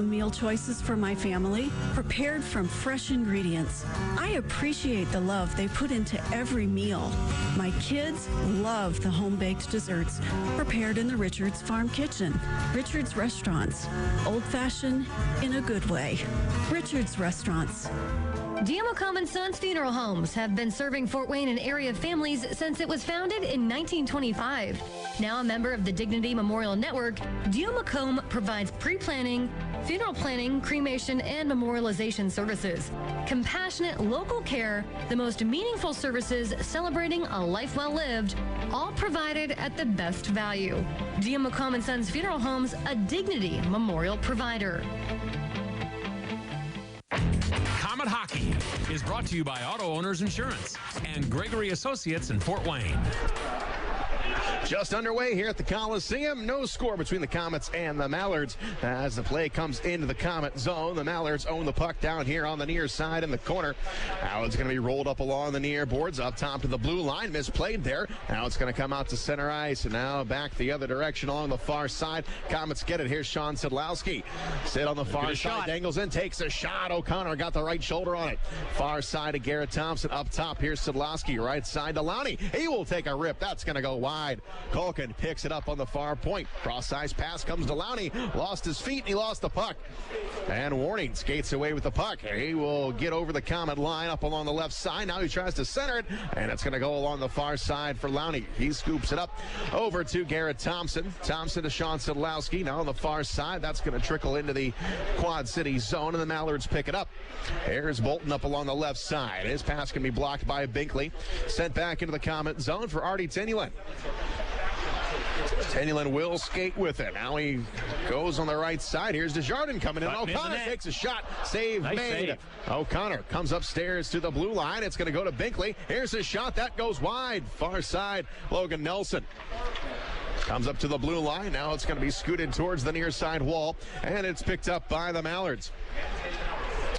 Meal choices for my family, prepared from fresh ingredients. I appreciate the love they put into every meal. My kids love the home-baked desserts prepared in the Richards Farm Kitchen. Richards Restaurants. Old-fashioned in a good way. Richards Restaurants. Diamocom & Sons Funeral Homes have been serving Fort Wayne and area families since it was founded in 1925. Now a member of the Dignity Memorial Network, Diamocom provides pre-planning, funeral planning, cremation, and memorialization services. Compassionate local care, the most meaningful services celebrating a life well lived, all provided at the best value. Diamocom & Sons Funeral Homes, a Dignity Memorial provider. Comet Hockey is brought to you by Auto Owners Insurance and Gregory Associates in Fort Wayne. Just underway here at the Coliseum. No score between the Komets and the Mallards as the play comes into the Komet zone. The Mallards own the puck down here on the near side in the corner. Now it's going to be rolled up along the near boards up top to the blue line. Misplayed there. Now it's going to come out to center ice and now back the other direction along the far side. Komets get it. Here's Sean Szydlowski. Sid on the far side. Dangles in. Takes a shot. O'Connor got the right shoulder on it. Far side to Garrett Thompson. Up top. Here's Szydlowski. Right side to Lowney. He will take a rip. That's going to go wide. Culkin picks it up on the far point. Cross-ice pass comes to Lowney. Lost his feet and he lost the puck. And Warning skates away with the puck. He will get over the Komet line up along the left side. Now he tries to center it, and it's going to go along the far side for Lowney. He scoops it up over to Garrett Thompson. Thompson to Sean Szydlowski. Now on the far side. That's going to trickle into the Quad City zone, and the Mallards pick it up. Here's Bolton up along the left side. His pass can be blocked by Binkley. Sent back into the Komet zone for Artie Tyanulin. Tyanulin will skate with it. Now he goes on the right side. Here's Desjardins coming in. O'Connor takes a shot. Save made. Save. O'Connor comes upstairs to the blue line. It's going to go to Binkley. Here's his shot. That goes wide. Far side, Logan Nelson. Comes up to the blue line. Now it's going to be scooted towards the near side wall, and it's picked up by the Mallards.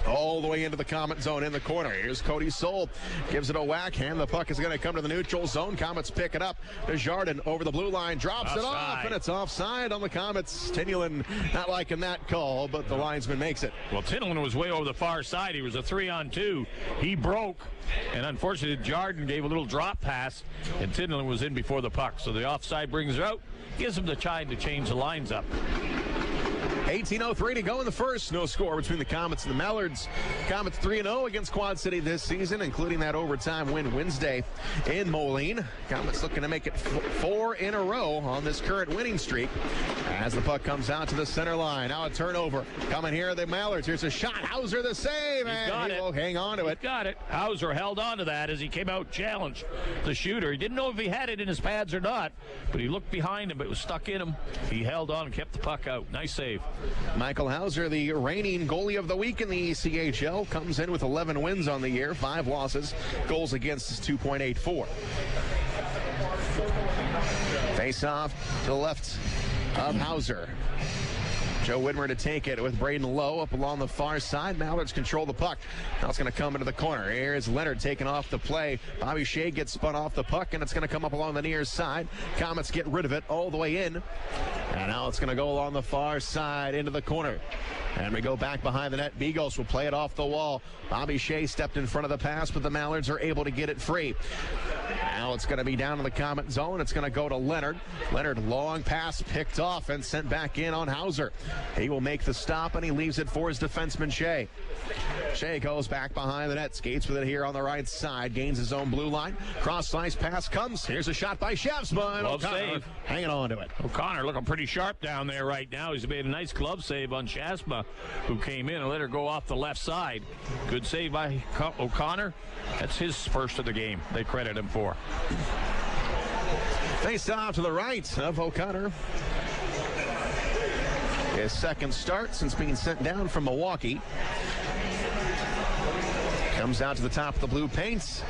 All the way into the Komet zone in the corner. Here's Cody Soul. Gives it a whack, and the puck is going to come to the neutral zone. Komets pick it up. Desjardins over the blue line. Drops it off, and it's offside on the Komets. Tyanulin not liking that call, but the linesman makes it. Well, Tyanulin was way over the far side. He was a 3-on-2. He broke, and unfortunately, Desjardins gave a little drop pass, and Tyanulin was in before the puck. So the offside brings her out. Gives him the time to change the lines up. 18:03 to go in the first. No score between the Komets and the Mallards. Komets 3-0 against Quad City this season, including that overtime win Wednesday in Moline. Komets looking to make it 4 in a row on this current winning streak as the puck comes out to the center line. Now a turnover. Coming here, the Mallards. Here's a shot. Hauser the save, and he will hang on to it. Got it. Hauser held on to that as he came out challenged the shooter. He didn't know if he had it in his pads or not, but he looked behind him, but it was stuck in him. He held on and kept the puck out. Nice save. Michael Hauser, the reigning goalie of the week in the ECHL, comes in with 11 wins on the year, 5 losses. Goals against is 2.84. Face off to the left of Hauser. Joe Widmar to take it with Braden Lowe up along the far side. Mallards control the puck. Now it's going to come into the corner. Here's Leonard taking off the play. Bobby Shea gets spun off the puck, and it's going to come up along the near side. Komets get rid of it all the way in. And now it's going to go along the far side into the corner. And we go back behind the net. Bigos will play it off the wall. Bobby Shea stepped in front of the pass, but the Mallards are able to get it free. Now it's going to be down in the Komet zone. It's going to go to Leonard. Leonard, long pass picked off and sent back in on Hauser. He will make the stop, and he leaves it for his defenseman, Shea. Shea goes back behind the net, skates with it here on the right side, gains his own blue line. Cross-ice pass comes. Here's a shot by Schaafsma, and O'Connor hanging on to it. O'Connor looking pretty sharp down there right now. He's made a nice glove save on Schaafsma, who came in and let her go off the left side. Good save by O'Connor. That's his first of the game. They credit him for. Face off to the right of O'Connor. His second start since being sent down from Milwaukee. Comes out to the top of the blue paints.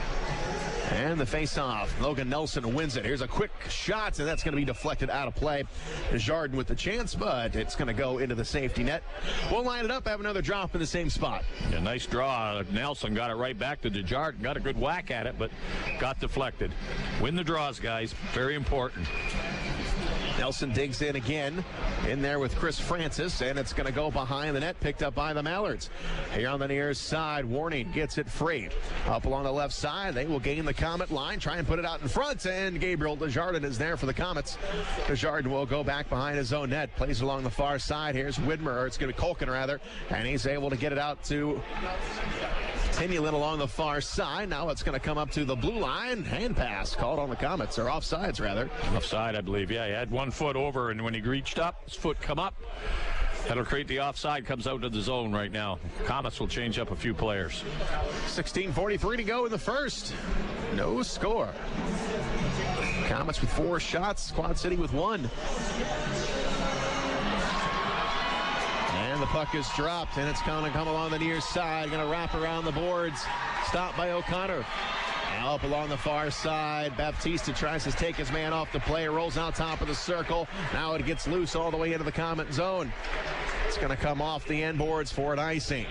And the face-off. Logan Nelson wins it. Here's a quick shot, and that's going to be deflected out of play. Desjardins with the chance, but it's going to go into the safety net. We'll line it up, have another drop in the same spot. Yeah, nice draw. Nelson got it right back to Desjardins. Got a good whack at it, but got deflected. Win the draws, guys. Very important. Nelson digs in again, in there with Chris Francis, and it's going to go behind the net, picked up by the Mallards. Here on the near side, Warning gets it free. Up along the left side, they will gain the Comet line, try and put it out in front, and Gabriel Desjardins is there for the Comets. Desjardins will go back behind his own net, plays along the far side. Here's Widmar, or it's going to be Culkin rather, and he's able to get it out to Tyanulin along the far side. Now it's going to come up to the blue line. Hand pass called on the Comets, or offsides rather. Offside, I believe. Yeah, he had 1 foot over, and when he reached up, his foot come up. That'll create the offside, comes out to the zone right now. Comets will change up a few players. 16:43 to go in the first. No score. Comets with 4 shots, Quad City with 1. And the puck is dropped, and it's going to come along the near side. Going to wrap around the boards. Stopped by O'Connor. Now up along the far side, Baptista tries to take his man off the play, rolls out top of the circle. Now it gets loose all the way into the Comet zone. It's going to come off the end boards for an icing.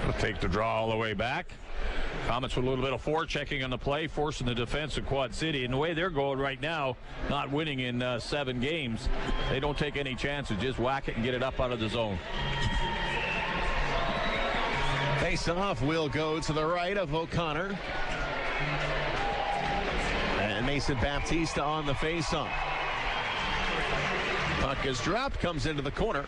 We'll take the draw all the way back. Comets with a little bit of forechecking on the play, forcing the defense of Quad City. And the way they're going right now, not winning in 7 games, they don't take any chances. Just whack it and get it up out of the zone. Face-off will go to the right of O'Connor. And Mason Baptista on the face-off. Puck is dropped, comes into the corner.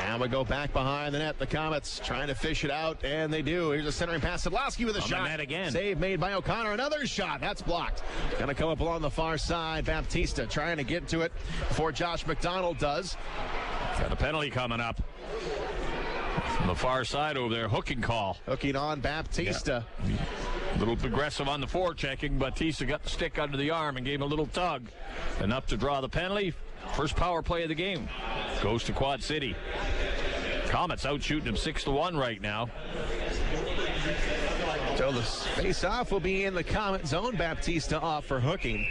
And we go back behind the net. The Comets trying to fish it out, and they do. Here's a centering pass. Szydlowski with a shot. On the net again. Save made by O'Connor. Another shot. That's blocked. Going to come up along the far side. Baptista trying to get to it before Josh McDonald does. Got a penalty coming up. From the far side over there, hooking call. Hooking on Baptista. Yeah. A little aggressive on the forechecking. Baptista got the stick under the arm and gave him a little tug. Enough to draw the penalty. First power play of the game goes to Quad City. Comets out shooting him 6-1 right now. So the face-off will be in the Comet zone. Baptista off for hooking.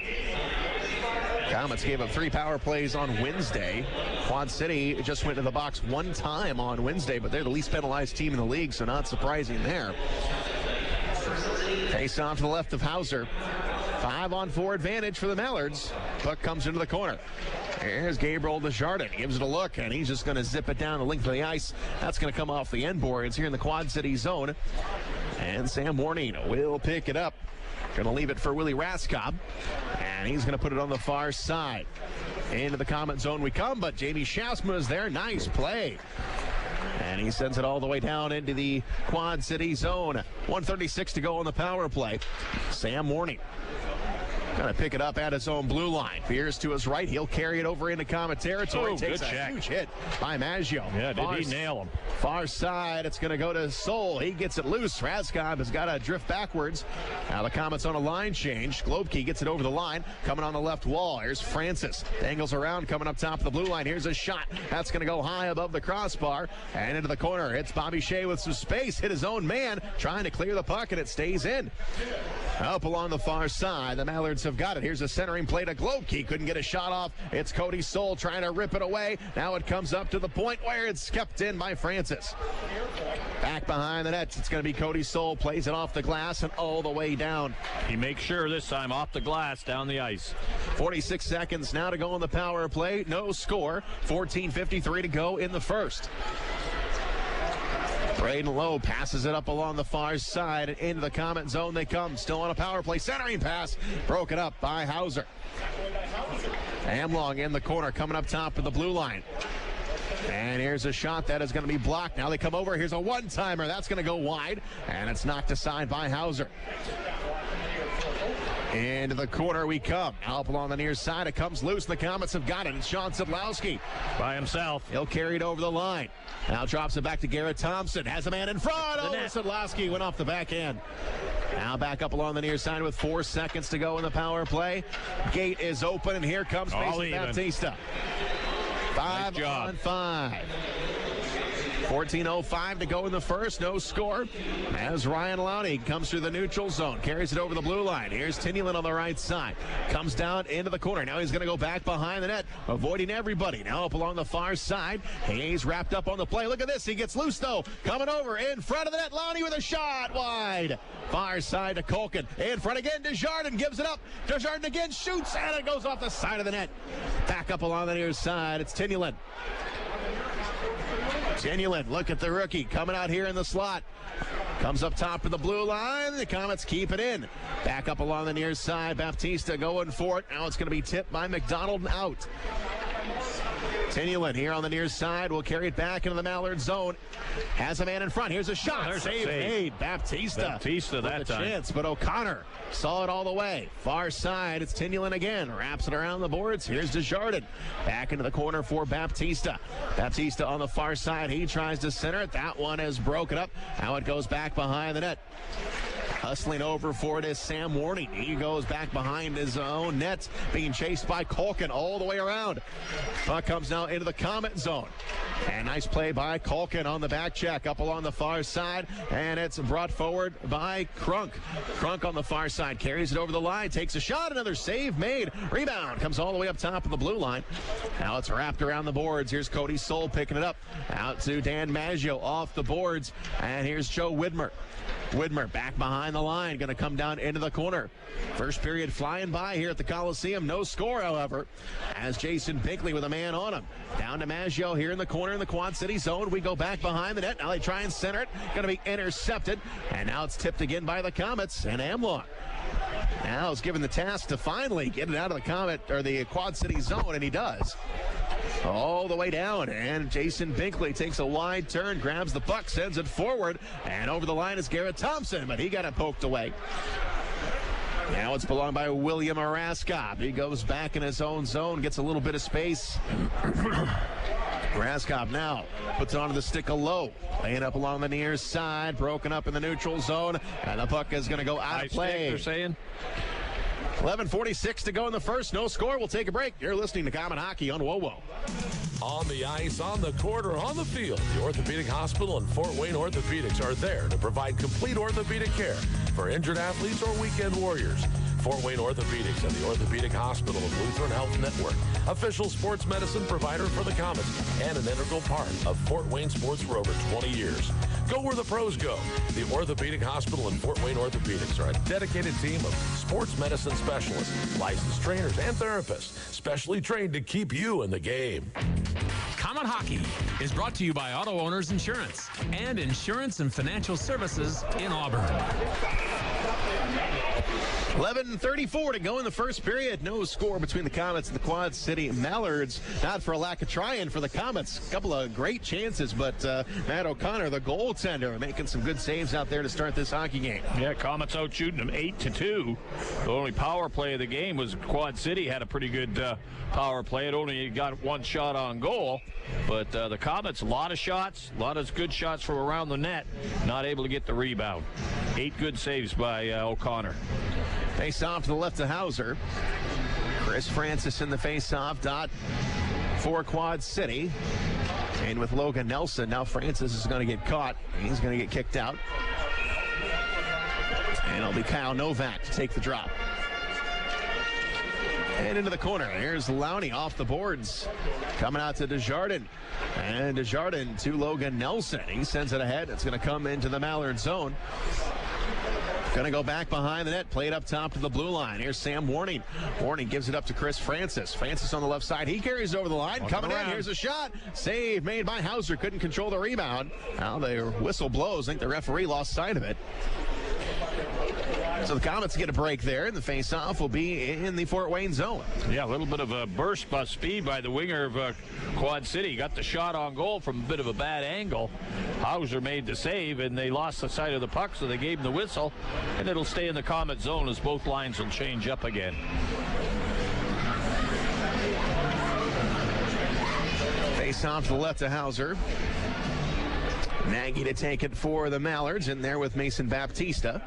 Comets gave up 3 power plays on Wednesday. Quad City just went to the box 1 time on Wednesday, but they're the least penalized team in the league, so not surprising there. Face-off to the left of Hauser. 5-on-4 advantage for the Mallards. Puck comes into the corner. Here's Gabriel Desjardins. Gives it a look, and he's just going to zip it down the length of the ice. That's going to come off the end boards here in the Quad City zone. And Sam Warning will pick it up. Going to leave it for Willie Raskob. And he's going to put it on the far side. Into the Comet zone we come, but Jamie Schaafsma is there. Nice play. And he sends it all the way down into the Quad City zone. 1:36 to go on the power play. Sam Warning going to pick it up at his own blue line. Veers to his right. He'll carry it over into Comet territory. Takes a huge hit by Maggio. Yeah, did he nail him? Far side, it's going to go to Soul. He gets it loose. Raskob has got to drift backwards. Now the Comets on a line change. Globkey gets it over the line. Coming on the left wall. Here's Francis. Dangles around, coming up top of the blue line. Here's a shot. That's going to go high above the crossbar and into the corner. It's Bobby Shea with some space. Hit his own man, trying to clear the puck, and it stays in. Up along the far side, the Mallards have got it. Here's a centering play to Globkey. Couldn't get a shot off. It's Cody Soul trying to rip it away. Now it comes up to the point where it's kept in by Francis. Back behind the nets, it's going to be Cody Soul. Plays it off the glass and all the way down. He makes sure this time off the glass, down the ice. 46 seconds now to go on the power play. No score. 14:53 to go in the first. Braden Lowe passes it up along the far side and into the Comet zone they come. Still on a power play. Centering pass. Broken up by Hauser. Amlong in the corner, coming up top of the blue line. And here's a shot that is going to be blocked. Now they come over. Here's a one-timer. That's going to go wide. And it's knocked aside by Hauser. Into the corner we come. Up along the near side. It comes loose. The Comets have got it. It's Sean Szydlowski. By himself. He'll carry it over the line. Now drops it back to Garrett Thompson. Has a man in front. Oh, Szydlowski went off the backhand. Now back up along the near side with 4 seconds to go in the power play. Gate is open, and here comes Mason Baptista. 5 on 5. 14:05 to go in the first. No score as Ryan Lowney comes through the neutral zone. Carries it over the blue line. Here's Tyanulin on the right side. Comes down into the corner. Now he's going to go back behind the net, avoiding everybody. Now up along the far side. Hayes wrapped up on the play. Look at this. He gets loose, though. Coming over in front of the net. Lowney with a shot wide. Far side to Culkin. In front again. Desjardins gives it up. Desjardins again shoots, and it goes off the side of the net. Back up along the near side. It's Tyanulin. Tyanulin, look at the rookie coming out here in the slot. Comes up top of the blue line. The Komets keep it in. Back up along the near side. Baptista going for it. Now it's going to be tipped by McDonald and out. Tyanulin here on the near side will carry it back into the Mallard zone. Has a man in front. Here's a shot. Save made. Baptista that time. Chance, but O'Connor saw it all the way. Far side, it's Tyanulin again. Wraps it around the boards. Here's Desjardins. Back into the corner for Baptista. Baptista on the far side. He tries to center it. That one is broken up. Now it goes back behind the net. Hustling over for it is Sam Warning. He goes back behind his own net, being chased by Culkin all the way around. Puck comes now into the Komet zone. And nice play by Culkin on the back check up along the far side. And it's brought forward by Krunk. Krunk on the far side carries it over the line, takes a shot, another save made. Rebound comes all the way up top of the blue line. Now it's wrapped around the boards. Here's Cody Soul picking it up. Out to Dan Maggio off the boards. And here's Joe Widmar. Widmar back behind the line, going to come down into the corner. First period flying by here at the Coliseum. No score, however, as Jason Binkley with a man on him. Down to Maggio here in the corner in the Quad City zone. We go back behind the net. Now they try and center it. Going to be intercepted. And now it's tipped again by the Komets and Amlon. Now is given the task to finally get it out of the Komet or the Quad City zone, and he does. All the way down, and Jason Binkley takes a wide turn, grabs the puck, sends it forward, and over the line is Garrett Thompson, but he got it poked away. Now it's belonged by William Araskop. He goes back in his own zone, gets a little bit of space. Araskop now puts it onto the stick of Low. Laying up along the near side, broken up in the neutral zone, and the puck is going to go out of play. They're saying. 11:46 to go in the first. No score. We'll take a break. You're listening to Komet Hockey on WOWO. On the ice, on the court, or on the field, the Orthopedic Hospital and Fort Wayne Orthopedics are there to provide complete orthopedic care for injured athletes or weekend warriors. Fort Wayne Orthopedics and the Orthopedic Hospital of Lutheran Health Network, official sports medicine provider for the Komets and an integral part of Fort Wayne sports for over 20 years. Go where the pros go. The Orthopedic Hospital and Fort Wayne Orthopedics are a dedicated team of sports medicine specialists, licensed trainers, and therapists, specially trained to keep you in the game. Komet Hockey is brought to you by Auto Owners Insurance and Insurance and Financial Services in Auburn. 11:34 to go in the first period. No score between the Komets and the Quad City Mallards. Not for a lack of trying for the Komets. A couple of great chances, but Matt O'Connor, the goaltender, making some good saves out there to start this hockey game. Yeah, Komets out shooting them 8-2. The only power play of the game was Quad City had a pretty good power play. It only got one shot on goal, but the Komets, a lot of shots, a lot of good shots from around the net, not able to get the rebound. 8 good saves by O'Connor. Face-off to the left of Hauser. Chris Francis in the face-off dot for Quad City. And with Logan Nelson, now Francis is going to get caught. He's going to get kicked out. And it'll be Kyle Novak to take the drop. And into the corner. Here's Lowney off the boards. Coming out to Desjardins. And Desjardins to Logan Nelson. He sends it ahead. It's going to come into the Mallard zone. Going to go back behind the net, played up top to the blue line. Here's Sam Warning. Warning gives it up to Chris Francis. Francis on the left side. He carries over the line. Coming in. Here's a shot. Save made by Hauser. Couldn't control the rebound. Now the whistle blows. I think the referee lost sight of it. So the Komets get a break there, and the face-off will be in the Fort Wayne zone. Yeah, a little bit of a burst by speed by the winger of Quad City. Got the shot on goal from a bit of a bad angle. Hauser made the save, and they lost the sight of the puck, so they gave him the whistle, and it'll stay in the Komet zone as both lines will change up again. Face-off to the left of Hauser. Nagy to take it for the Mallards, in there with Mason Baptista.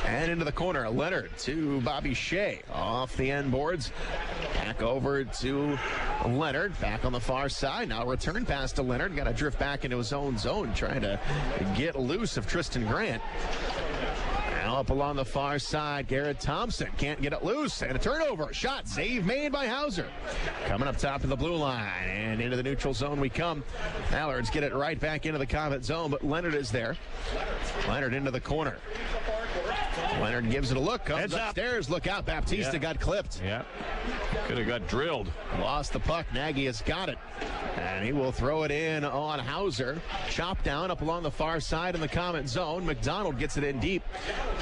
And into the corner, Leonard to Bobby Shea off the end boards. Back over to Leonard. Back on the far side. Now return pass to Leonard. Got to drift back into his own zone. Trying to get loose of Tristan Grant. Now up along the far side, Garrett Thompson can't get it loose, and a turnover. Shot, save made by Hauser. Coming up top of the blue line, and into the neutral zone we come. Mallards get it right back into the Comet zone, but Leonard is there. Leonard into the corner. Leonard gives it a look, comes upstairs. Look out, Baptista got clipped. Yeah, could have got drilled. Lost the puck. Nagy has got it, and he will throw it in on Hauser. Chopped down up along the far side in the Comet zone. McDonald gets it in deep.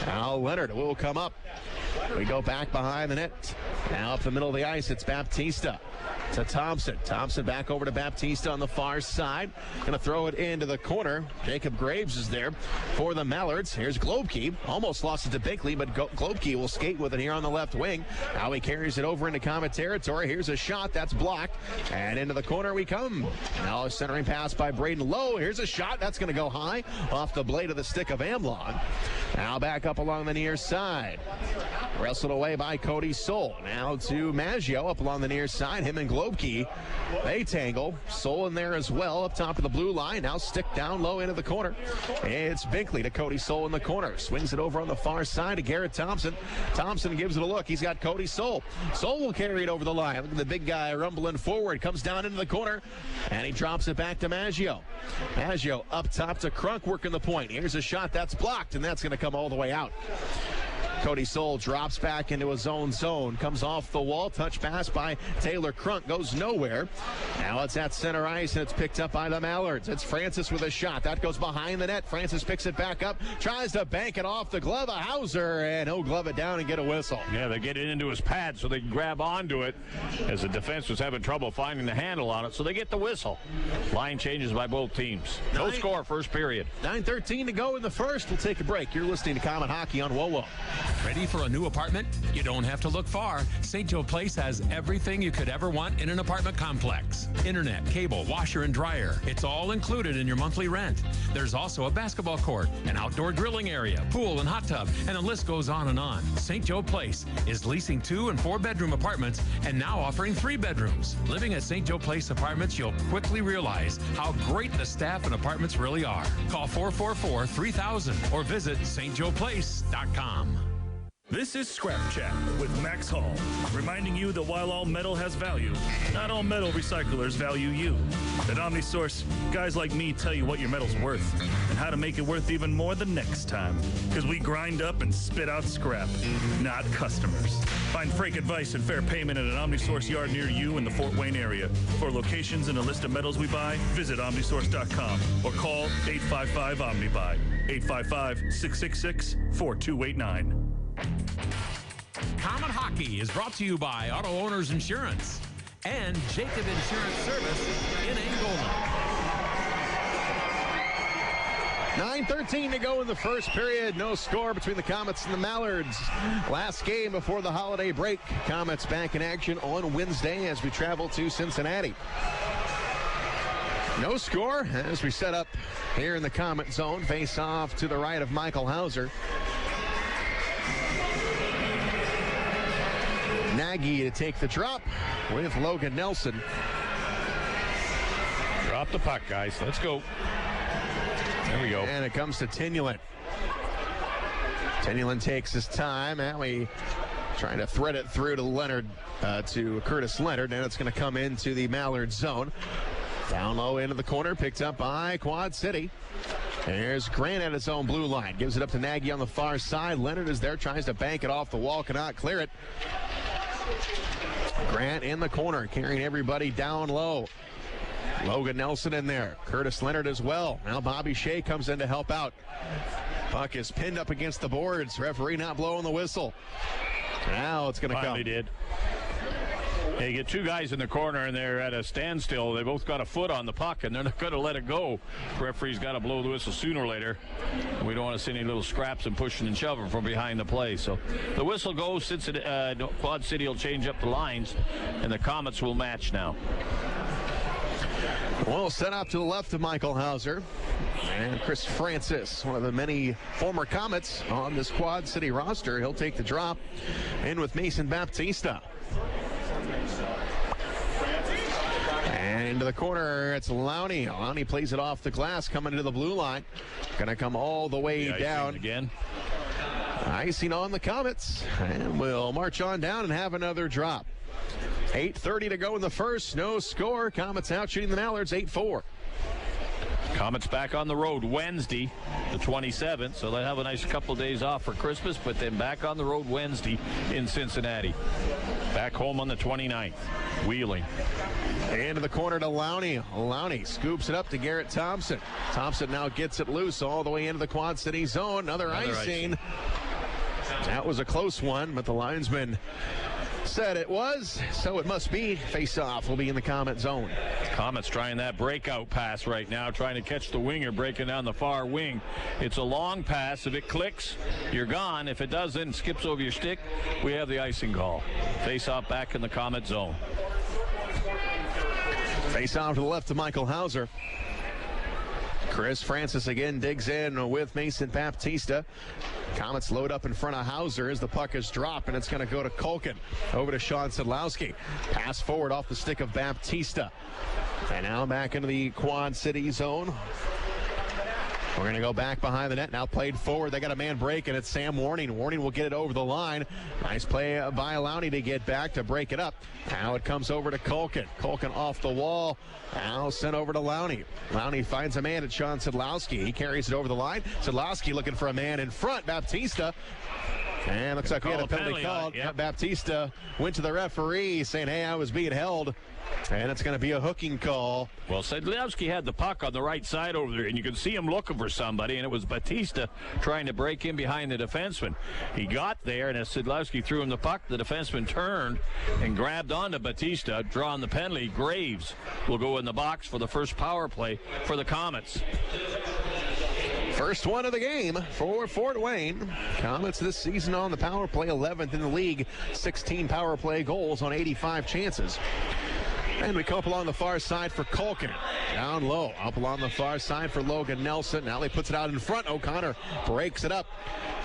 Now Leonard will come up. We go back behind the net. Now up the middle of the ice, it's Baptista to Thompson. Thompson back over to Baptista on the far side. Going to throw it into the corner. Jacob Graves is there for the Mallards. Here's Globkey. Almost lost it to Binkley, but Globkey will skate with it here on the left wing. Now he carries it over into Comet territory. Here's a shot that's blocked. And into the corner we come. Now a centering pass by Braden Lowe. Here's a shot. That's going to go high off the blade of the stick of Amlon. Now back up along the near side. Wrestled away by Cody Soul. Now to Maggio up along the near side. Him and Globkey, they tangle. Soul in there as well up top of the blue line. Now stick down low into the corner. It's Binkley to Cody Soul in the corner. Swings it over on the far side to Garrett Thompson. Thompson gives it a look. He's got Cody Soul. Soul will carry it over the line. Look at the big guy rumbling forward. Comes down into the corner, and he drops it back to Maggio. Maggio up top to Crunk working the point. Here's a shot that's blocked, and that's going to come all the way out. Cody Soul drops back into his own zone, comes off the wall, touch pass by Taylor Crunk, goes nowhere. Now it's at center ice, and it's picked up by the Mallards. It's Francis with a shot. That goes behind the net. Francis picks it back up, tries to bank it off the glove of Hauser, and he'll glove it down and get a whistle. Yeah, they get it into his pad so they can grab onto it as the defense was having trouble finding the handle on it, so they get the whistle. Line changes by both teams. No score, first period. 9:13 to go in the first. We'll take a break. You're listening to Comet Hockey on WOWO. Ready for a new apartment? You don't have to look far. St. Joe Place has everything you could ever want in an apartment complex. Internet, cable, washer, and dryer. It's all included in your monthly rent. There's also a basketball court, an outdoor grilling area, pool, and hot tub, and the list goes on and on. St. Joe Place is leasing 2- and 4-bedroom apartments and now offering 3 bedrooms. Living at St. Joe Place Apartments, you'll quickly realize how great the staff and apartments really are. Call 444-3000 or visit stjoeplace.com. This is Scrap Chat with Max Hall, reminding you that while all metal has value, not all metal recyclers value you. At OmniSource, guys like me tell you what your metal's worth and how to make it worth even more the next time. Because we grind up and spit out scrap, not customers. Find frank advice and fair payment at an OmniSource yard near you in the Fort Wayne area. For locations and a list of metals we buy, visit OmniSource.com or call 855-OmniBuy, 855-666-4289. Comet Hockey is brought to you by Auto Owners Insurance and Jacob Insurance Service in Angola. 9:13 to go in the first period. No score between the Komets and the Mallards. Last game before the holiday break. Komets back in action on Wednesday as we travel to Cincinnati. No score as we set up here in the Comet zone. Face off to the right of Michael Hauser. Nagy to take the drop with Logan Nelson. Drop the puck, guys. Let's go. There we go. And it comes to Tyanulin. Tyanulin takes his time. And we trying to thread it through to Leonard, to Curtis Leonard. And it's going to come into the Mallard zone. Down low into the corner, picked up by Quad City. There's Grant at his own blue line. Gives it up to Nagy on the far side. Leonard is there, tries to bank it off the wall, cannot clear it. Grant in the corner, carrying everybody down low. Logan Nelson in there. Curtis Leonard as well. Now Bobby Shea comes in to help out. Puck is pinned up against the boards. Referee not blowing the whistle. Now it's going to come. Finally did. They get two guys in the corner, and they're at a standstill. They both got a foot on the puck, and they're not going to let it go. Referee's got to blow the whistle sooner or later. We don't want to see any little scraps and pushing and shoving from behind the play. So the whistle goes. Quad City will change up the lines, and the Komets will match now. Well, set up to the left of Michael Hauser. And Chris Francis, one of the many former Komets on this Quad City roster. He'll take the drop in with Mason Baptista. And into the corner, it's Lowney. Lowney plays it off the glass, coming to the blue line. Gonna come all the way down. Again. Icing on the Komets. And we'll march on down and have another drop. 8:30 to go in the first. No score. Komets out shooting the Mallards 8-4. Komets back on the road Wednesday, the 27th, so they'll have a nice couple of days off for Christmas, but then back on the road Wednesday in Cincinnati. Back home on the 29th. Wheeling. Into the corner to Lowney. Lowney scoops it up to Garrett Thompson. Thompson now gets it loose all the way into the Quad City zone. Another icing. That was a close one, but the linesman said it was, so it must be. Face-off will be in the Komet zone. Komets trying that breakout pass right now, trying to catch the winger breaking down the far wing. It's a long pass. If it clicks, you're gone. If it doesn't, skips over your stick, we have the icing call. Face-off back in the Komet zone. Face-off to the left to Michael Hauser. Chris Francis again digs in with Mason Baptista. Komets load up in front of Hauser as the puck is dropped, and it's going to go to Culkin. Over to Szydlowski. Pass forward off the stick of Baptista. And now back into the Quad City zone. We're going to go back behind the net. Now played forward. They got a man break, and it's Sam Warning. Warning will get it over the line. Nice play by Lowney to get back to break it up. Now it comes over to Culkin. Culkin off the wall. Now sent over to Lowney. Lowney finds a man at Szydlowski. He carries it over the line. Szydlowski looking for a man in front. Baptista. And looks like we had a penalty called. Yep. Baptista went to the referee saying, hey, I was being held. And it's going to be a hooking call. Well, Szydlowski had the puck on the right side over there, and you could see him looking for somebody, and it was Baptista trying to break in behind the defenseman. He got there, and as Szydlowski threw him the puck, the defenseman turned and grabbed onto Baptista, drawing the penalty. Graves will go in the box for the first power play for the Komets. First one of the game for Fort Wayne. Komets this season on the power play, 11th in the league, 16 power play goals on 85 chances. And we come up along the far side for Culkin. Down low, up along the far side for Logan Nelson. Now he puts it out in front. O'Connor breaks it up.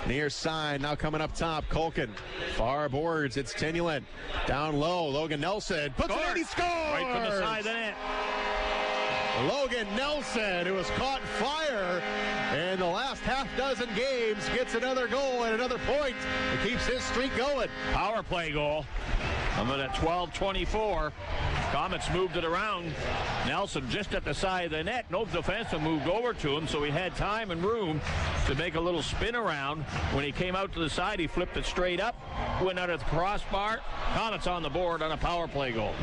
Near side, now coming up top, Culkin. Far boards, it's Tyanulin. Down low, Logan Nelson puts it in, he scores! Right from the side of the net. Logan Nelson, who was caught fire in the last half dozen games, gets another goal and another point. It keeps his streak going. Power play goal. I'm at 12:24. Komets moved it around. Nelson just at the side of the net. No defenseman moved over to him, so he had time and room to make a little spin around. When he came out to the side, he flipped it straight up, went out of the crossbar. Komets on the board on a power play goal.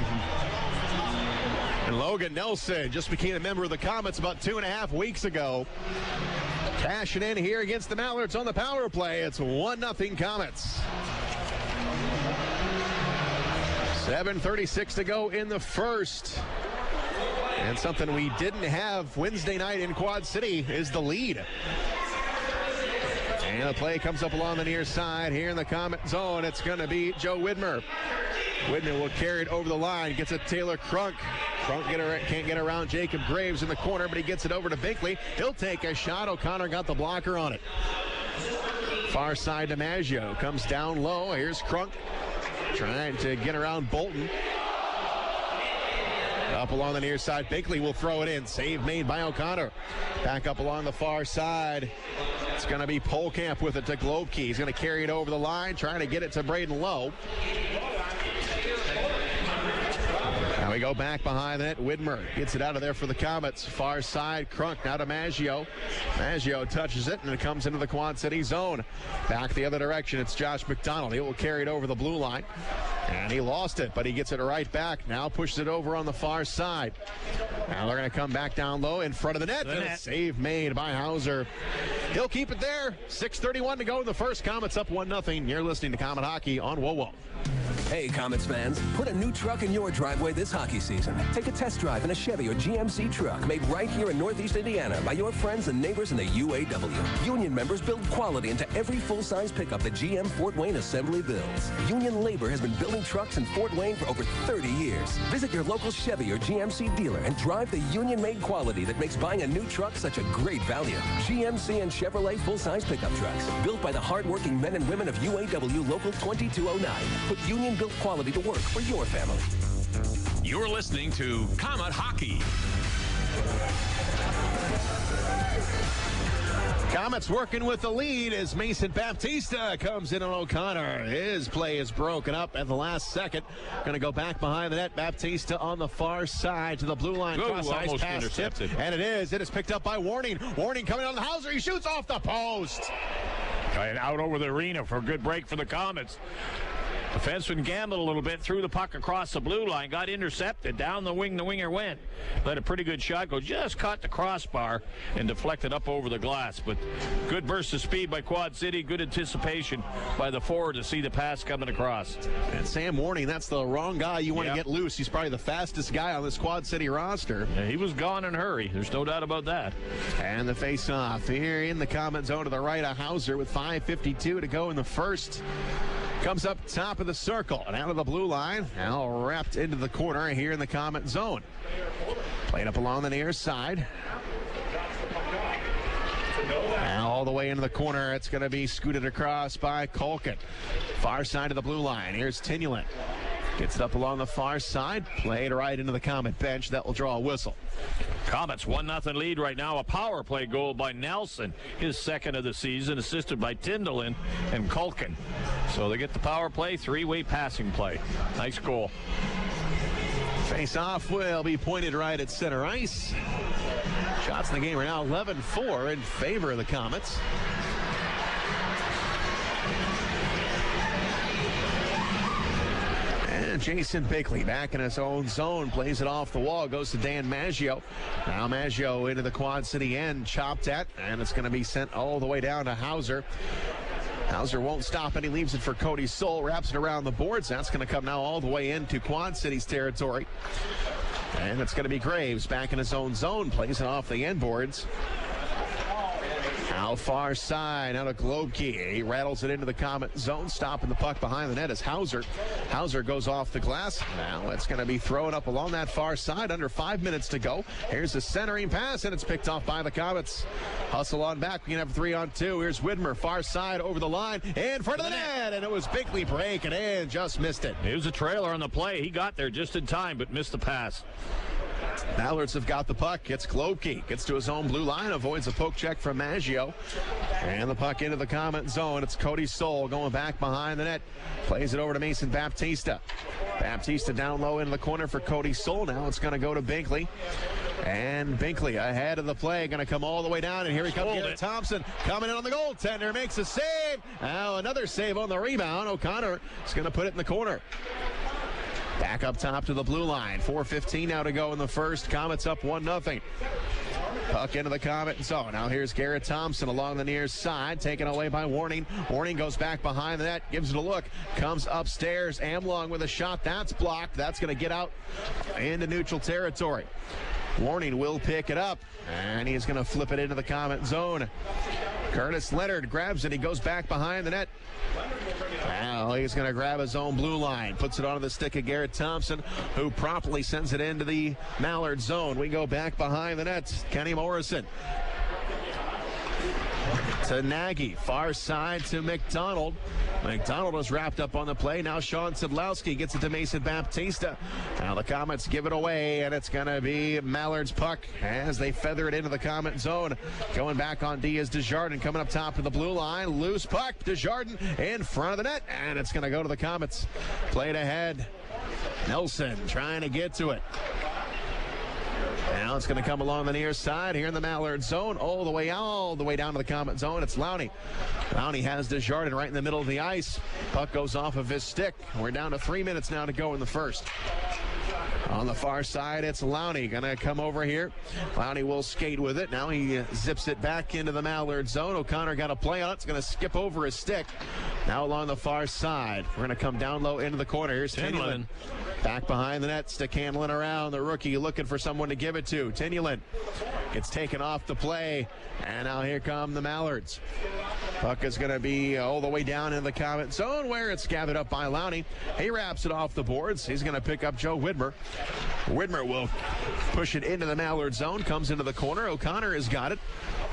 And Logan Nelson just became a member of the Komets about 2.5 weeks ago. Cashing in here against the Mallards on the power play. It's 1-0 Komets. 7:36 to go in the first. And something we didn't have Wednesday night in Quad City is the lead. And the play comes up along the near side here in the Komet zone. It's going to be Joe Widmar. Widmar will carry it over the line. Gets it to Taylor Crunk. Crunk can't get around Jacob Graves in the corner, but he gets it over to Binkley. He'll take a shot. O'Connor got the blocker on it. Far side to Maggio. Comes down low. Here's Crunk trying to get around Bolton. Up along the near side, Binkley will throw it in. Save made by O'Connor. Back up along the far side. It's going to be Polkamp with it to Globkey. He's going to carry it over the line, trying to get it to Braden Lowe. Now we go back behind that. Widmar gets it out of there for the Komets. Far side, Crunk now to Maggio. Maggio touches it, and it comes into the Quad City zone. Back the other direction, it's Josh McDonald. He will carry it over the blue line. And he lost it, but he gets it right back. Now pushes it over on the far side. Now they're going to come back down low in front of the net. And a save made by Hauser. He'll keep it there. 6:31 to go in the first. Komets up 1-0. You're listening to Komet Hockey on WOWO. Hey, Komets fans, put a new truck in your driveway this hockey season. Take a test drive in a Chevy or GMC truck made right here in Northeast Indiana by your friends and neighbors in the UAW. Union members build quality into every full-size pickup that GM Fort Wayne Assembly builds. Union labor has been building trucks in Fort Wayne for over 30 years. Visit your local Chevy or GMC dealer and drive the union-made quality that makes buying a new truck such a great value. GMC and Chevrolet full-size pickup trucks, built by the hard-working men and women of UAW Local 2209. Put union-built quality to work for your family. You're listening to Comet Hockey. Komets working with the lead as Mason Baptista comes in on O'Connor. His play is broken up at the last second. Going to go back behind the net. Baptista on the far side to the blue line. Cross-ice pass intercepted. And it is picked up by Warning. Warning coming on the Hauser. He shoots off the post. And out over the arena for a good break for the Komets. Defenseman gambled a little bit, threw the puck across the blue line, got intercepted, down the wing, the winger went. Let a pretty good shot go, just caught the crossbar and deflected up over the glass. But good burst of speed by Quad City, good anticipation by the forward to see the pass coming across. And Sam Warning, that's the wrong guy you want to get loose. He's probably the fastest guy on this Quad City roster. Yeah, he was gone in a hurry. There's no doubt about that. And the face-off here in the Comet zone to the right of Hauser with 5:52 to go in the first. Comes up top of the circle and out of the blue line. Now wrapped into the corner here in the Comet zone. Played up along the near side. Now all the way into the corner. It's going to be scooted across by Culkin. Far side of the blue line. Here's Tyanulin. Gets it up along the far side. Played right into the Comet bench. That will draw a whistle. Komets 1-0 lead right now. A power play goal by Nelson, his second of the season, assisted by Tyanulin and Culkin. So they get the power play, three-way passing play. Nice goal. Face-off will be pointed right at center ice. Shots in the game are now 11-4 in favor of the Komets. Jason Binkley back in his own zone, plays it off the wall, goes to Dan Maggio. Now Maggio into the Quad City end, chopped at, and it's going to be sent all the way down to Hauser. Hauser won't stop and he leaves it for Cody Soul, wraps it around the boards. That's going to come now all the way into Quad City's territory. And it's going to be Graves back in his own zone, plays it off the end boards. Now far side, out of Globkey. He rattles it into the Comet zone, stopping the puck behind the net as Hauser. Hauser goes off the glass. Now it's going to be thrown up along that far side. Under 5 minutes to go. Here's the centering pass, and it's picked off by the Komets. Hustle on back. We can have 3-on-2. Here's Widmar, far side over the line, in front of the net, and it was Binkley breaking in, just missed it. It was a trailer on the play. He got there just in time, but missed the pass. Mallards have got the puck. Gets Globkey. Gets to his own blue line. Avoids a poke check from Maggio. And the puck into the Comet zone. It's Cody Soul going back behind the net. Plays it over to Mason Baptista. Baptista down low into the corner for Cody Soul. Now it's going to go to Binkley. And Binkley ahead of the play. Going to come all the way down. And here he comes. Thompson coming in on the goaltender. Makes a save. Now another save on the rebound. O'Connor is going to put it in the corner. Back up top to the blue line. 4:15 now to go in the first. Komets up 1-0. Puck into the Comet zone. Now here's Garrett Thompson along the near side. Taken away by Warning. Warning goes back behind the net. Gives it a look. Comes upstairs. Amlong with a shot. That's blocked. That's going to get out into neutral territory. Warning will pick it up. And he's going to flip it into the Comet zone. Curtis Leonard grabs it. He goes back behind the net. Now he's going to grab his own blue line. Puts it onto the stick of Garrett Thompson, who promptly sends it into the Mallard zone. We go back behind the net. Kenny Morrison to Nagy. Far side to McDonald. McDonald was wrapped up on the play. Now Sean Szydlowski gets it to Mason Baptista. Now the Komets give it away, and it's going to be Mallard's puck as they feather it into the Comet zone. Going back on D is Desjardins coming up top to the blue line. Loose puck. Desjardins in front of the net, and it's going to go to the Komets. Played ahead. Nelson trying to get to it. Now it's going to come along the near side here in the Mallard zone, all the way down to the Comet zone. It's Lowney. Lowney has Desjardins right in the middle of the ice. Puck goes off of his stick. We're down to 3 minutes now to go in the first. On the far side, it's Lowney going to come over here. Lowney will skate with it. Now he zips it back into the Mallard zone. O'Connor got a play on it. It's going to skip over his stick. Now along the far side. We're going to come down low into the corner. Here's Tyanulin. Back behind the net, stick handling around. The rookie looking for someone to give it to. Tyanulin gets taken off the play. And now here come the Mallards. Puck is going to be all the way down in the Comet zone where it's gathered up by Lowney. He wraps it off the boards. He's going to pick up Joe Widmar. Widmar will push it into the Mallard zone, comes into the corner. O'Connor has got it.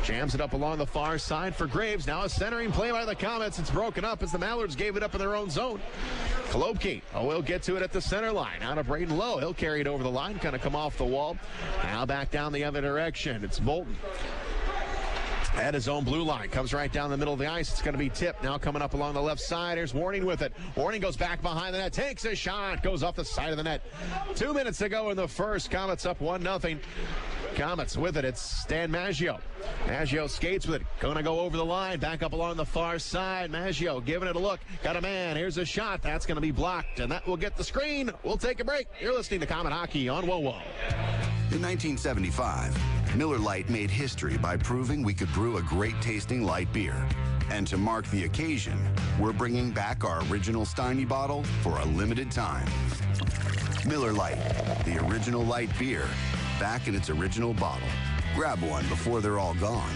Jams it up along the far side for Graves. Now a centering play by the Komets. It's broken up as the Mallards gave it up in their own zone. Kulobke will get to it at the center line. Out of Braden Lowe. He'll carry it over the line, kind of come off the wall. Now back down the other direction. It's Bolton at his own blue line. Comes right down the middle of the ice. It's going to be tipped. Now coming up along the left side. Here's Warning with it. Warning goes back behind the net. Takes a shot. Goes off the side of the net. 2 minutes to go in the first. Komets up 1-0. Komets with it. It's Stan Maggio. Maggio skates with it. Going to go over the line. Back up along the far side. Maggio giving it a look. Got a man. Here's a shot. That's going to be blocked. And that will get the screen. We'll take a break. You're listening to Comet Hockey on WoWo. In 1975, Miller Lite made history by proving we could brew a great-tasting light beer. And to mark the occasion, we're bringing back our original Steiny bottle for a limited time. Miller Lite, the original light beer, back in its original bottle. Grab one before they're all gone.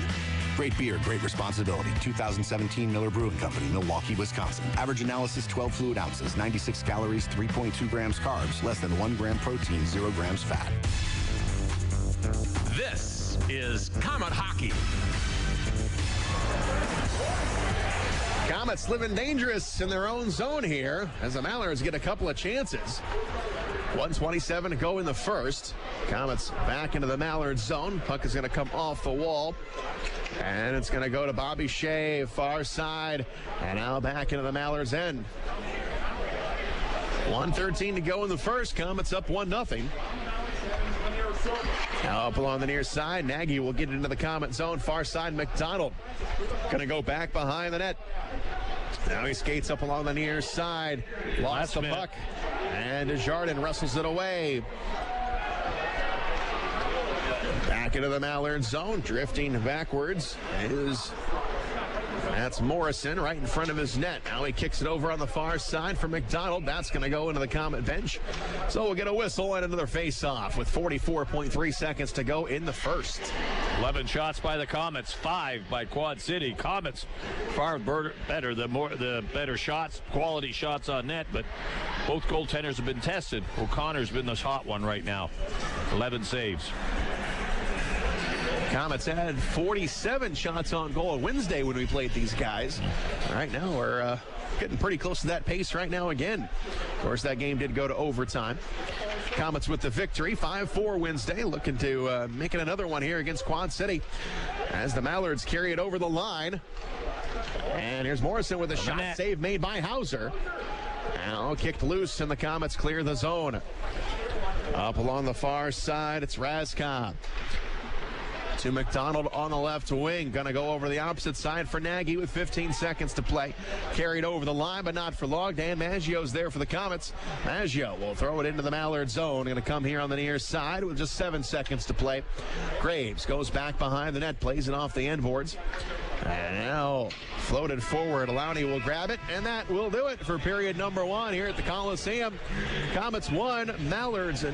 Great beer, great responsibility. 2017 Miller Brewing Company, Milwaukee, Wisconsin. Average analysis 12 fluid ounces, 96 calories, 3.2 grams carbs, less than 1 gram protein, 0 grams fat. This is Comet Hockey. Komets living dangerous in their own zone here as the Mallards get a couple of chances. 1:27 to go in the first. Komets back into the Mallard zone. Puck is going to come off the wall. And it's going to go to Bobby Shea, far side. And now back into the Mallards' end. 1:13 to go in the first. Komets up 1-0. Now up along the near side, Nagy will get into the Comet zone. Far side, McDonald going to go back behind the net. Now he skates up along the near side. Lost the puck. And Desjardins wrestles it away. Back into the Mallard zone, drifting backwards that's Morrison right in front of his net. Now he kicks it over on the far side for McDonald. That's going to go into the Comet bench. So we'll get a whistle and another face-off with 44.3 seconds to go in the first. 11 shots by the Komets, 5 by Quad City. Komets far better, the better shots, quality shots on net, but both goaltenders have been tested. O'Connor's been the hot one right now. 11 saves. Komets had 47 shots on goal on Wednesday when we played these guys. Right now we're getting pretty close to that pace right now again. Of course, that game did go to overtime. Komets with the victory, 5-4 Wednesday, looking to make it another one here against Quad City as the Mallards carry it over the line. And here's Morrison with a shot save made by Hauser. Now kicked loose and the Komets clear the zone. Up along the far side, it's Razkov. To McDonald on the left wing. Going to go over the opposite side for Nagy with 15 seconds to play. Carried over the line, but not for long. Dan Maggio's there for the Komets. Maggio will throw it into the Mallard zone. Going to come here on the near side with just 7 seconds to play. Graves goes back behind the net, plays it off the end boards. And now floated forward. Lowney will grab it, and that will do it for period number 1 here at the Coliseum. Komets 1, Mallards 0.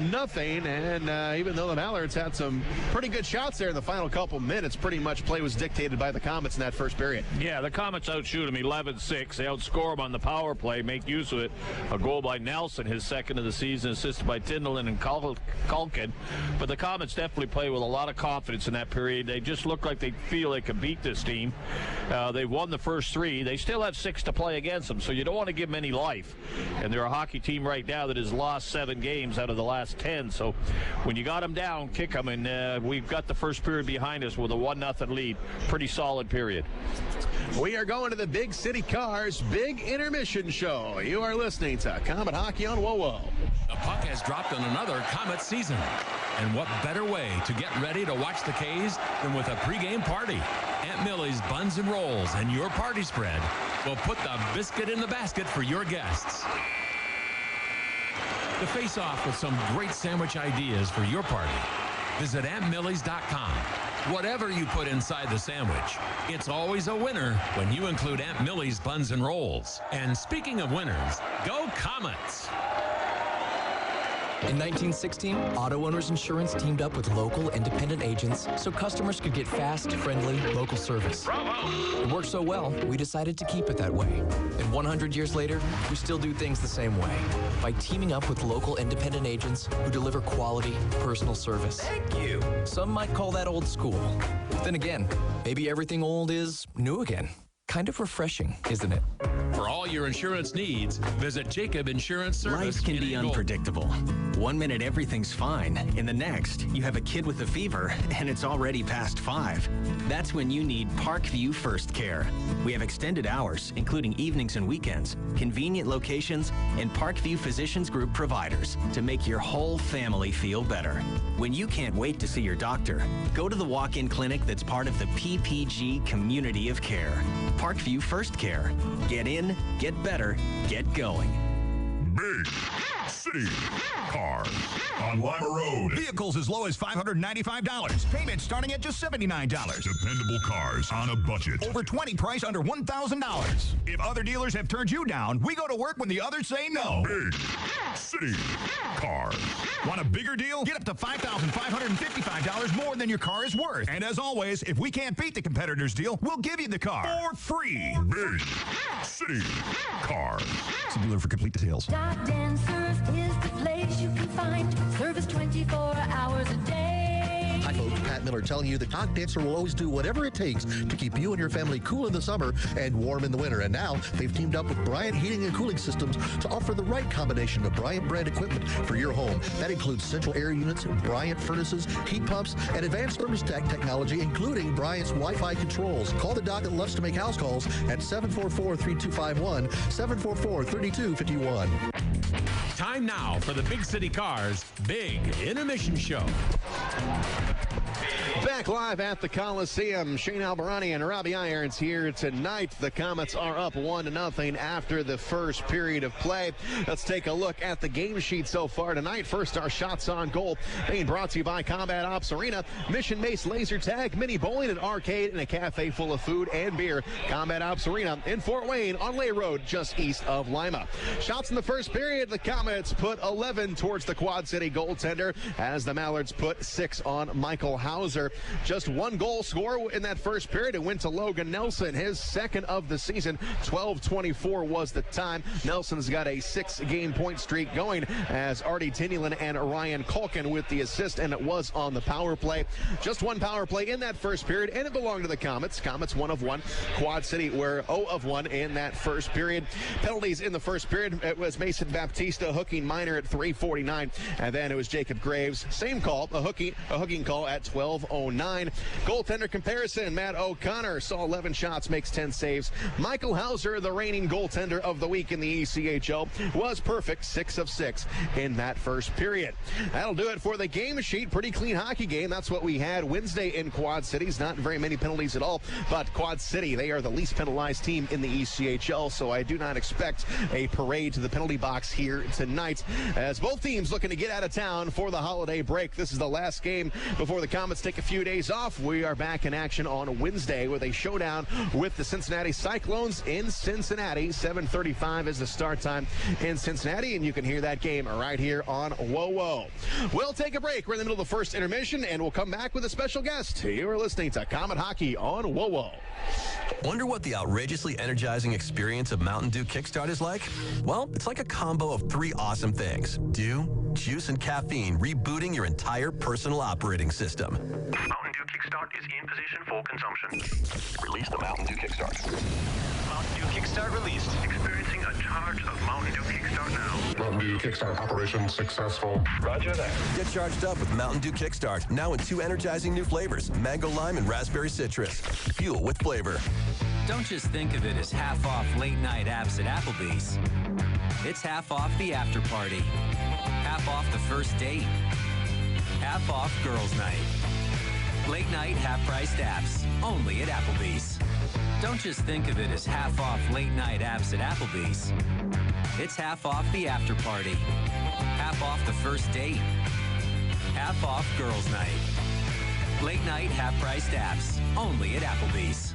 And even though the Mallards had some pretty good shots there in the final couple minutes, pretty much play was dictated by the Komets in that first period. Yeah, the Komets outshoot them 11-6. They outscore them on the power play, make use of it. A goal by Nelson, his second of the season, assisted by Tyanulin and Culkin. But the Komets definitely play with a lot of confidence in that period. They just look like they feel they can beat this team. They've won the first 3. They still have 6 to play against them, so you don't want to give them any life. And they're a hockey team right now that has lost 7 games out of the last 10. So when you got them down, kick them. And we've got the first period behind us with a 1-0 lead. Pretty solid period. We are going to the Big City Cars Big Intermission Show. You are listening to Comet Hockey on WoWo. The puck has dropped on another Comet season. And what better way to get ready to watch the K's than with a pregame party? Aunt Millie's Buns and Rolls and your party spread will put the biscuit in the basket for your guests. To face off with some great sandwich ideas for your party, visit AuntMillie's.com. Whatever you put inside the sandwich, it's always a winner when you include Aunt Millie's Buns and Rolls. And speaking of winners, go Komets! In 1916, Auto Owners Insurance teamed up with local independent agents so customers could get fast, friendly, local service. Bravo! It worked so well, we decided to keep it that way. And 100 years later, we still do things the same way by teaming up with local independent agents who deliver quality, personal service. Thank you. Some might call that old school. Then again, maybe everything old is new again. Kind of refreshing, isn't it? For all your insurance needs, visit Jacob Insurance Service. Life can be unpredictable. One minute everything's fine. In the next, you have a kid with a fever and it's already past 5. That's when you need Parkview First Care. We have extended hours, including evenings and weekends, convenient locations, and Parkview Physicians Group providers to make your whole family feel better. When you can't wait to see your doctor, go to the walk-in clinic that's part of the PPG community of care. Parkview First Care. Get in, get better, get going. Big City Cars on Lima Road. Vehicles as low as $595. Payments starting at just $79. Dependable cars on a budget. Over 20 price under $1,000. If other dealers have turned you down, we go to work when the others say no. Big City Cars. Want a bigger deal? Get up to $5,555 more than your car is worth. And as always, if we can't beat the competitor's deal, we'll give you the car for free. Big City Cars. See dealer for complete details. Dancers is the place you can find service 24 hours a day. Hi folks, Pat Miller telling you the Dock Dancer will always do whatever it takes to keep you and your family cool in the summer and warm in the winter. And now they've teamed up with Bryant Heating and Cooling Systems to offer the right combination of Bryant brand equipment for your home. That includes central air units, Bryant furnaces, heat pumps, and advanced thermostat technology, including Bryant's Wi-Fi controls. Call the doc that loves to make house calls at 744-3251, 744-3251. Time now for the Big City Cars Big Intermission Show. Back live at the Coliseum, Shane Albarani and Robbie Irons here tonight. The Komets are up 1-0 after the first period of play. Let's take a look at the game sheet so far tonight. First, our shots on goal being brought to you by Combat Ops Arena, Mission Mace Laser Tag, Mini Bowling, an arcade, and a cafe full of food and beer. Combat Ops Arena in Fort Wayne on Lay Road, just east of Lima. Shots in the first period, the Komets put 11 towards the Quad City goaltender as the Mallards put 6 on Michael Hauser. Just one goal score in that first period. It went to Logan Nelson, his second of the season. 12:24 was the time. Nelson's got a 6-game point streak going as Artie Tyanulin and Ryan Culkin with the assist, and it was on the power play. Just one power play in that first period, and it belonged to the Komets. Komets 1 of 1. Quad City were 0 of 1 in that first period. Penalties in the first period. It was Mason Baptista hooking minor at 3:49, and then it was Jacob Graves. Same call, a hooking call at 12:09. Goaltender comparison, Matt O'Connor saw 11 shots, makes 10 saves. Michael Hauser, the reigning goaltender of the week in the ECHL, was perfect, 6 of 6 in that first period. That'll do it for the game sheet. Pretty clean hockey game. That's what we had Wednesday in Quad Cities. Not very many penalties at all, but Quad City, they are the least penalized team in the ECHL, so I do not expect a parade to the penalty box here tonight, as both teams looking to get out of town for the holiday break. This is the last game before the Komets take a few days off. We are back in action on Wednesday with a showdown with the Cincinnati Cyclones in Cincinnati. 7:35 is the start time in Cincinnati, and you can hear that game right here on WOWO. We'll take a break. We're in the middle of the first intermission, and we'll come back with a special guest. You are listening to Komet Hockey on WOWO. Wonder what the outrageously energizing experience of Mountain Dew Kickstart is like? Well, it's like a combo of 3 awesome things: dew, juice, and caffeine, rebooting your entire personal operating system. Mountain Dew Kickstart is in position for consumption. Release the Mountain Dew Kickstart. Mountain Dew Kickstart released. Experiencing a charge of Mountain Dew Kickstart now. Mountain Dew Kickstart operation successful. Roger that. Get charged up with Mountain Dew Kickstart, now in 2 energizing new flavors: mango lime and raspberry citrus. Fuel with flavor. Don't just think of it as half off late night apps at Applebee's. It's half off the after party, half off the first date, half off girls' night. Late night half-priced apps, only at Applebee's. Don't just think of it as half off late night apps at Applebee's. It's half off the after party, half off the first date, half off girls' night. Late night half-priced apps. Only at Applebee's.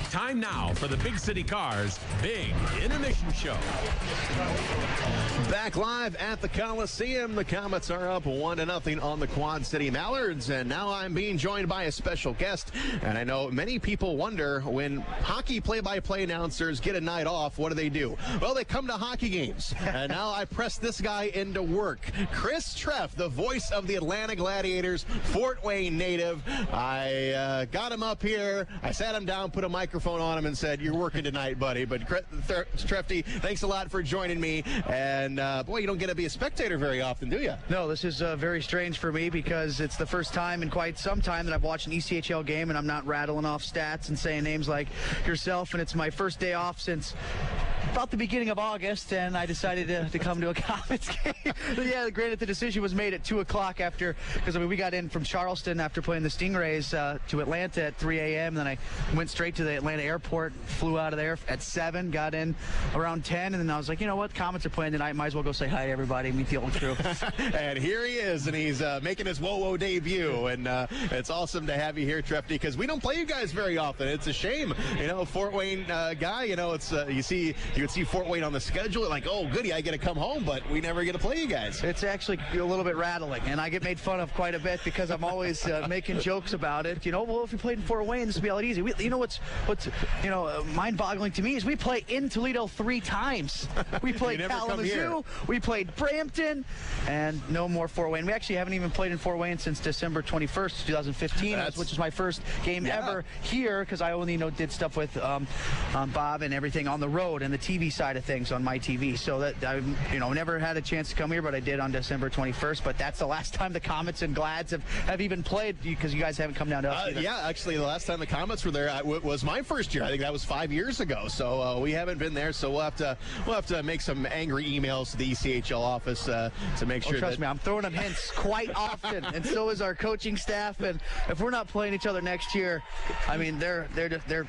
Time now for the Big City Cars Big Intermission Show. Back live at the Coliseum. The Komets are up 1-0 on the Quad City Mallards, and now I'm being joined by a special guest. And I know many people wonder, when hockey play-by-play announcers get a night off, what do? Well, they come to hockey games. And now I press this guy into work. Chris Treff, the voice of the Atlanta Gladiators, Fort Wayne native. I got him up here. I sat him down, put a microphone on him, and said, "You're working tonight, buddy." But Trefty, thanks a lot for joining me. And boy, you don't get to be a spectator very often, do you? No, this is very strange for me because it's the first time in quite some time that I've watched an ECHL game, and I'm not rattling off stats and saying names like yourself. And it's my first day off since about the beginning of August, and I decided to come to a Komets game. But yeah, granted, the decision was made at 2 o'clock after, because I mean, we got in from Charleston after playing the Stingrays to Atlanta at 3 a.m. Then I went straight to the Atlanta airport, flew out of there at 7, got in around 10, and then I was like, you know what, Komets are playing tonight, might as well go say hi to everybody, meet the old crew. And here he is, and he's making his Whoa debut, and it's awesome to have you here, Trefty, because we don't play you guys very often. It's a shame, you know, Fort Wayne guy, you know, it's you would see Fort Wayne on the schedule, like, oh, goody, I get to come home, but we never get to play you guys. It's actually a little bit rattling, and I get made fun of quite a bit because I'm always making jokes about it. You know, well, if you played in Fort Wayne, this would be a lot easy. You know what's mind-boggling to me is we play in Toledo 3 times. We played Kalamazoo, we played Brampton, and no more Fort Wayne. We actually haven't even played in Fort Wayne since December 21st, 2015, which is my first game ever here, because I only did stuff with Bob and everything on the road and the TV side of things on my TV. So that I've never had a chance to come here, but I did on December 21st. But that's the last time the Komets and Glads have even played, because you guys haven't come down to us either. Yeah, actually, the last time the Komets were there was my first year. I think that was 5 years ago. So we haven't been there. So we'll have to make some angry emails to the ECHL office to make sure. Trust me, I'm throwing them hints quite often, and so is our coaching staff. And if we're not playing each other next year, I mean, they're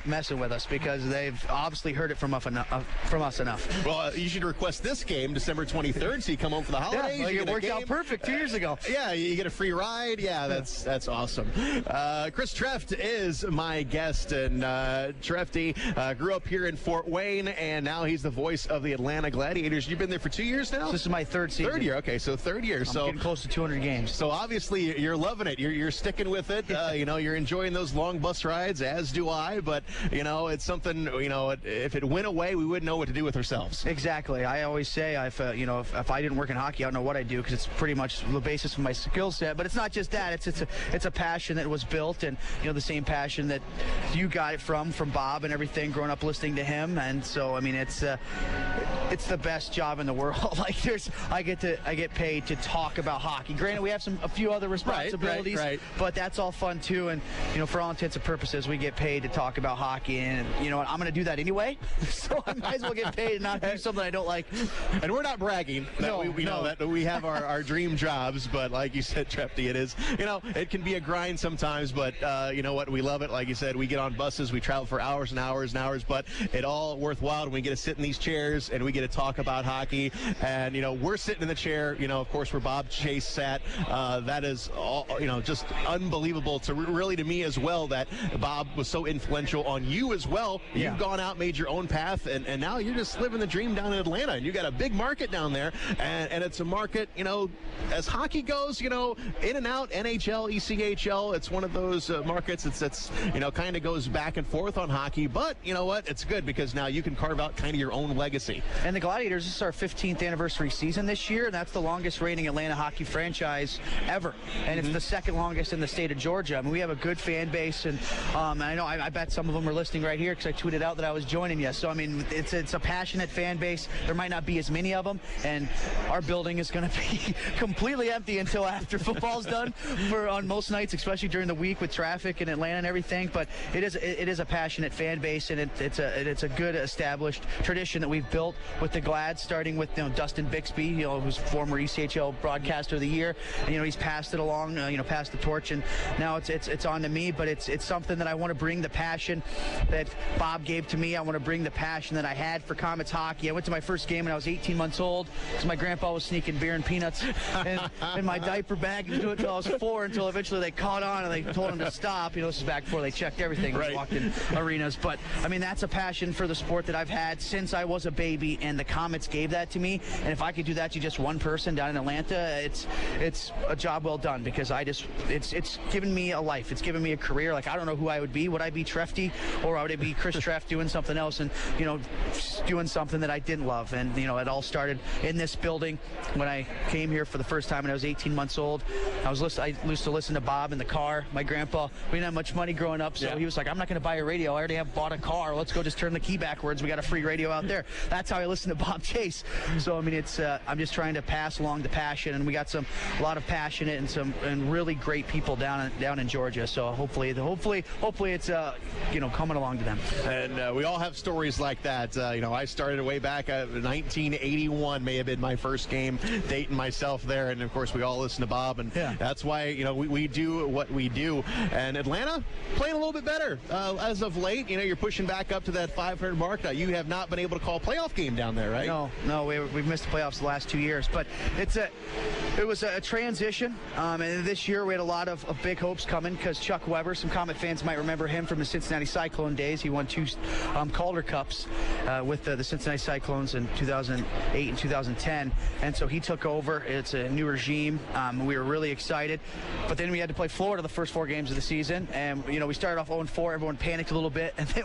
messing with us because they've obviously heard it from us enough. Well, you should request this game December 23rd, so you come home for the holidays. Yeah, it worked out perfect 2 years ago. Yeah, you get a free ride. Yeah, that's awesome. Chris Treff is my guest, and Trefty grew up here in Fort Wayne, and now he's the voice of the Atlanta Gladiators. You've been there for 2 years now? This is my third season. Third year, okay, so third year. I'm getting close to 200 games. So obviously you're loving it. You're sticking with it. You're enjoying those long bus rides, as do I. But it's something. If it went away, we wouldn't know what to do with ourselves. Exactly. I always say, if I didn't work in hockey, I don't know what I'd do, because it's pretty much the basis of my skill set. But it's not just that. It's a passion that was built, and the same passion that you got it from Bob and everything, growing up listening to him. And so I mean, it's the best job in the world. Like I get paid to talk about hockey. Granted, we have a few other responsibilities, right. But that's all fun too. And for all intents and purposes, we get paid to talk about hockey. And you know what? I'm going to do that anyway. So I might as well get paid and not do something I don't like. And we're not bragging. We know that we have our dream jobs, but like you said, Trefty, it is. It can be a grind sometimes, but you know what? We love it. Like you said, we get on buses, we travel for hours and hours and hours, but it all worthwhile when we get to sit in these chairs and we get to talk about hockey. And we're sitting in the chair, of course, where Bob Chase sat. That is all, just unbelievable to me as well, that Bob was so influential on you as well. You've gone out, made your own path, and now you're just living the dream down in Atlanta, and you got a big market down there, and it's a market, as hockey goes, in and out, NHL, ECHL, it's one of those markets that's kind of goes back and forth on hockey, but you know what, it's good because now you can carve out kind of your own legacy. And the Gladiators, this is our 15th anniversary season this year, and that's the longest reigning Atlanta hockey franchise ever, and it's the second longest in the state of Georgia. I mean, we have a good fan base, and I know I bet some of them are listening right here because I tweeted out that I was joining you. So I mean, it's a passionate fan base. There might not be as many of them, and our building is going to be completely empty until after football's done on most nights, especially during the week with traffic in Atlanta and everything. But it is a passionate fan base, and it's a good established tradition that we've built with the Glads, starting with Dustin Bixby, who's former ECHL broadcaster of the year, and he's passed it along, passed the torch, and now it's on to me. But it's something that I want to bring the passion that Bob gave to me. I want to bring the passion that I had had for Komets hockey. I went to my first game when I was 18 months old because my grandpa was sneaking beer and peanuts in my diaper bag and doing it until I was 4, until eventually they caught on and they told him to stop. This is back before they checked everything when we walked in arenas. But, I mean, that's a passion for the sport that I've had since I was a baby, and the Komets gave that to me. And if I could do that to just one person down in Atlanta, it's a job well done, because it's given me a life. It's given me a career. Like, I don't know who I would be. Would I be Trefty, or would I be Chris Treff doing something else and, doing something that I didn't love? And, it all started in this building when I came here for the first time when I was 18 months old. I used to listen to Bob in the car. My grandpa, we didn't have much money growing up, so he was like, I'm not going to buy a radio. I already have bought a car. Let's go just turn the key backwards. We got a free radio out there. That's how I listened to Bob Chase. So, I mean, I'm just trying to pass along the passion, and we got a lot of passionate and really great people down in Georgia. So hopefully it's coming along to them. And we all have stories like that. I started way back 1981 may have been my first game, dating myself there, and of course we all listen to Bob, and that's why we do what we do. And Atlanta playing a little bit better as of late. You're pushing back up to that 500 mark. Now, you have not been able to call a playoff game down there, right? No, we've missed the playoffs the last 2 years, but it was a transition, and this year we had a lot of big hopes coming, because Chuck Weber, some Komet fans might remember him from the Cincinnati Cyclone days. He won 2 Calder Cups with the Cincinnati Cyclones in 2008 and 2010, and so he took over. It's a new regime. We were really excited, but then we had to play Florida the first 4 games of the season, and we started off 0-4. Everyone panicked a little bit, and then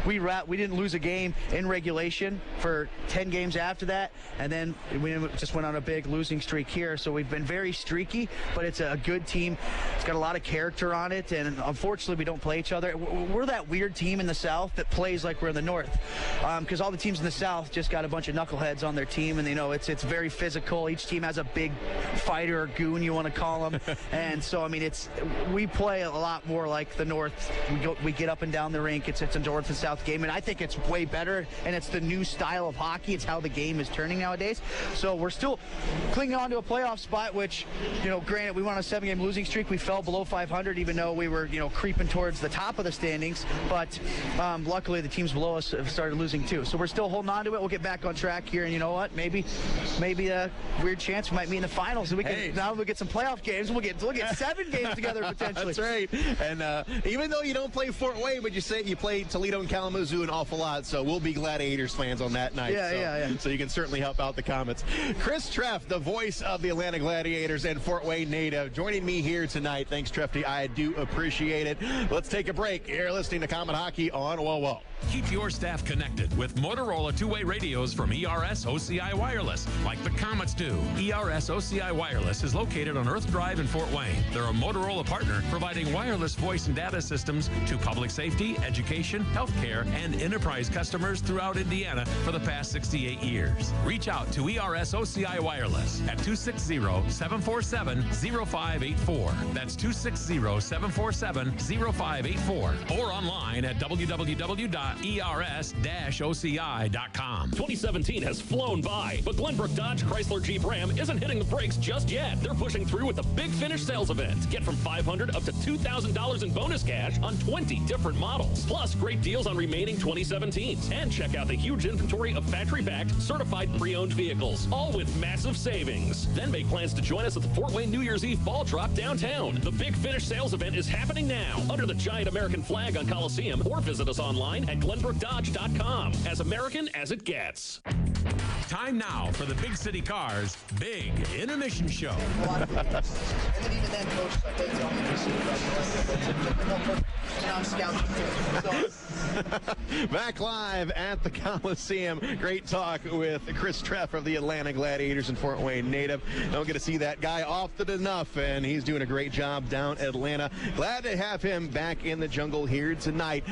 we didn't lose a game in regulation for 10 games after that, and then we just went on a big losing streak here. So we've been very streaky, but it's a good team. It's got a lot of character on it, and unfortunately we don't play each other. We're that weird team in the South that plays like we're in the North, because all the teams in the South just got a bunch of knuckleheads on their team, and it's very physical. Each team has a big fighter or goon, you want to call them, and so I mean we play a lot more like the North. We get up and down the rink. It's a North and South game, and I think it's way better, and it's the new style of hockey. It's how the game is turning nowadays. So we're still clinging on to a playoff spot, which, granted, we went on a 7-game losing streak. We fell below 500, even though we were, creeping towards the top of the standings. But luckily, the teams below us have started losing too. So we're still holding on to it. We'll get back on track here, and you know what? Maybe a weird chance we might be in the finals. And now we'll get some playoff games. We'll get 7 games together potentially. That's right. And even though you don't play Fort Wayne, but you play Toledo and Kalamazoo an awful lot, so we'll be Gladiators fans on that night. So you can certainly help out the Komets. Chris Treff, the voice of the Atlanta Gladiators and Fort Wayne native, joining me here tonight. Thanks, Trefty. I do appreciate it. Let's take a break. You're listening to Komet Hockey on Whoa Whoa. Keep your staff connected with Motorola two-way radios from ERS OCI Wireless, like the Komets do. ERS OCI Wireless is located on Earth Drive in Fort Wayne. They're a Motorola partner providing wireless voice and data systems to public safety, education, healthcare, and enterprise customers throughout Indiana for the past 68 years. Reach out to ERS OCI Wireless at 260-747-0584. That's 260-747-0584. Or online at www.ers-oci.com. 2017 has flown by, but Glenbrook Dodge Chrysler Jeep Ram isn't hitting the brakes just yet. They're pushing through with the Big Finish sales event. Get from $500 up to $2,000 in bonus cash on 20 different models. Plus, great deals on remaining 2017s. And check out the huge inventory of factory-backed, certified pre-owned vehicles, all with massive savings. Then make plans to join us at the Fort Wayne New Year's Eve ball drop downtown. The Big Finish sales event is happening now under the giant American flag on Coliseum, or visit us online at glenbrookdodge.com. As American as it gets. Time now for the Big City Cars Big Intermission Show. And then even then, Coach, I think it's only Back live at the Coliseum. Great talk with Chris Treff of the Atlanta Gladiators and Fort Wayne native. Don't get to see that guy often enough, and he's doing a great job down Atlanta. Glad to have him back in the jungle here tonight.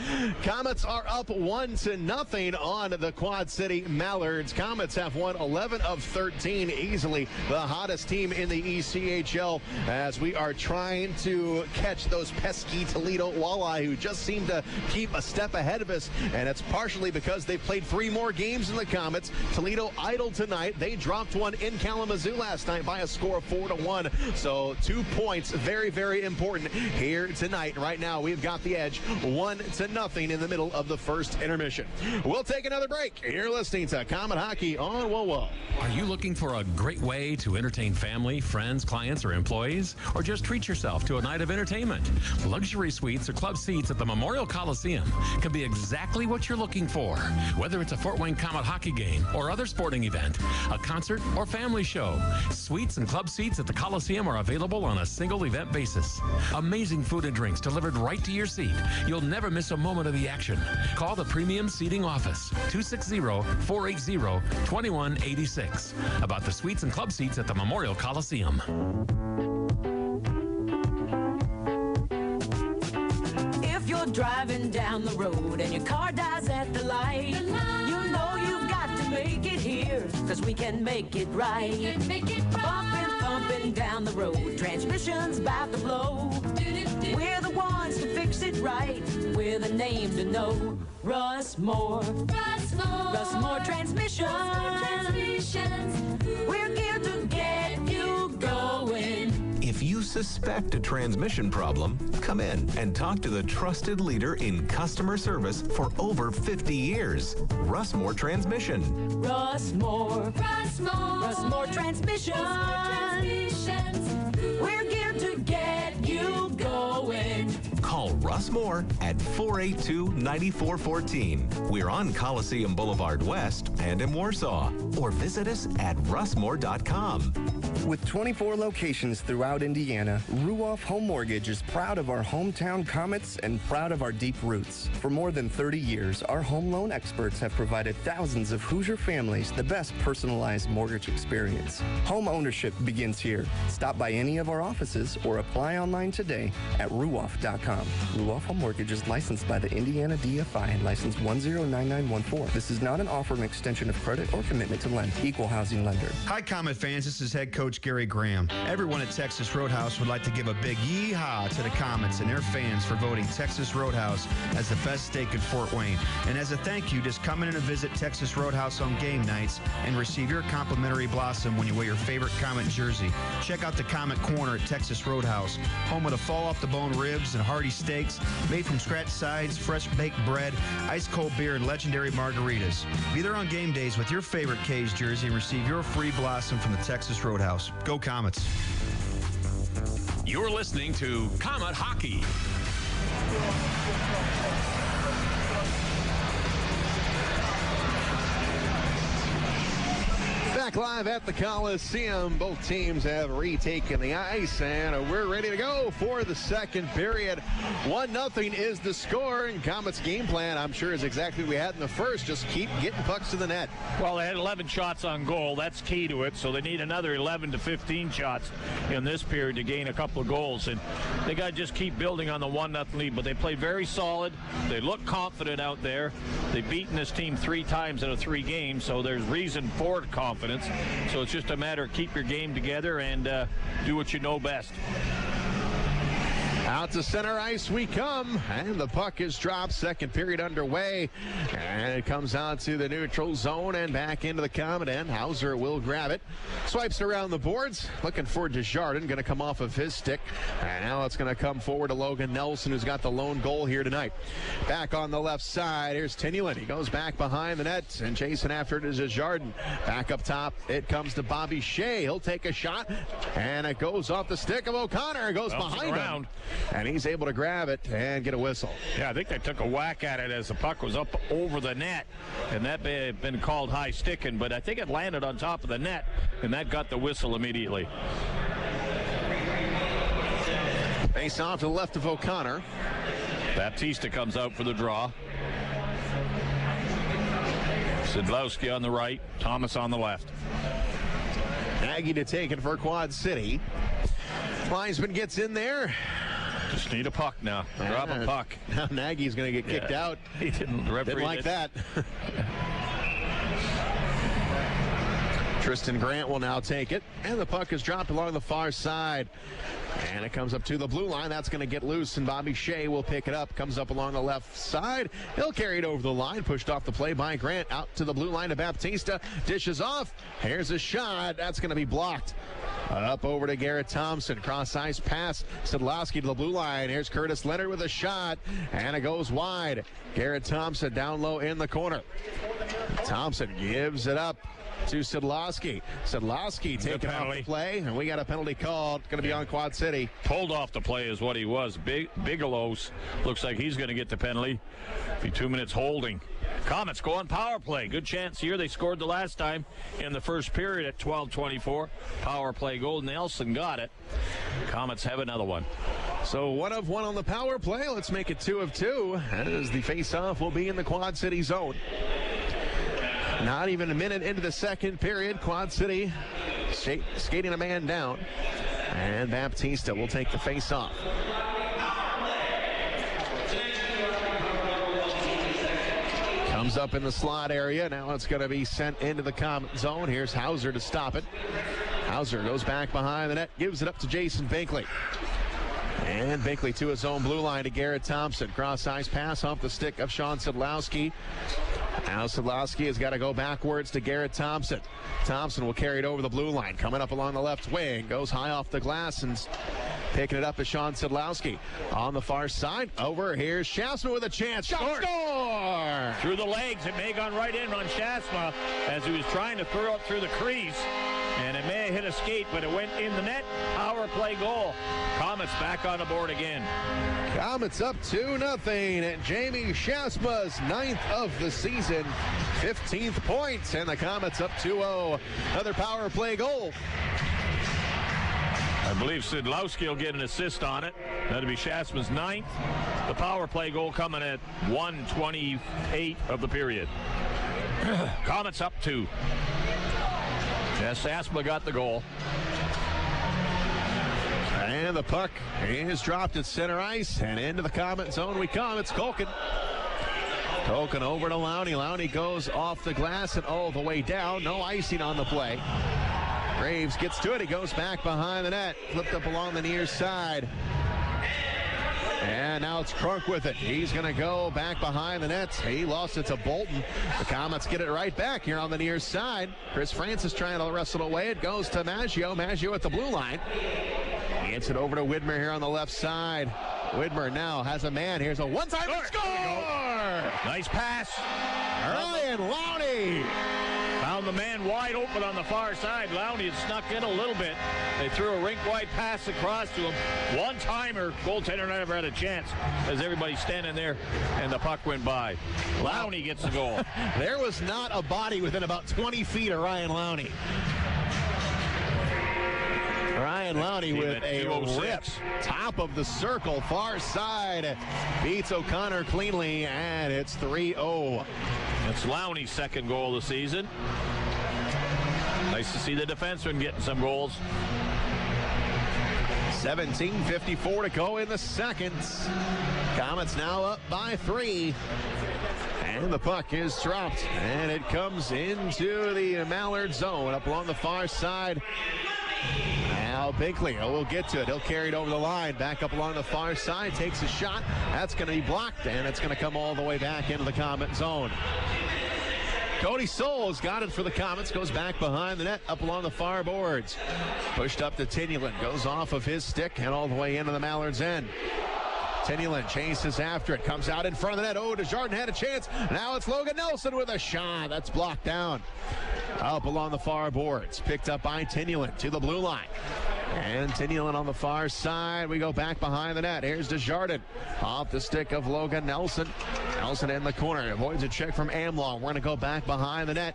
Komets are up 1-0 on the Quad City Mallards. Komets have won 11 of 13, easily the hottest team in the ECHL, as we are trying to catch those pesky Toledo Walleye who just seem to keep a step ahead of us, and it's partially because they've played 3 more games than the Komets. Toledo idled tonight. They dropped one in Kalamazoo last night by a score of 4-1. So 2 points, very, very important here tonight. Right now, we've got the edge 1-0 in the middle of the first intermission. We'll take another break. You're listening to Komet Hockey on WOWO. Are you looking for a great way to entertain family, friends, clients, or employees? Or just treat yourself to a night of entertainment? Luxury suites or club seats at the Memorial Coliseum can be exactly what you're looking for. Whether it's a Fort Wayne Komet hockey game or other sporting event, a concert or family show, suites and club seats at the Coliseum are available on a single event basis. Amazing food and drinks delivered right to your seat. You'll never miss a moment of the action. Call the Premium Seating Office, 260-480-2186, about the suites and club seats at the Memorial Coliseum. If you're driving down the road and your car dies at the light, you know you've got to make it here, because we can make it right. Bumping, thumping down the road, transmission's about to blow. We're the ones to fix it right. We're the name to know. Russ Moore. Russ Moore Transmissions. We're geared to get you going. If you suspect a transmission problem, come in and talk to the trusted leader in customer service for over 50 years, Russ Moore Transmission. Russ Moore. Russ Moore Transmissions. We're geared to get you going. Call Russ Moore at 482-9414. We're on Coliseum Boulevard West and in Warsaw. Or visit us at russmore.com. With 24 locations throughout Indiana, Ruoff Home Mortgage is proud of our hometown Komets and proud of our deep roots. For more than 30 years, our home loan experts have provided thousands of Hoosier families the best personalized mortgage experience. Home ownership begins here. Stop by any of our offices or apply online today at ruoff.com. Ruoff Home Mortgage is licensed by the Indiana DFI, license 109914. This is not an offer, an extension of credit, or commitment to lend. Equal housing lender. Hi, Komet fans. This is head coach Gary Graham. Everyone at Texas Roadhouse would like to give a big yee-haw to the Komets and their fans for voting Texas Roadhouse as the best steak in Fort Wayne. And as a thank you, just come in and visit Texas Roadhouse on game nights and receive your complimentary blossom when you wear your favorite Komet jersey. Check out the Komet Corner at Texas Roadhouse, home of the fall-off-the-bone ribs and hearty steaks made from scratch sides, fresh baked bread, ice-cold beer, and legendary margaritas. Be there on game days with your favorite K's jersey and receive your free blossom from the Texas Roadhouse. Go Komets. You're listening to Komet Hockey. Back live at the Coliseum. Both teams have retaken the ice, and we're ready to go for the second period. 1-0 is the score, and Komet's game plan, I'm sure, is exactly what we had in the first. Just keep getting pucks to the net. Well, they had 11 shots on goal. That's key to it, so they need another 11 to 15 shots in this period to gain a couple of goals, and they got to just keep building on the 1-0 lead, but they played very solid. They look confident out there. They've beaten this team 3 times out of 3 games, so there's reason for confidence. So it's just a matter of keep your game together and do what you know best. Out to center ice we come, and the puck is dropped. Second period underway, and it comes out to the neutral zone and back into the Komet end. Hauser will grab it, swipes around the boards, looking for Desjardins, going to come off of his stick, and now it's going to come forward to Logan Nelson, who's got the lone goal here tonight. Back on the left side, here's Tyanulin. He goes back behind the net, and chasing after it is Desjardins. Back up top, it comes to Bobby Shea. He'll take a shot, and it goes off the stick of O'Connor. It goes behind him. And he's able to grab it and get a whistle. Yeah, I think they took a whack at it as the puck was up over the net, and that may have been called high sticking, but I think it landed on top of the net, and that got the whistle immediately. Face off to the left of O'Connor. Baptista comes out for the draw. Szydlowski on the right, Thomas on the left. Nagy to take it for Quad City. Linesman gets in there. Just need a puck now. Drop a puck. Now Nagy's going to get kicked out. He didn't like that. Tristan Grant will now take it, and the puck is dropped along the far side. And it comes up to the blue line. That's going to get loose, and Bobby Shea will pick it up. Comes up along the left side. He'll carry it over the line. Pushed off the play by Grant. Out to the blue line to Baptista. Dishes off. Here's a shot. That's going to be blocked. Up over to Garrett Thompson. Cross-ice pass. Szydlowski to the blue line. Here's Curtis Leonard with a shot, and it goes wide. Garrett Thompson down low in the corner. Thompson gives it up to Szydlowski. Szydlowski taking off the play, and we got a penalty called. Going to be on Quad City. Pulled off the play is what he was. Bigelow's looks like he's going to get the penalty. Be 2 minutes holding. Komets go on power play. Good chance here. They scored the last time in the first period at 12:24. Power play goal. Nelson got it. Komets have another one. So 1 of 1 on the power play. Let's make it 2 of 2 as the face-off will be in the Quad City zone. Not even a minute into the second period. Quad City skating a man down. And Baptista will take the face-off. Comes up in the slot area. Now it's going to be sent into the Comet zone. Here's Hauser to stop it. Hauser goes back behind the net, gives it up to Jason Binkley. And Binkley to his own blue line to Garrett Thompson. Cross-ice pass off the stick of Sean Szydlowski. Now Szydlowski has got to go backwards to Garrett Thompson. Thompson will carry it over the blue line. Coming up along the left wing. Goes high off the glass and picking it up to Sean Szydlowski. On the far side. Over. Here's Schaafsma with a chance. Shot! Score! Through the legs. It may have gone right in on Schaafsma as he was trying to throw it through the crease. And it may have hit a skate, but it went in the net. Power play goal. Komets back on the board again. Komets up 2-0 at Jamie Schaafsma's 9th of the season. 15th point, and the Komets up 2-0. Another power play goal. I believe Szydlowski will get an assist on it. That'll be Schaafsma's 9th. The power play goal coming at 1:28 of the period. Komets up 2. Yes, Schaafsma got the goal. And the puck is dropped at center ice, and into the Comet zone we come. It's Culkin. Culkin over to Lowney. Lowney goes off the glass and all the way down. No icing on the play. Graves gets to it. He goes back behind the net. Flipped up along the near side. And now it's Krunk with it. He's going to go back behind the net. He lost it to Bolton. The Komets get it right back here on the near side. Chris Francis trying to wrestle away. It goes to Maggio. Maggio at the blue line. Gets it over to Widmar here on the left side. Widmar now has a man. Here's a one-time score! Nice pass. Ryan Lowney. Found the man wide open on the far side. Lowney had snuck in a little bit. They threw a rink-wide pass across to him. One-timer. Goaltender never had a chance as everybody's standing there, and the puck went by. Lowney gets the goal. There was not a body within about 20 feet of Ryan Lowney. Ryan Lowney with a rip. Top of the circle, far side. Beats O'Connor cleanly, and it's 3-0. It's Lowney's second goal of the season. Nice to see the defenseman getting some goals. 17:54 to go in the second. Komets now up by 3. And the puck is dropped, and it comes into the Mallard zone up along the far side. Now Binkley will get to it. He'll carry it over the line. Back up along the far side. Takes a shot. That's going to be blocked, and it's going to come all the way back into the Komet zone. Cody Souls got it for the Komets. Goes back behind the net, up along the far boards. Pushed up to Tyanulin. Goes off of his stick and all the way into the Mallards' end. Tyanulin chases after it. Comes out in front of the net. Oh, Desjardins had a chance. Now it's Logan Nelson with a shot. That's blocked down. Up along the far boards. Picked up by Tyanulin to the blue line. And Tyanulin on the far side. We go back behind the net. Here's Desjardins. Off the stick of Logan Nelson. Nelson in the corner. Avoids a check from Amlong. We're going to go back behind the net.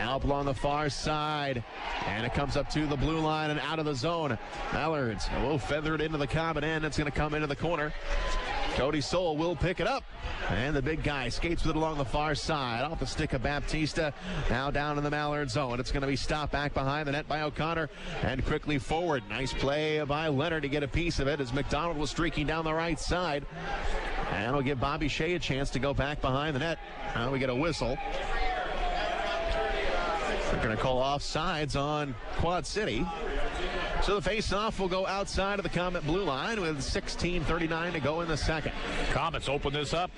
Up along the far side. And it comes up to the blue line and out of the zone. Mallards will feather it into the Comet end. It's going to come into the corner. Cody Soul will pick it up. And the big guy skates with it along the far side. Off the stick of Baptista. Now down in the Mallard zone. It's going to be stopped back behind the net by O'Connor. And quickly forward. Nice play by Leonard to get a piece of it as McDonald was streaking down the right side. And it'll give Bobby Shea a chance to go back behind the net. Now we get a whistle. Going to call offsides on Quad City. So the face-off will go outside of the Comet blue line with 16:39 to go in the second. Comets open this up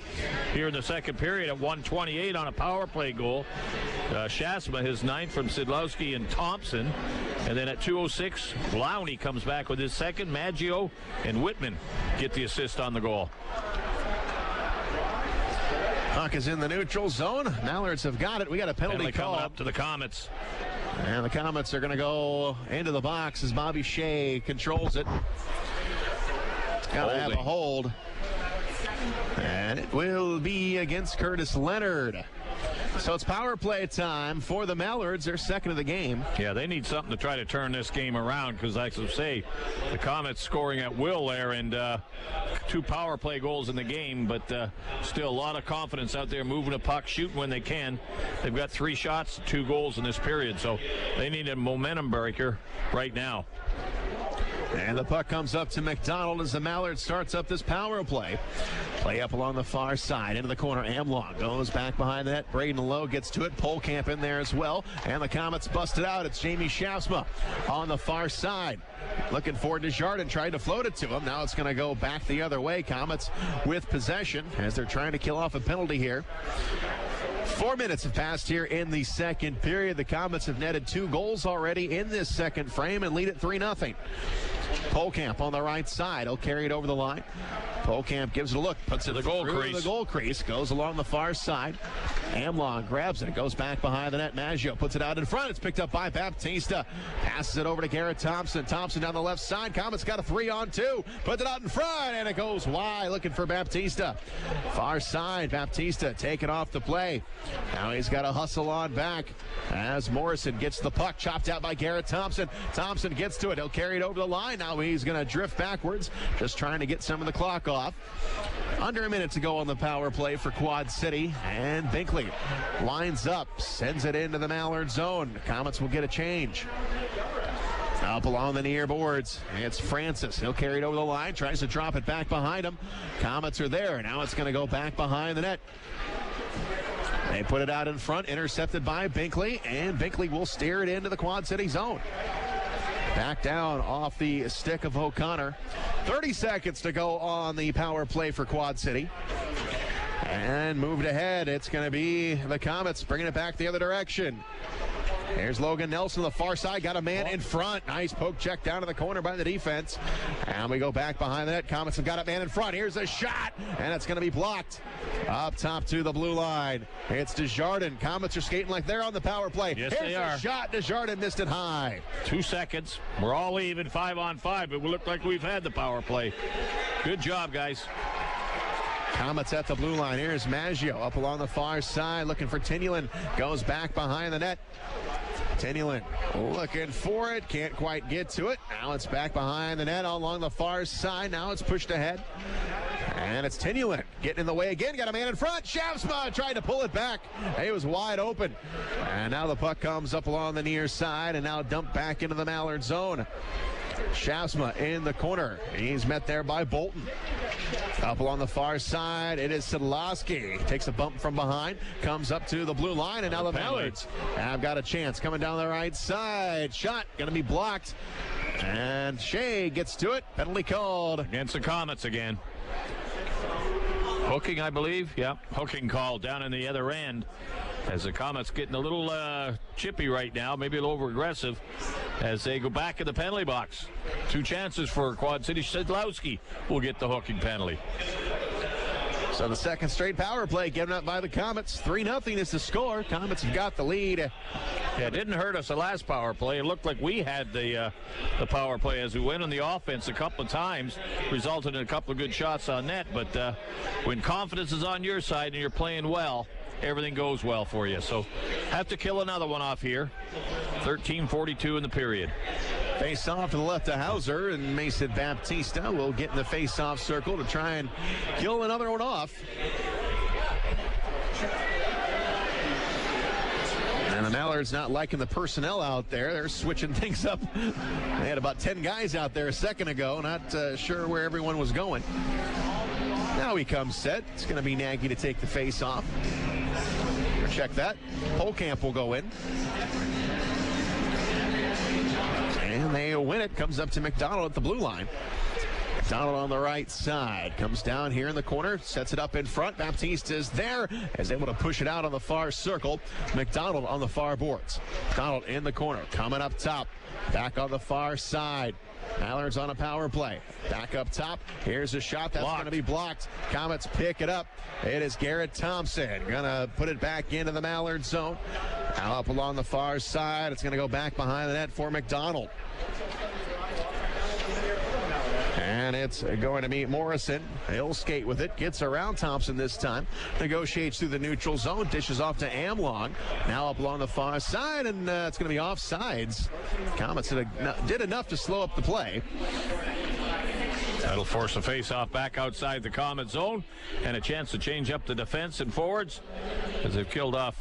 here in the second period at 1:28 on a power play goal. Schaafsma, his ninth from Szydlowski and Thompson. And then at 2:06, Lowney comes back with his second. Maggio and Widmar get the assist on the goal. Puck is in the neutral zone. Mallards have got it. We got a penalty call coming up to the Comets. And the Comets are going to go into the box as Bobby Shea controls it. Got to have a hold. And it will be against Curtis Leonard. So it's power play time for the Mallards. They're second of the game. Yeah, they need something to try to turn this game around because, like I say, the Comets scoring at will there and 2 power play goals in the game, but still a lot of confidence out there moving a puck, shooting when they can. They've got 3 shots, 2 goals in this period, so they need a momentum breaker right now. And the puck comes up to McDonald as the Mallard starts up this power play. Play up along the far side into the corner. Amlong goes back behind the net. Braden Lowe gets to it. Polkamp in there as well. And the Comets busted out. It's Jamie Schaafsma on the far side. Looking for Desjardins, trying to float it to him. Now it's going to go back the other way. Comets with possession as they're trying to kill off a penalty here. 4 minutes have passed here in the second period. The Comets have netted 2 goals already in this second frame and lead at 3-0. Polkamp on the right side. He'll carry it over the line. Polkamp gives it a look, puts it the goal through crease. the goal crease, goes along the far side. Amlong grabs it, goes back behind the net. Maggio puts it out in front. It's picked up by Baptista. Passes it over to Garrett Thompson. Thompson down the left side. Comets got a 3-on-2. Puts it out in front, and it goes wide, looking for Baptista. Far side, Baptista taking off the play. Now he's got to hustle on back as Morrison gets the puck, chopped out by Garrett Thompson. Thompson gets to it. He'll carry it over the line. Now he's going to drift backwards, just trying to get some of the clock off. Under a minute to go on the power play for Quad City, and Binkley lines up, sends it into the Mallard zone. The Comets will get a change. Up along the near boards, it's Francis. He'll carry it over the line, tries to drop it back behind him. Comets are there. Now it's going to go back behind the net. They put it out in front, intercepted by Binkley, and Binkley will steer it into the Quad City zone. Back down off the stick of O'Connor. 30 seconds to go on the power play for Quad City. And moved ahead. It's going to be the Comets bringing it back the other direction. There's Logan Nelson on the far side. Got a man in front. Nice poke check down to the corner by the defense. And we go back behind that. Comets have got a man in front. Here's a shot. And it's going to be blocked. Up top to the blue line. It's Desjardins. Comets are skating like they're on the power play. Yes, Here's they a are. shot. Desjardins missed it high. 2 seconds. We're all even 5-on-5, but we look like we've had the power play. Good job, guys. Comets at the blue line. Here's Maggio up along the far side looking for Tyanulin. Goes back behind the net. Tyanulin looking for it. Can't quite get to it. Now it's back behind the net along the far side. Now it's pushed ahead. And it's Tyanulin getting in the way again. Got a man in front. Schaafsma tried to pull it back. He was wide open. And now the puck comes up along the near side and now dumped back into the Mallard zone. Schaafsma in the corner. He's met there by Bolton. Up along the far side, it is Szydlowski. Takes a bump from behind, comes up to the blue line, and now the Mallards have got a chance. Coming down the right side. Shot going to be blocked. And Shea gets to it. Penalty called. Against the Comets again. Hooking, I believe. Yeah, hooking call down in the other end. As the Comets getting a little chippy right now, maybe a little over-aggressive as they go back in the penalty box. 2 chances for Quad City. Szydlowski will get the hooking penalty. So the second straight power play given up by the Comets. 3-0 is the score. Comets have got the lead. Yeah, it didn't hurt us the last power play. It looked like we had the power play as we went on the offense a couple of times, resulted in a couple of good shots on net. But when confidence is on your side and you're playing well, everything goes well for you. So have to kill another one off here. 13:42 in the period. Face off to the left of Hauser, and Mason Baptista will get in the face-off circle to try and kill another one off. And the Mallards not liking the personnel out there. They're switching things up. They had about 10 guys out there a second ago, not sure where everyone was going. Now he comes set. It's going to be Nagy to take the face-off. Check that. Holkamp will go in. And they win it. Comes up to McDonald at the blue line. McDonald on the right side. Comes down here in the corner. Sets it up in front. Baptista is there. Is able to push it out on the far circle. McDonald on the far boards. McDonald in the corner. Coming up top. Back on the far side. Mallards on a power play. Back up top. Here's a shot that's going to be blocked. Komets pick it up. It is Garrett Thompson. Going to put it back into the Mallard zone. Now up along the far side. It's going to go back behind the net for McDonald. And it's going to be Morrison. He'll skate with it. Gets around Thompson this time. Negotiates through the neutral zone. Dishes off to Amlong. Now up along the far side. And it's going to be offsides. Komets did enough to slow up the play. That'll force a face-off back outside the Komet zone. And a chance to change up the defense and forwards as they've killed off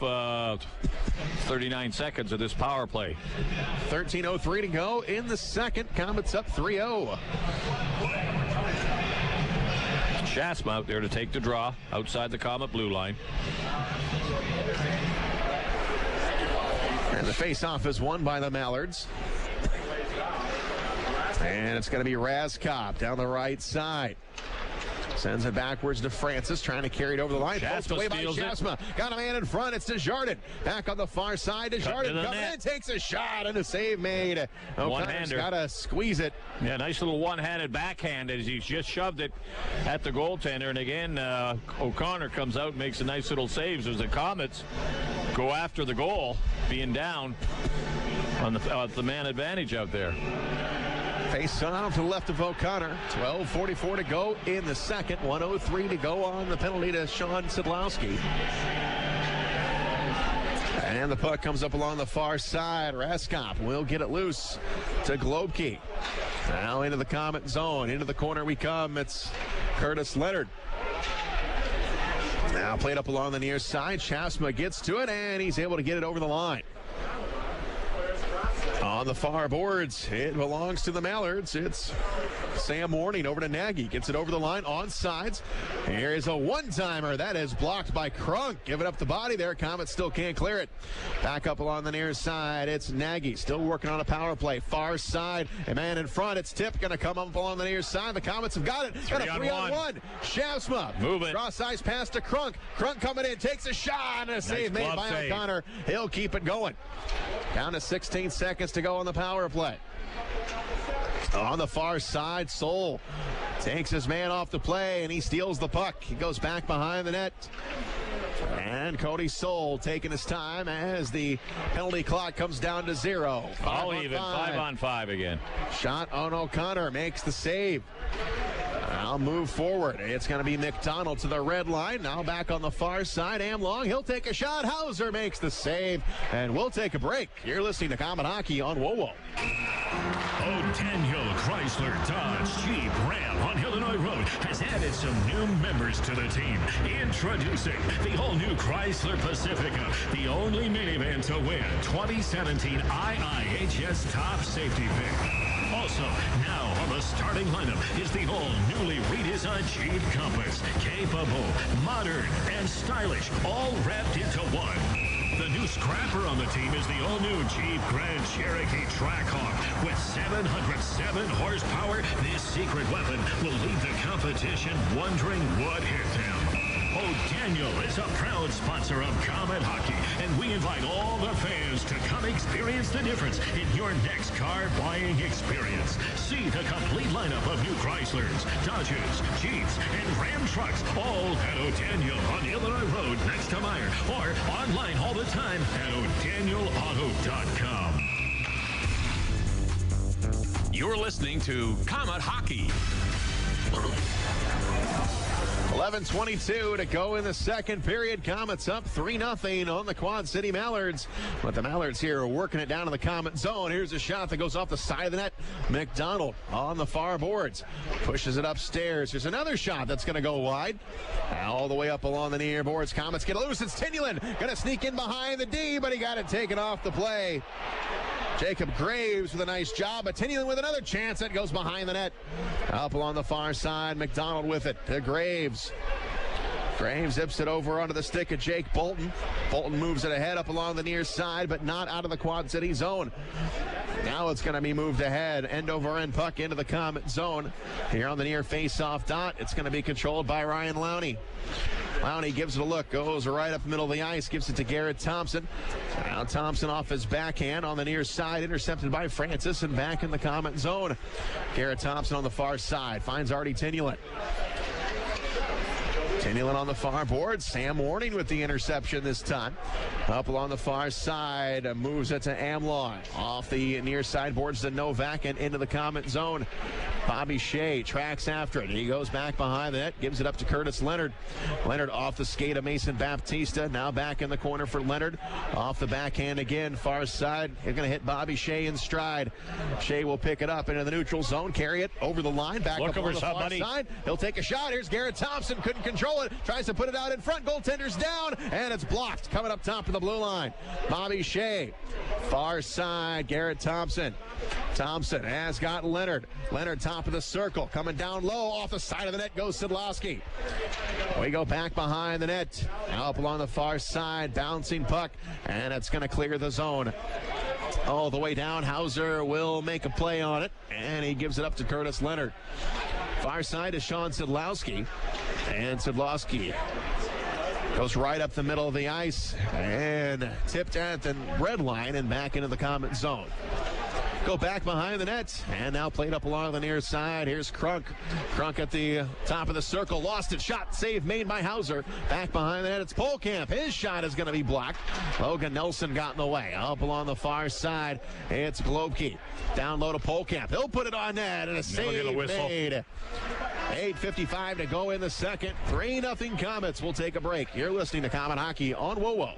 39 seconds of this power play. 13:03 to go in the second. Komets up 3-0. Schaafsma out there to take the draw outside the Komet blue line. And the face-off is won by the Mallards. And it's going to be Razkop down the right side. Sends it backwards to Francis, trying to carry it over the line. Poked away by Schaafsma. Got a man in front. It's Desjardins. Back on the far side. Desjardins coming in, takes a shot, and a save made. O'Connor's got to squeeze it. Yeah, nice little one-handed backhand as he just shoved it at the goaltender. And again, O'Connor comes out and makes a nice little save as the Komets go after the goal, being down on the man advantage out there. Face off to the left of O'Connor. 12:44 to go in the second. 1:03 to go on the penalty to Sean Szydlowski. And the puck comes up along the far side. Raskop will get it loose to Globke. Now into the Komet zone. Into the corner we come. It's Curtis Leonard. Now played up along the near side. Schaafsma gets to it, and he's able to get it over the line. On the far boards, it belongs to the Mallards. It's Sam Warning over to Nagy. Gets it over the line on sides. Here is a one-timer. That is blocked by Krunk. Giving up the body there. Komets still can't clear it. Back up along the near side. It's Nagy still working on a power play. Far side. A man in front. It's Tip going to come up along the near side. The Komets have got it. Got a 3-on-1. Schaafsma. Move it. Cross ice pass to Krunk. Krunk coming in. Takes a shot. And a save made by O'Connor. He'll keep it going. Down to 16 seconds to go on the power play. On the far side, Soul takes his man off the play, and he steals the puck. He goes back behind the net. And Cody Soul taking his time as the penalty clock comes down to 0. All even, 5-on-5 again. Shot on O'Connor, makes the save. I'll move forward. It's going to be McDonald to the red line. Now back on the far side. Amlong, he'll take a shot. Hauser makes the save. And we'll take a break. You're listening to Komet Hockey on WoWo. Daniel Chrysler Dodge Jeep Ram on Illinois Road has added some new members to the team. Introducing the all-new Chrysler Pacifica, the only minivan to win 2017 IIHS Top Safety Pick. Also, now on the starting lineup is the all-newly redesigned Jeep Compass. Capable, modern, and stylish, all wrapped into one. The new scrapper on the team is the all-new Jeep Grand Cherokee Trackhawk. With 707 horsepower, this secret weapon will leave the competition wondering what hit them. Daniel is a proud sponsor of Komet Hockey, and we invite all the fans to come experience the difference in your next car buying experience. See the complete lineup of new Chryslers, Dodges, Jeeps, and Ram trucks, all at O'Daniel on Illinois Road next to Meyer, or online all the time at o'danielauto.com. You're listening to Komet Hockey. 11:22 to go in the second period. Komets up 3-0 on the Quad City Mallards. But the Mallards here are working it down in the Komet zone. Here's a shot that goes off the side of the net. McDonald on the far boards. Pushes it upstairs. There's another shot that's going to go wide. All the way up along the near boards. Komets get it loose. It's Tyanulin. Going to sneak in behind the D, but he got it taken off the play. Jacob Graves with a nice job, but Tyanulin with another chance that goes behind the net. Up along the far side, McDonald with it to Graves. Graham zips it over onto the stick of Jake Bolton. Bolton moves it ahead up along the near side, but not out of the Quad City zone. Now it's going to be moved ahead, end over end puck into the Comet zone. Here on the near face-off dot, it's going to be controlled by Ryan Lowney. Lowney gives it a look, goes right up the middle of the ice, gives it to Garrett Thompson. Now Thompson off his backhand on the near side, intercepted by Francis, and back in the Comet zone. Garrett Thompson on the far side, finds Artie Tyanulin. Tyanulin on the far board. Sam Warning with the interception this time. Up along the far side, moves it to Amlaw. Off the near side boards to Novak and into the Comet zone. Bobby Shea tracks after it. He goes back behind the net, gives it up to Curtis Leonard. Leonard off the skate of Mason Baptista. Now back in the corner for Leonard. Off the backhand again, far side. They're going to hit Bobby Shea in stride. Shea will pick it up into the neutral zone, carry it over the line, back up on the far side. He'll take a shot. Here's Garrett Thompson. Couldn't control it. Tries to put it out in front. Goaltender's down, and it's blocked. Coming up top of the blue line. Bobby Shea. Far side, Garrett Thompson. Thompson has got Leonard. Leonard top of the circle. Coming down low. Off the side of the net goes Szydlowski. We go back behind the net. Now up along the far side. Bouncing puck. And it's going to clear the zone. All the way down. Hauser will make a play on it. And he gives it up to Curtis Leonard. Far side is Sean Szydlowski. And Szydlowski goes right up the middle of the ice and tipped at the red line and back into the Comet zone. Go back behind the net, and now played up along the near side. Here's Crunk. Crunk at the top of the circle. Lost it. Shot save made by Hauser. Back behind the net, it's Polkamp. His shot is going to be blocked. Logan Nelson got in the way. Up along the far side, it's Globke. Down low to Polkamp. He'll put it on net, and a save made. 8:55 to go in the second. 3-0 Comets. We'll take a break. You're listening to Comet Hockey on WoWo.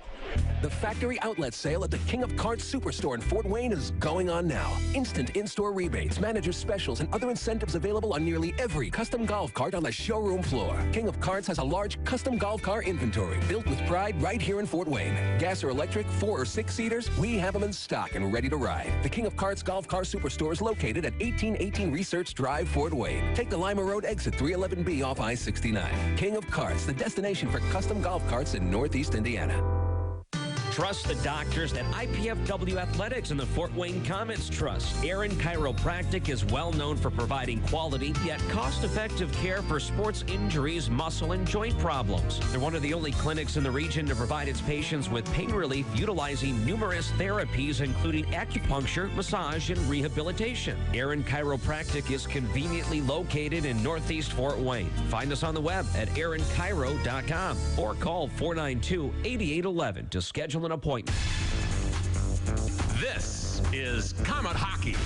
The factory outlet sale at the King of Cards Superstore in Fort Wayne is going on now. Instant in-store rebates, manager's specials, and other incentives available on nearly every custom golf cart on the showroom floor. King of Cards has a large custom golf car inventory built with pride right here in Fort Wayne. Gas or electric, 4 or 6 seaters, we have them in stock and ready to ride. The King of Cards Golf Car Superstore is located at 1818 Research Drive, Fort Wayne. Take the Lima Road exit 311B off I-69. King of Cards, the destination for custom golf carts in Northeast Indiana. Trust the doctors at IPFW Athletics and the Fort Wayne Komets Trust. Aaron Chiropractic is well known for providing quality yet cost-effective care for sports injuries, muscle, and joint problems. They're one of the only clinics in the region to provide its patients with pain relief utilizing numerous therapies, including acupuncture, massage, and rehabilitation. Aaron Chiropractic is conveniently located in Northeast Fort Wayne. Find us on the web at aaronchiro.com or call 492-8811 to schedule an appointment. This is Comet Hockey.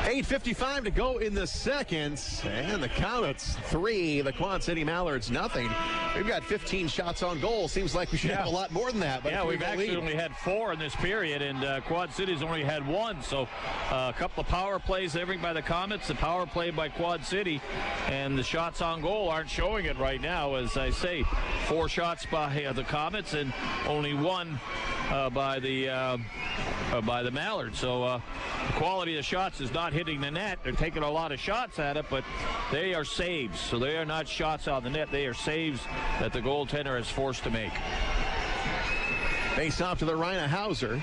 8:55 to go in the second, and the Comets 3, the Quad City Mallards nothing. We've got 15 shots on goal. Seems like we should have a lot more than that. But yeah, we've actually only had 4 in this period, and Quad City's only had 1. So a couple of power plays everything by the Comets, the power play by Quad City, and the shots on goal aren't showing it right now. As I say, 4 shots by the Comets and only 1 by the Mallards. So the quality of shots is not hitting the net. They're taking a lot of shots at it, but they are saves. So they are not shots on the net. They are saves that the goaltender is forced to make. Face off to the right of Hauser.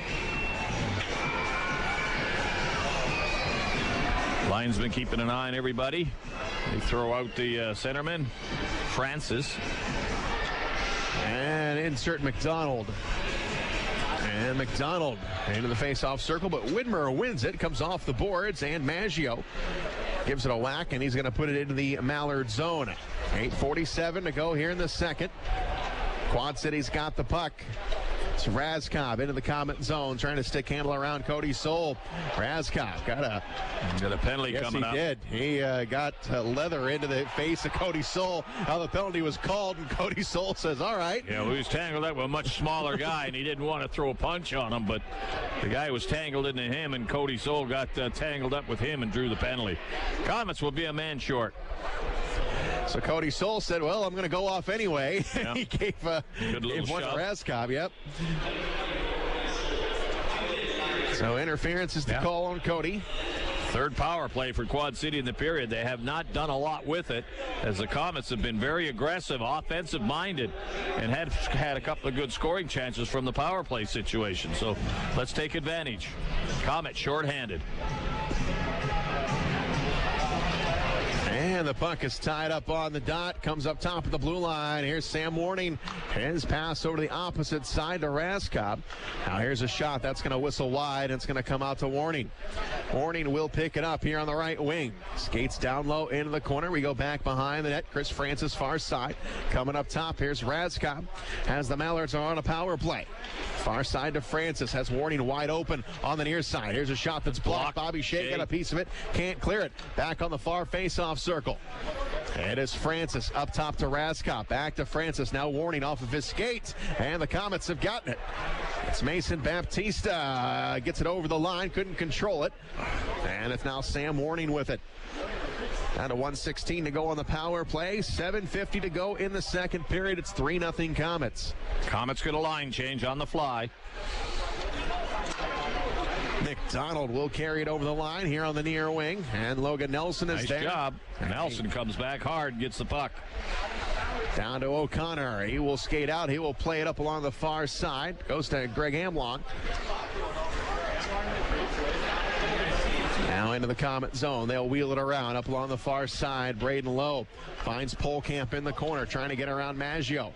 Linesman keeping an eye on everybody. They throw out the centerman, Francis. And insert McDonald. And McDonald into the face-off circle, but Widmar wins it, comes off the boards, and Maggio gives it a whack, and he's going to put it into the Mallard zone. 8:47 to go here in the second. Quad City's got the puck. It's Razkov into the Comet zone, trying to stick handle around Cody Soul. Razkov got a penalty coming up. Yes, he did. He got leather into the face of Cody Soul. Now the penalty was called, and Cody Soul says, all right. Yeah, well, he was tangled up with a much smaller guy, and he didn't want to throw a punch on him, but the guy was tangled into him, and Cody Soul got tangled up with him and drew the penalty. Comets will be a man short. So Cody Soul said, well, I'm going to go off anyway. Yeah. He gave one to Razkov, yep. So interference is the call on Cody. Third power play for Quad City in the period. They have not done a lot with it, as the Komets have been very aggressive, offensive-minded, and had a couple of good scoring chances from the power play situation. So let's take advantage. Komets shorthanded. And the puck is tied up on the dot. Comes up top of the blue line. Here's Sam Warning. His pass over to the opposite side to Raskop. Now here's a shot. That's going to whistle wide. And it's going to come out to Warning. Warning will pick it up here on the right wing. Skates down low into the corner. We go back behind the net. Chris Francis far side. Coming up top. Here's Raskop. As the Mallards are on a power play. Far side to Francis. Has Warning wide open on the near side. Here's a shot that's blocked. Bobby Shea got a piece of it. Can't clear it. Back on the far face-off circle. It is Francis up top to Raskop. Back to Francis. Now Warning off of his skate. And the Komets have gotten it. It's Mason Baptista. Gets it over the line. Couldn't control it. And it's now Sam Warning with it. Down to 1:16 to go on the power play. 7:50 to go in the second period. It's 3-0 Komets. Komets get a line change on the fly. McDonald will carry it over the line here on the near wing. And Logan Nelson is there. Nice job. Nelson comes back hard, gets the puck. Down to O'Connor. He will skate out. He will play it up along the far side. Goes to Greg Hamlong. Now into the Komet zone. They'll wheel it around up along the far side. Braden Lowe finds Polkamp in the corner, trying to get around Maggio.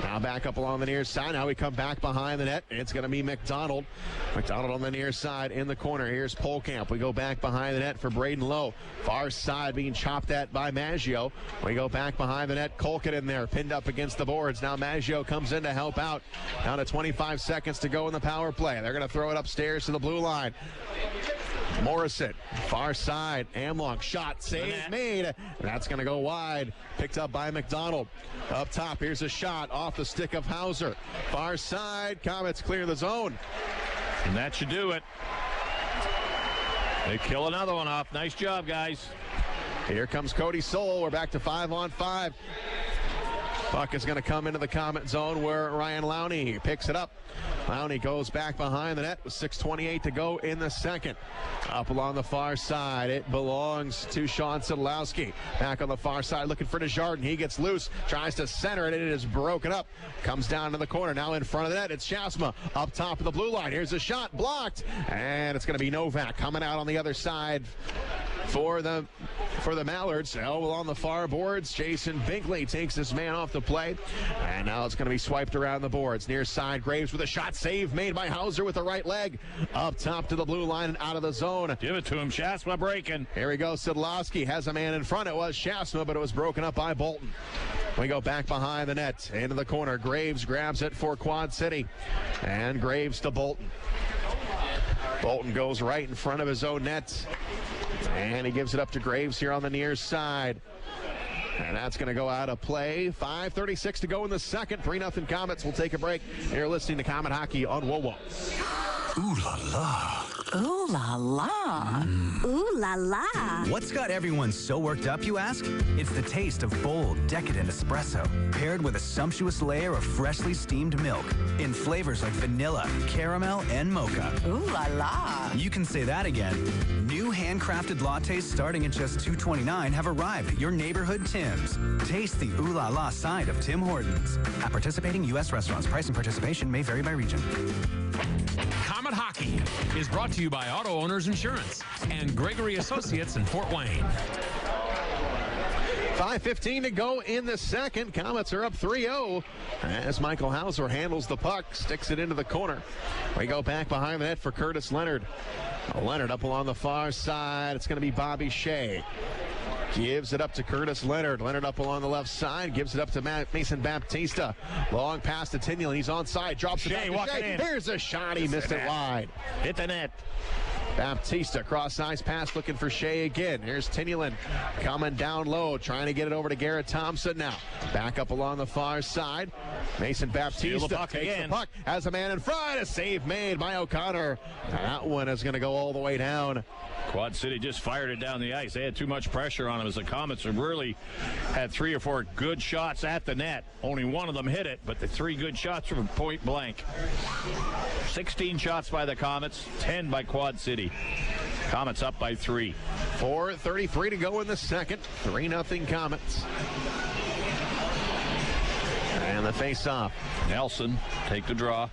Now back up along the near side. Now we come back behind the net. It's going to be McDonald. McDonald on the near side in the corner. Here's Polkamp. We go back behind the net for Braden Lowe. Far side being chopped at by Maggio. We go back behind the net. Culkin in there, pinned up against the boards. Now Maggio comes in to help out. Down to 25 seconds to go in the power play. They're going to throw it upstairs to the blue line. Morrison, far side. Amlong, shot, save made. That's going to go wide. Picked up by McDonald. Up top, here's a shot off the stick of Hauser. Far side, Komets clear the zone. And that should do it. They kill another one off. Nice job, guys. Here comes Cody Soul. We're back to 5-on-5. Puck is going to come into the Komet zone where Ryan Lowney picks it up. Lowney goes back behind the net with 6:28 to go in the second. Up along the far side, it belongs to Sean Szydlowski. Back on the far side looking for Desjardins. He gets loose, tries to center it, and it is broken up. Comes down to the corner, now in front of the net. It's Schaafsma up top of the blue line. Here's a shot, blocked, and it's going to be Novak coming out on the other side for the Mallards. On the far boards, Jason Binkley takes this man off the play, and now it's going to be swiped around the boards. Near side, Graves with a shot, save made by Hauser with the right leg. Up top to the blue line and out of the zone. Give it to him, Schaafsma breaking. Here we go, Szydlowski has a man in front. It was Schaafsma, but it was broken up by Bolton. We go back behind the net, into the corner. Graves grabs it for Quad City, and Graves to Bolton. Bolton goes right in front of his own net, and he gives it up to Graves here on the near side. And that's going to go out of play. 5:36 to go in the second. 3-0 Komets. We'll take a break. You're listening to Komet Hockey on WOWO. Ooh la la. Ooh la la. Ooh la la. What's got everyone so worked up, you ask? It's the taste of bold, decadent espresso, paired with a sumptuous layer of freshly steamed milk in flavors like vanilla, caramel, and mocha. Ooh la la. You can say that again. New handcrafted lattes starting at just $2.29 have arrived at your neighborhood Tim's. Taste the ooh la la side of Tim Hortons. At participating U.S. restaurants, price and participation may vary by region. Komet Hockey is brought to you by Auto Owners Insurance and Gregory Associates in Fort Wayne. 5:15 to go in the second. Komets are up 3-0 as Michael Hauser handles the puck, sticks it into the corner. We go back behind the net for Curtis Leonard. Leonard up along the far side. It's going to be Bobby Shea. Gives it up to Curtis Leonard. Leonard up along the left side. Gives it up to Mason Baptista. Long pass to Tyanulin. He's onside. Drops it back to walking Shea. in. Here's a shot. He missed it wide. Hit the net. Baptista, cross-ice pass looking for Shea again. Here's Tyanulin coming down low, trying to get it over to Garrett Thompson now. Back up along the far side. Mason Baptista takes the puck, has a man in front. A save made by O'Connor. That one is going to go all the way down Quad City just fired it down the ice. They had too much pressure on them as the Komets have really had 3 or 4 good shots at the net. Only one of them hit it, but the 3 good shots were point blank. 16 shots by the Komets, 10 by Quad City. Komets up by 3. 4:33 to go in the second. 3-0 Komets. And the face-off. Nelson take the draw.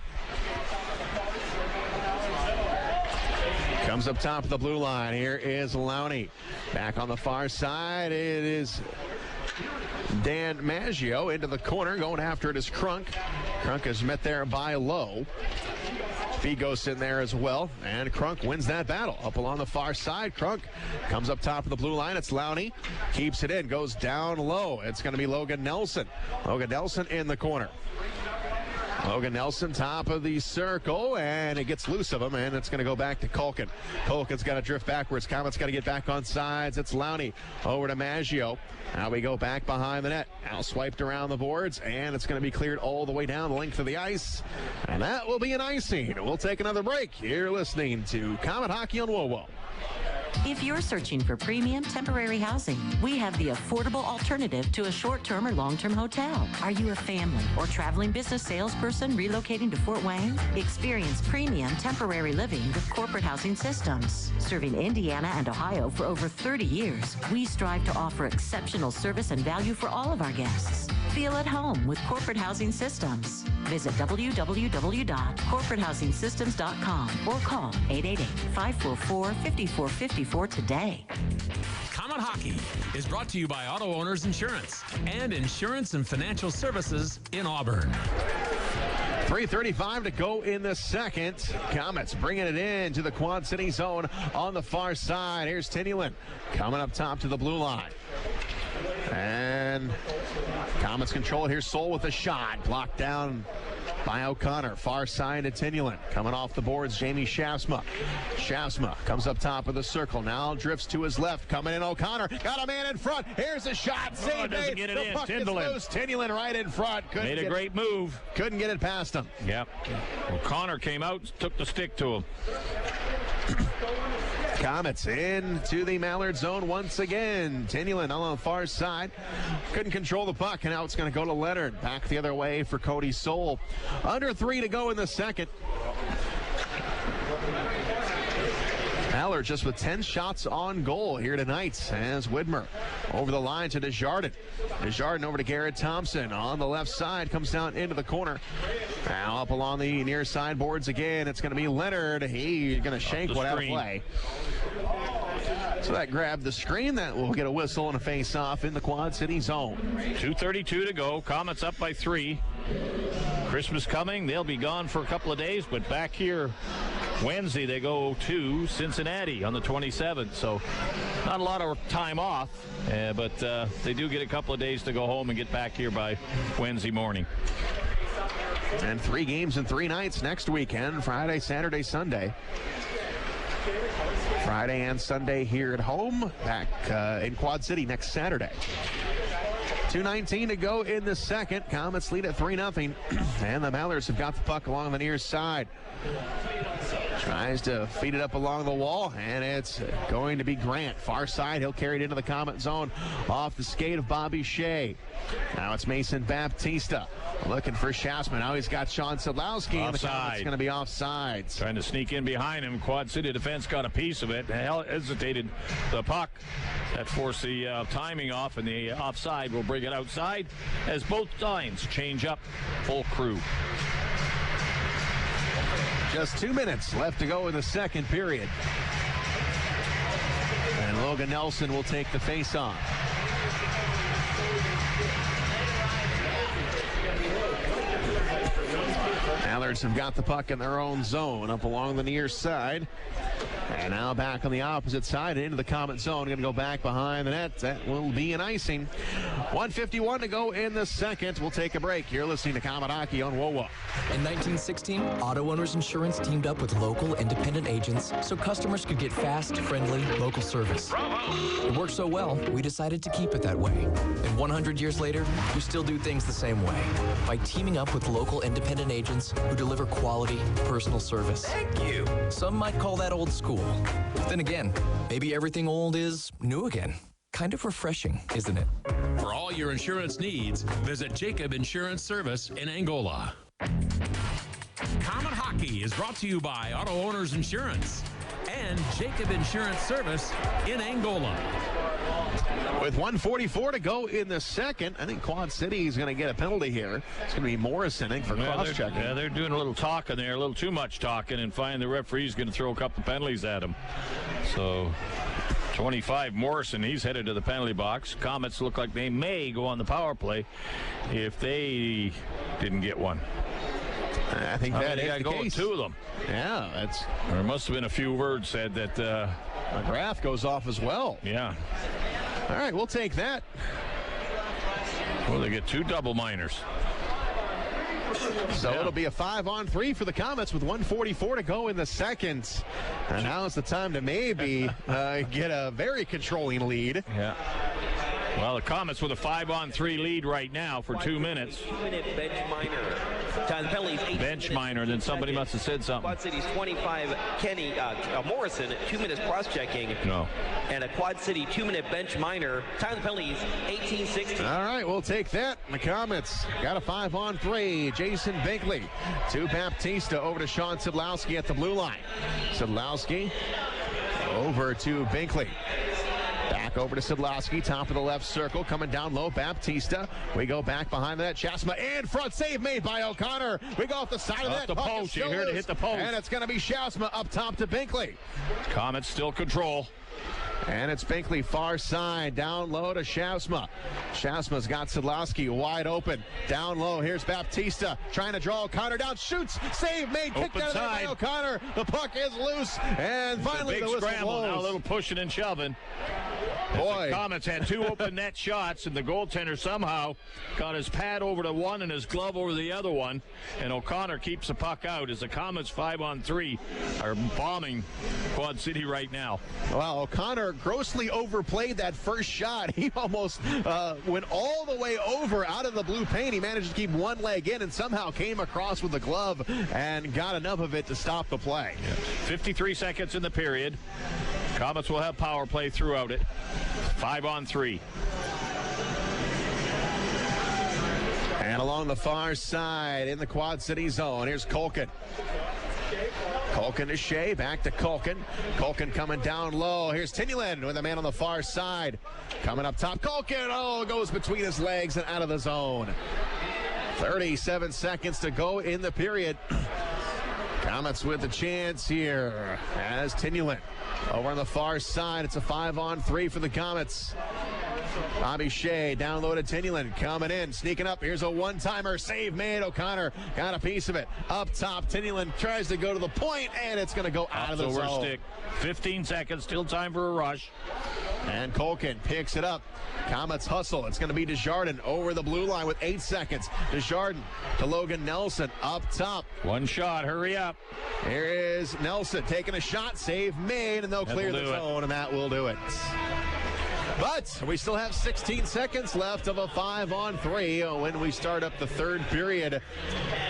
Comes up top of the blue line. Here is Lowney. Back on the far side. It is Dan Maggio into the corner. Going after it is Crunk. Crunk is met there by Lowe. Figos in there as well, and Crunk wins that battle. Up along the far side, Crunk comes up top of the blue line. It's Lowney, keeps it in, goes down low. It's going to be Logan Nelson. Logan Nelson in the corner. Logan Nelson, top of the circle, and it gets loose of him, and it's going to go back to Culkin. Culkin's got to drift backwards. Komets got to get back on sides. It's Lowney over to Maggio. Now we go back behind the net. Now swiped around the boards, and it's going to be cleared all the way down the length of the ice. And that will be an icing. We'll take another break. You're listening to Comet Hockey on WOWO. If you're searching for premium temporary housing, we have the affordable alternative to a short-term or long-term hotel. Are you a family or traveling business salesperson relocating to Fort Wayne? Experience premium temporary living with Corporate Housing Systems. Serving Indiana and Ohio for over 30 years, we strive to offer exceptional service and value for all of our guests. Feel at home with Corporate Housing Systems. Visit www.corporatehousingsystems.com or call 888-544-5454 today. Comet Hockey is brought to you by Auto Owners Insurance and Insurance and Financial Services in Auburn. 3:35 to go in the second. Komets bringing it in to the Quad City zone on the far side. Here's Tyanulin coming up top to the blue line. And Komets control it here. Soul with a shot. Blocked down by O'Connor. Far side to Tyanulin. Coming off the boards, Jamie Schaafsma. Schaafsma comes up top of the circle. Now drifts to his left. Coming in O'Connor. Got a man in front. Here's a shot. Save doesn't get it the in. puck is loose. Tyanulin right in front. Made a great move. Couldn't get it past him. Yep. O'Connor came out, took the stick to him. Komets into the Mallard zone once again. Tyanulin on the far side. Couldn't control the puck, and now it's going to go to Leonard. Back the other way for Cody Soul. Under 3 to go in the second. Mallard just with 10 shots on goal here tonight as Widmar over the line to Desjardins. Desjardins over to Garrett Thompson on the left side, comes down into the corner. Now up along the near side boards again. It's going to be Leonard. He's going to shank one out of play. So that grabbed the screen. That will get a whistle and a face-off in the Quad City zone. 2:32 to go. Komets up by 3. Christmas coming. They'll be gone for a couple of days, but back here Wednesday they go to Cincinnati on the 27th. So not a lot of time off, but they do get a couple of days to go home and get back here by Wednesday morning. And 3 games in 3 nights next weekend, Friday, Saturday, Sunday. Friday and Sunday here at home, back in Quad City next Saturday. 2:19 to go in the second. Komets lead at 3-0, and the Mallards have got the puck along the near side. Tries to feed it up along the wall, and it's going to be Grant. Far side, he'll carry it into the Komet zone off the skate of Bobby Shea. Now it's Mason Baptista looking for Schaafsma. Now he's got Sean Szydlowski, and the Komets going to be offsides. Trying to sneak in behind him. Quad City defense got a piece of it. Hesitated the puck. That forced the timing off, and the offside will bring it outside as both lines change up full crew. Just 2 minutes left to go in the second period. And Logan Nelson will take the face-off. Mallards have got the puck in their own zone up along the near side. And now back on the opposite side into the Komet zone. Going to go back behind the net. That will be an icing. 1:51 to go in the second. We'll take a break. You're listening to Comet Hockey on WOWO. In 1916, Auto Owners Insurance teamed up with local independent agents so customers could get fast, friendly, local service. It worked so well, we decided to keep it that way. And 100 years later, we still do things the same way by teaming up with local local independent agents who deliver quality, personal service. Thank you. Some might call that old school. Then again, maybe everything old is new again. Kind of refreshing, isn't it? For all your insurance needs, visit Jacob Insurance Service in Angola. Comet Hockey is brought to you by Auto Owners Insurance and Jacob Insurance Service in Angola. With 1:44 to go in the second, I think Quad City is going to get a penalty here. It's going to be Morrison for cross-checking. Yeah, they're doing a little talking there, a little too much talking, and finally the referee's going to throw a couple penalties at him. So 25, Morrison, he's headed to the penalty box. Komets look like they may go on the power play if they didn't get one. I think that is the case. Two of them. Yeah, there must have been a few words said that McGrath goes off as well. Yeah. All right, we'll take that. Well, they get two double minors. So it'll be a 5-on-3 for the Komets with 1:44 to go in the second. And now is the time to maybe get a very controlling lead. Yeah. Well, the Komets with a 5-on-3 lead right now for 2 minutes. 2-minute bench minor. Time the penalties. Bench minor, then somebody must have said something. Quad City's 25, Morrison, 2 minutes cross-checking. No. And a Quad City 2-minute bench minor. Time the penalties, 18-16. All right, we'll take that. The Komets got a 5-on-3. Jason Binkley to Baptista, over to Sean Szydlowski at the blue line. Szydlowski over to Binkley. Back over to Szydlowski, top of the left circle, coming down low, Baptista. We go back behind that, Schaafsma in front, save made by O'Connor. We go off the side of that. The post, you're here to hit the post. And it's going to be Schaafsma up top to Binkley. Komets still control. And it's Binkley far side, down low to Schaafsma. Schaafsma's got Szydlowski wide open. Down low, here's Baptista trying to draw O'Connor down, shoots, save made, kicked out of there by O'Connor. The puck is loose, and finally the whistle blows. Now a little pushing and shoving. Boy. The Komets had two open net shots, and the goaltender somehow got his pad over to one and his glove over the other one, and O'Connor keeps the puck out as the Komets 5-on-3 are bombing Quad City right now. Well, O'Connor grossly overplayed that first shot. He almost went all the way over out of the blue paint. He managed to keep one leg in and somehow came across with the glove and got enough of it to stop the play. 53 seconds in the period. Komets will have power play throughout it. 5-on-3. And along the far side in the Quad City zone, here's Culkin. Culkin to Shea, back to Culkin. Culkin coming down low. Here's Tyanulin with a man on the far side. Coming up top, Culkin, goes between his legs and out of the zone. 37 seconds to go in the period. Komets with the chance here as Tyanulin over on the far side. It's a 5-on-3 for the Komets. Bobby Shea down low to Tyanulin, coming in, sneaking up. Here's a one-timer, save made. O'Connor got a piece of it. Up top, Tyanulin tries to go to the point, and it's going to go out of the zone. Stick. 15 seconds, still time for a rush. And Culkin picks it up. Komets hustle. It's going to be Desjardins over the blue line with 8 seconds. Desjardins to Logan Nelson up top. One shot, hurry up. Here is Nelson taking a shot, save made, and they'll clear the zone, and that will do it. But we still have 16 seconds left of a 5-on-3 when we start up the third period.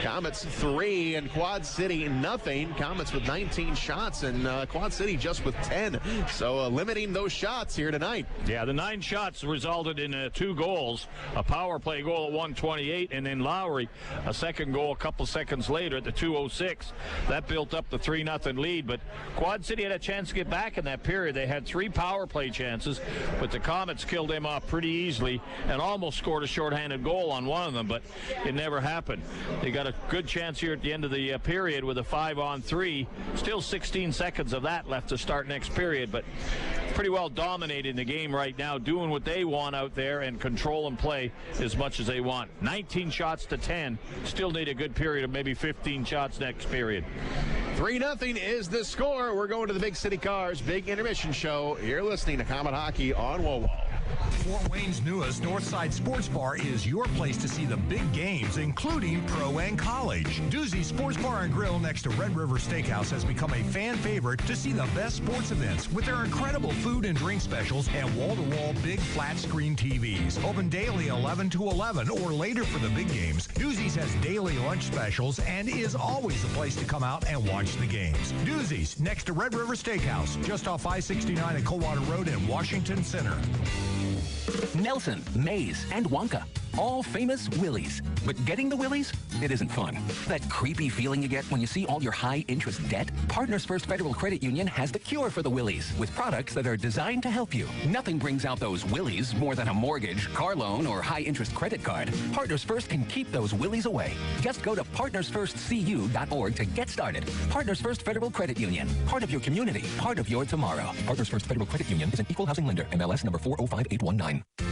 Komets 3 and Quad City nothing. Komets with 19 shots and Quad City just with 10. So limiting those shots here tonight. Yeah, the 9 shots resulted in 2 goals. A power play goal at 1:28, and then Lowry, a second goal a couple seconds later at the 2:06. That built up the 3-0 lead. But Quad City had a chance to get back in that period. They had 3 power play chances, but the Komets killed them off pretty easily and almost scored a shorthanded goal on one of them, but it never happened. They got a good chance here at the end of the period with a 5-on-3. Still 16 seconds of that left to start next period, but pretty well dominating the game right now, doing what they want out there and control and play as much as they want. 19 shots to 10. Still need a good period of maybe 15 shots next period. 3-0 is the score. We're going to the Big City Cars Big Intermission Show. You're listening to Comet Hockey on WOWO. Fort Wayne's newest Northside Sports Bar is your place to see the big games, including pro and college. Doozy's Sports Bar and Grill next to Red River Steakhouse has become a fan favorite to see the best sports events with their incredible food and drink specials and wall-to-wall big flat screen TVs. Open daily 11 to 11 or later for the big games. Doozy's has daily lunch specials and is always a place to come out and watch the games. Doozy's next to Red River Steakhouse, just off I-69 at Coldwater Road in Washington Center. Nelson, Mays, and Wonka. All famous Willies. But getting the Willies, it isn't fun. That creepy feeling you get when you see all your high-interest debt? Partners First Federal Credit Union has the cure for the Willies, with products that are designed to help you. Nothing brings out those Willies more than a mortgage, car loan, or high-interest credit card. Partners First can keep those Willies away. Just go to partnersfirstcu.org to get started. Partners First Federal Credit Union. Part of your community, part of your tomorrow. Partners First Federal Credit Union is an equal housing lender. MLS number 405819.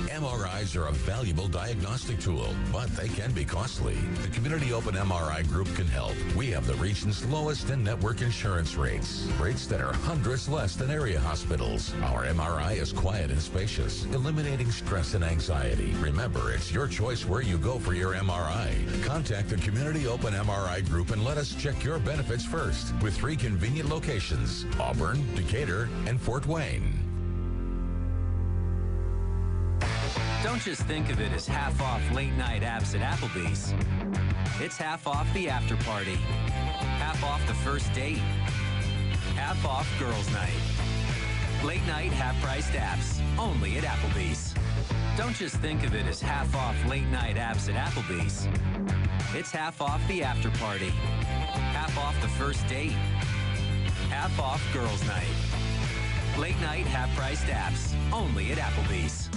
MRIs are a valuable diagnostic tool, but they can be costly. The Community Open MRI Group can help. We have the region's lowest in-network insurance rates that are hundreds less than area hospitals. Our MRI is quiet and spacious, eliminating stress and anxiety. Remember, it's your choice where you go for your MRI. Contact the Community Open MRI Group and let us check your benefits first, with 3 convenient locations: Auburn, Decatur, and Fort Wayne. Don't just think of it as half off late night apps at Applebee's. It's half off the after party, half off the first date, half off girls' night. Late night half-priced apps, only at Applebee's. Don't just think of it as half off late night apps at Applebee's. It's half off the after party, half off the first date, half off girls' night. Late night half-priced apps, only at Applebee's.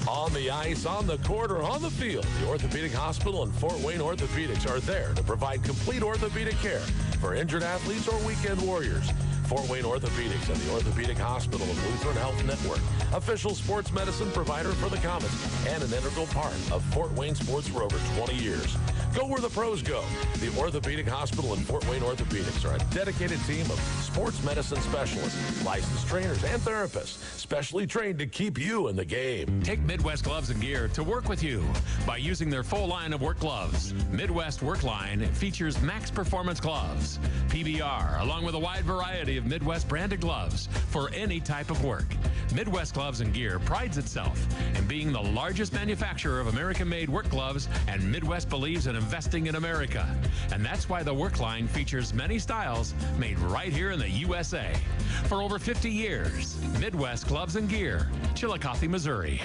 On the ice, on the court, or on the field, the Orthopedic Hospital and Fort Wayne Orthopedics are there to provide complete orthopedic care for injured athletes or weekend warriors. Fort Wayne Orthopedics and the Orthopedic Hospital and Lutheran Health Network, official sports medicine provider for the Komets and an integral part of Fort Wayne sports for over 20 years. Go where the pros go. The Orthopedic Hospital and Fort Wayne Orthopedics are a dedicated team of sports medicine specialists, licensed trainers, and therapists, specially trained to keep you in the game. Take Midwest Gloves and Gear to work with you by using their full line of work gloves. Midwest Work Line features max performance gloves, PBR, along with a wide variety of Midwest branded gloves for any type of work. Midwest Gloves and Gear prides itself in being the largest manufacturer of American-made work gloves, and Midwest believes in investing in America. And that's why the Work Line features many styles made right here in the USA. For over 50 years, Midwest Gloves and Gear, Chillicothe, Missouri.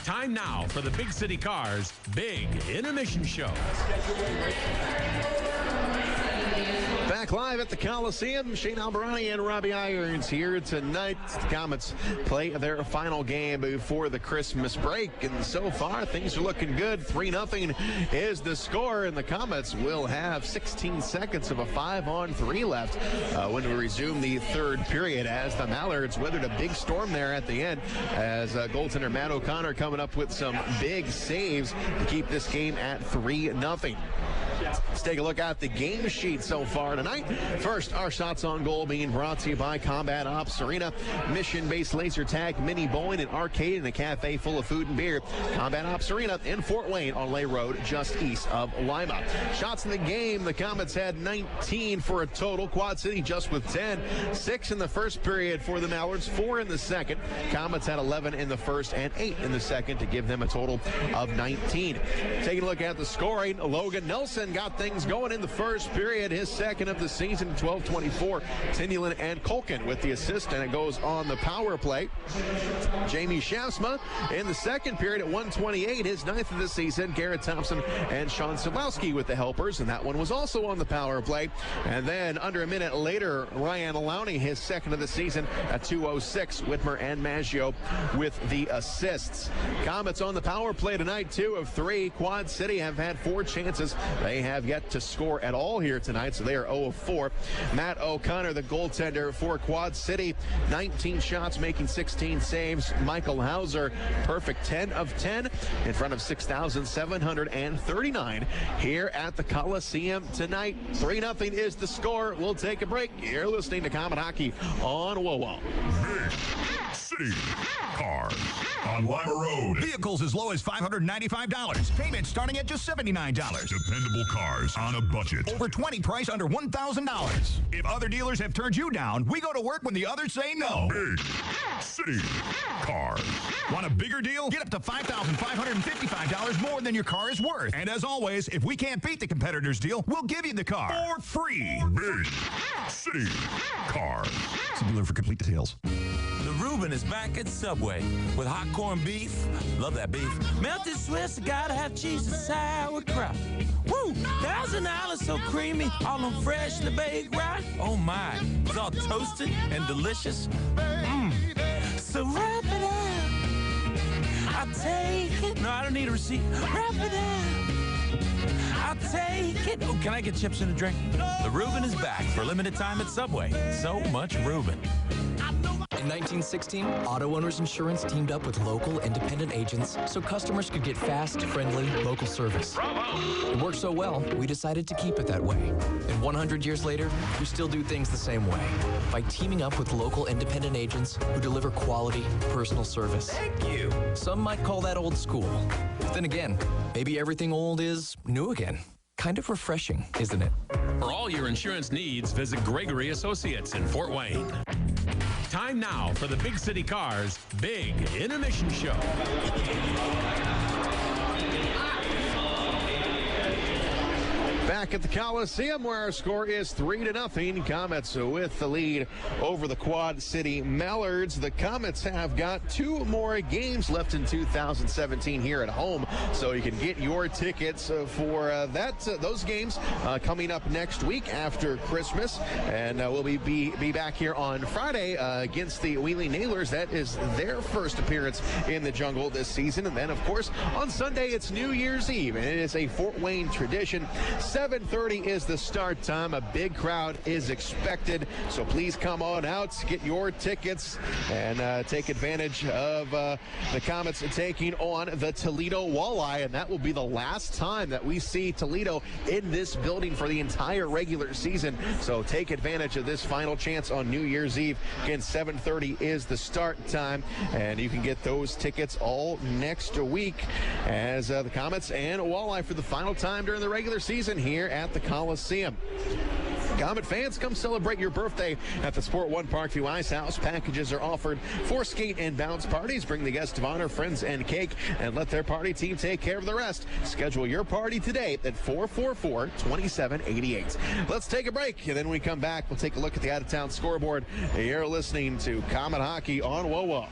Time now for the Big City Cars Big Intermission Show. Back live at the Coliseum, Shane Albarani and Robbie Irons here tonight. The Komets play their final game before the Christmas break, and so far things are looking good. 3-0 is the score, and the Komets will have 16 seconds of a 5-on-3 left when we resume the third period, as the Mallards weathered a big storm there at the end, as goaltender Matt O'Connor coming up with some big saves to keep this game at 3-0. Let's take a look at the game sheet so far tonight. First, our shots on goal being brought to you by Combat Ops Arena, mission-based laser tag, mini bowling, and arcade, and a cafe full of food and beer. Combat Ops Arena in Fort Wayne on Lay Road, just east of Lima. Shots in the game, the Komets had 19 for a total. Quad City just with 10. 6 in the first period for the Mallards, 4 in the second. Komets had 11 in the first and 8 in the second to give them a total of 19. Taking a look at the scoring, Logan Nelson got things going in the first period, his second of the season, 12-24. Tyanulin and Culkin with the assist, and it goes on the power play. Jamie Schaafsma in the second period at 1:28, his 9th of the season. Garrett Thompson and Sean Szydlowski with the helpers, and that one was also on the power play. And then under a minute later, Ryan Lowney, his second of the season at 2:06. Widmar and Maggio with the assists. Komets on the power play tonight, 2 of 3. Quad City have had 4 chances. They have yet to score at all here tonight, so they are 0 of 4. Matt O'Connor, the goaltender for Quad City, 19 shots, making 16 saves. Michael Hauser, perfect 10 of 10 in front of 6,739 here at the Coliseum tonight. 3-0 is the score. We'll take a break. You're listening to Komet Hockey on WOWO. City Cars on Lima Road. Vehicles as low as $595. Payments starting at just $79. Dependable cars on a budget. Over 20 price under $1,000. If other dealers have turned you down, we go to work when the others say no. Big City Cars. Want a bigger deal? Get up to $5,555 more than your car is worth. And as always, if we can't beat the competitor's deal, we'll give you the car for free. Big City Cars. See dealer for complete details. The Reuben is back at Subway with hot corned beef. Love that beef. Melted Swiss, gotta have cheese and sauerkraut. Woo! $1,000 so creamy, all on freshly baked right. Oh my, it's all toasted and delicious. So wrap it up. I'll take it. No, I don't need a receipt. Wrap it up. I'll take it. Oh, can I get chips and a drink? The Reuben is back for limited time at Subway. So much Reuben. In 1916, Auto Owners Insurance teamed up with local independent agents so customers could get fast, friendly, local service. Bravo! It worked so well, we decided to keep it that way. And 100 years later, we still do things the same way by teaming up with local independent agents who deliver quality, personal service. Thank you. Some might call that old school. But then again, maybe everything old is new again. Kind of refreshing, isn't it? For all your insurance needs, visit Gregory Associates in Fort Wayne. Time now for the Big City Cars Big Intermission Show. Back at the Coliseum, where our score is 3-0. Komets with the lead over the Quad City Mallards. The Komets have got 2 more games left in 2017 here at home, so you can get your tickets for those games coming up next week after Christmas. And we'll be back here on Friday against the Wheeling Nailers. That is their first appearance in the jungle this season. And then, of course, on Sunday, it's New Year's Eve, and it is a Fort Wayne tradition. 7:30 is the start time. A big crowd is expected, so please come on out, get your tickets, and take advantage of the Komets taking on the Toledo Walleye, and that will be the last time that we see Toledo in this building for the entire regular season. So take advantage of this final chance on New Year's Eve. Again, 7:30 is the start time, and you can get those tickets all next week as the Komets and Walleye for the final time during the regular season here at the Coliseum. Komet fans, come celebrate your birthday at the Sport One Parkview Ice House. Packages are offered for skate and bounce parties. Bring the guests of honor, friends, and cake, and let their party team take care of the rest. Schedule your party today at 444-2788. Let's take a break, and then when we come back, we'll take a look at the out-of-town scoreboard. You're listening to Komet Hockey on WOWO.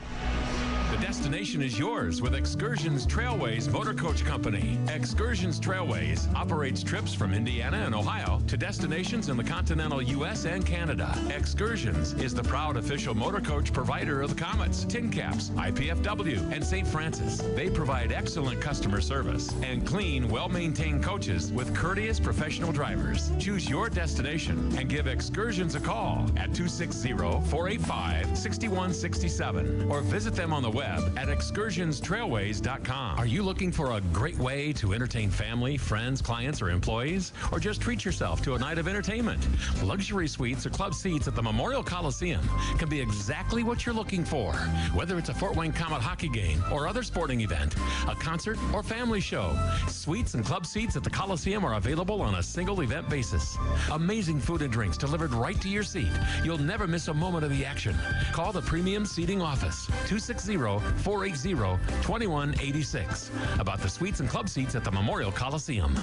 The destination is yours with Excursions Trailways Motor Coach Company. Excursions Trailways operates trips from Indiana and Ohio to destinations in the continental U.S. and Canada. Excursions is the proud official motor coach provider of the Komets, Tin Caps, IPFW, and St. Francis. They provide excellent customer service and clean, well-maintained coaches with courteous professional drivers. Choose your destination and give Excursions a call at 260-485-6167 or visit them on the web at excursionstrailways.com. Are you looking for a great way to entertain family, friends, clients, or employees? Or just treat yourself to a night of entertainment? Luxury suites or club seats at the Memorial Coliseum can be exactly what you're looking for. Whether it's a Fort Wayne Komet hockey game or other sporting event, a concert or family show, suites and club seats at the Coliseum are available on a single event basis. Amazing food and drinks delivered right to your seat. You'll never miss a moment of the action. Call the Premium Seating Office, 260-480-2186 about the suites and club seats at the Memorial Coliseum.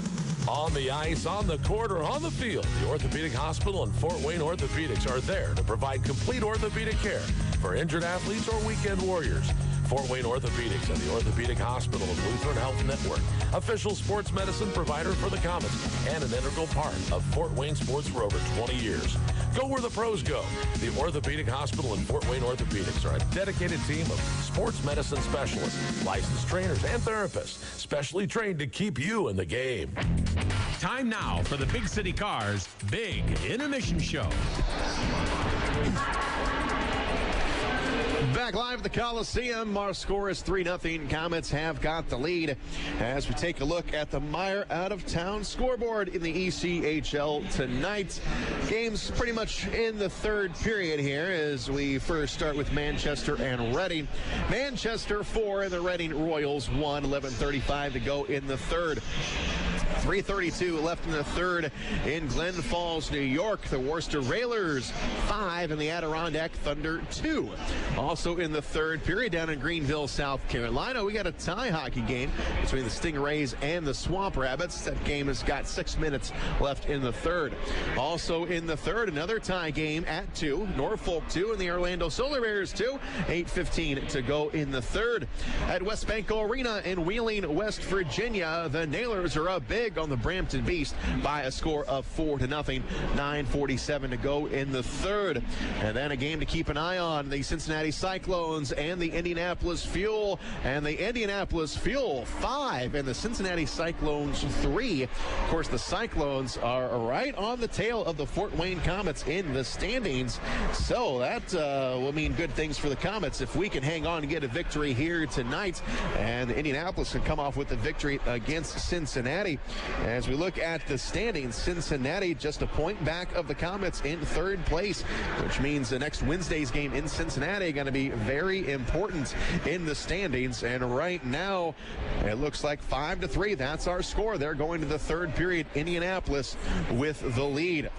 On the ice, on the court, or on the field, the Orthopedic Hospital and Fort Wayne Orthopedics are there to provide complete orthopedic care for injured athletes or weekend warriors. Fort Wayne Orthopedics and the Orthopedic Hospital of Lutheran Health Network, official sports medicine provider for the Komets and an integral part of Fort Wayne sports for over 20 years. Go where the pros go. The Orthopedic Hospital and Fort Wayne Orthopedics are a dedicated team of sports medicine specialists, licensed trainers, and therapists, specially trained to keep you in the game. Time now for the Big City Cars Big Intermission Show. Back live at the Coliseum. Our score is 3-0. Komets have got the lead as we take a look at the Meijer out-of-town scoreboard in the ECHL tonight. Game's pretty much in the third period here as we first start with Manchester and Reading. Manchester 4 and the Reading Royals 1. 11:35 to go in the third. 3:32 left in the third in Glen Falls, New York. The Worcester Railers 5 and the Adirondack Thunder 2. Also in the third period down in Greenville, South Carolina, we got a tie hockey game between the Stingrays and the Swamp Rabbits. That game has got 6 minutes left in the third. Also in the third, another tie game at 2. Norfolk 2 and the Orlando Solar Bears 2. 8:15 to go in the third. At West Banco Arena in Wheeling, West Virginia, the Nailers are up big on the Brampton Beast by a score of 4-0. 9:47 to go in the third. And then a game to keep an eye on, the Cincinnati Cyclones and the Indianapolis Fuel. And the Indianapolis Fuel 5 and the Cincinnati Cyclones 3. Of course, the Cyclones are right on the tail of the Fort Wayne Komets in the standings. So that will mean good things for the Komets if we can hang on and get a victory here tonight. And Indianapolis can come off with the victory against Cincinnati. As we look at the standings, Cincinnati just a point back of the Komets in third place, which means the next Wednesday's game in Cincinnati going to be very important in the standings. And right now, it looks like 5-3. That's our score. They're going to the third period. Indianapolis with the lead.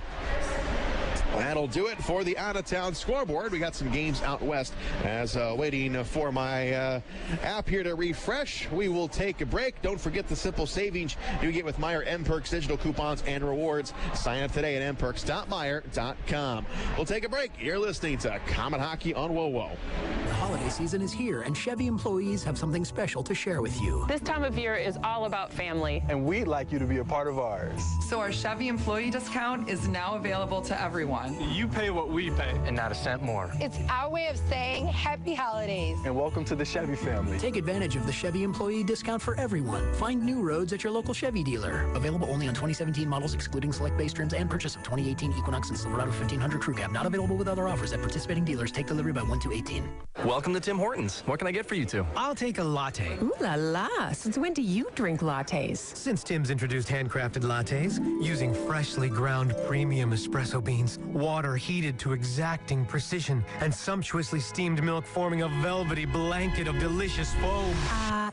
That'll do it for the out-of-town scoreboard. We got some games out west. As waiting for my app here to refresh, we will take a break. Don't forget the simple savings you get with Meijer M-Perks digital coupons and rewards. Sign up today at mperks.meijer.com. We'll take a break. You're listening to Comet Hockey on WoWo. The holiday season is here, and Chevy employees have something special to share with you. This time of year is all about family. And we'd like you to be a part of ours. So our Chevy employee discount is now available to everyone. You pay what we pay, and not a cent more. It's our way of saying happy holidays. And welcome to the Chevy family. Take advantage of the Chevy employee discount for everyone. Find new roads at your local Chevy dealer. Available only on 2017 models, excluding select base trims, and purchase of 2018 Equinox and Silverado 1500 Crew Cab. Not available with other offers at participating dealers. Take delivery by 1/2/18. Welcome to Tim Hortons. What can I get for you two? I'll take a latte. Ooh la la. Since when do you drink lattes? Since Tim's introduced handcrafted lattes, using freshly ground premium espresso beans, water heated to exacting precision, and sumptuously steamed milk forming a velvety blanket of delicious foam.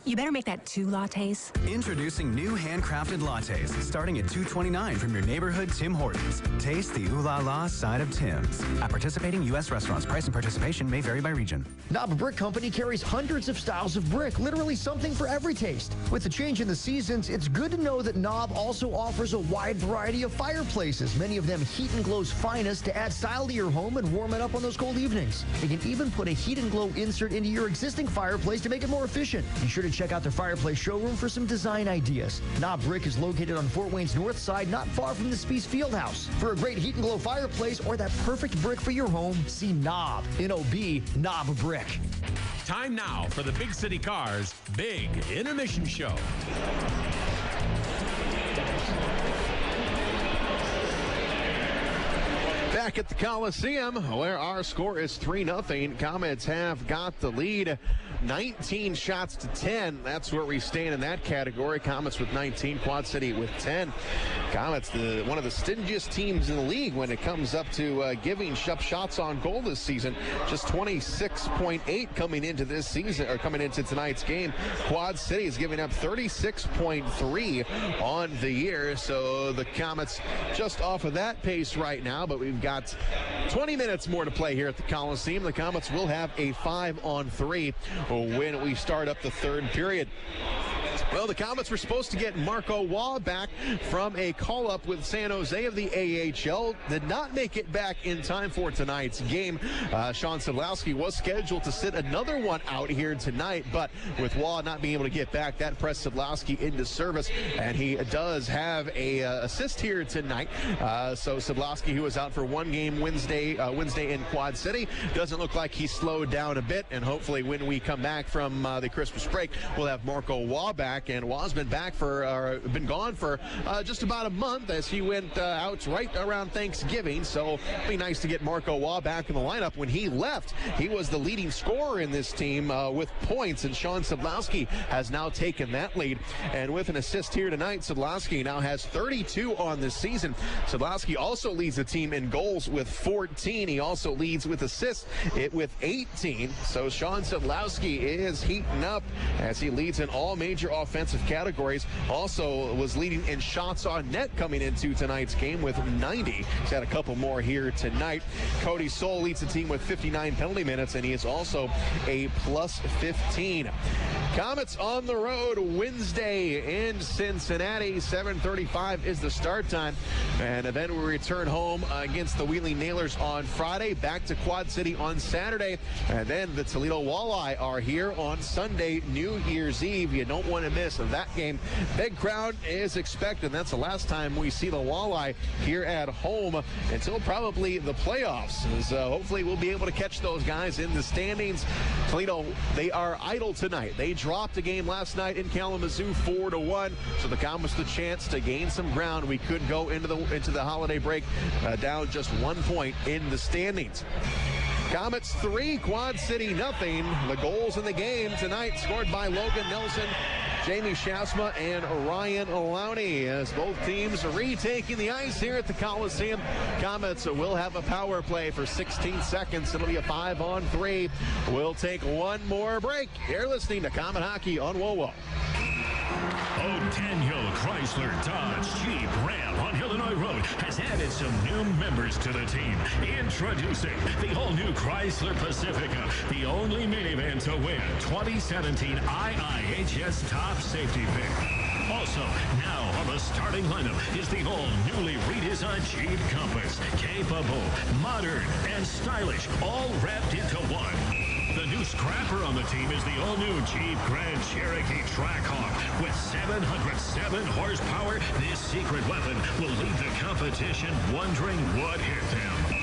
You better make that 2 lattes. Introducing new handcrafted lattes, starting at $2.29 from your neighborhood Tim Hortons. Taste the ooh la la side of Tim's. At participating U.S. restaurants, price and participation may vary by region. Knob Brick Company carries hundreds of styles of brick, literally something for every taste. With the change in the seasons, it's good to know that Knob also offers a wide variety of fireplaces, many of them Heat and Glow's finest, to add style to your home and warm it up on those cold evenings. They can even put a Heat and Glow insert into your existing fireplace to make it more efficient. Be sure to check out their fireplace showroom for some design ideas. Knob Brick is located on Fort Wayne's north side, not far from the Spies Fieldhouse. For a great Heat and Glow fireplace or that perfect brick for your home, see Knob, N-O-B, Knob Brick. Time now for the Big City Cars Big Intermission Show. Back at the Coliseum, where our score is 3-0. Komets have got the lead, 19 shots to 10. That's where we stand in that category. Komets with 19, Quad City with 10. Komets, one of the stingiest teams in the league when it comes up to giving up shots on goal this season. Just 26.8 coming into this season, or coming into tonight's game. Quad City is giving up 36.3 on the year. So the Komets just off of that pace right now, but we've got 20 minutes more to play here at the Coliseum. The Komets will have a 5-on-3 when we start up the third period. Well, the Komets were supposed to get Marco Waugh back from a call-up with San Jose of the AHL. Did not make it back in time for tonight's game. Sean Szydlowski was scheduled to sit another one out here tonight, but with Waugh not being able to get back, that pressed Szydlowski into service, and he does have a assist here tonight. So Szydlowski, who was out for one game Wednesday in Quad City, doesn't look like he slowed down a bit, and hopefully when we come back from the Christmas break, we'll have Marco Waugh back back, and Waugh's been been gone for just about a month as he went out right around Thanksgiving. So it'd be nice to get Marco Waugh back in the lineup. When he left, he was the leading scorer in this team with points, and Sean Szydlowski has now taken that lead. And with an assist here tonight, Szydlowski now has 32 on this season. Szydlowski also leads the team in goals with 14. He also leads with assists with 18. So Sean Szydlowski is heating up as he leads in all major offensive categories. Also was leading in shots on net coming into tonight's game with 90. He's had a couple more here tonight. Cody Soul leads the team with 59 penalty minutes, and he is also a plus 15. Komets on the road Wednesday in Cincinnati. 7:35 is the start time. And then we return home against the Wheeling Nailers on Friday. Back to Quad City on Saturday. And then the Toledo Walleye are here on Sunday, New Year's Eve. You don't want to miss that game. Big crowd is expected. That's the last time we see the Walleye here at home until probably the playoffs. So hopefully we'll be able to catch those guys in the standings. Toledo, they are idle tonight. They dropped a game last night in Kalamazoo 4-1. So the Komets the chance to gain some ground. We could go into the holiday break down just 1 point in the standings. Komets 3, Quad City nothing. The goals in the game tonight scored by Logan Nelson, Jamie Schaafsma, and Ryan Lowney, as both teams retaking the ice here at the Coliseum. Komets will have a power play for 16 seconds. It'll be a 5-on-3. We'll take one more break. You're listening to Komet Hockey on WOWO. Daniel Chrysler Dodge Jeep Ram on Illinois Road has added some new members to the team. Introducing the all-new Chrysler Pacifica, the only minivan to win 2017 IIHS Top Safety Pick. Also, now on the starting lineup is the all-newly redesigned Jeep Compass. Capable, modern, and stylish, all wrapped into one. The new scrapper on the team is the all-new Jeep Grand Cherokee Trackhawk. With 707 horsepower, this secret weapon will leave the competition wondering what hit them.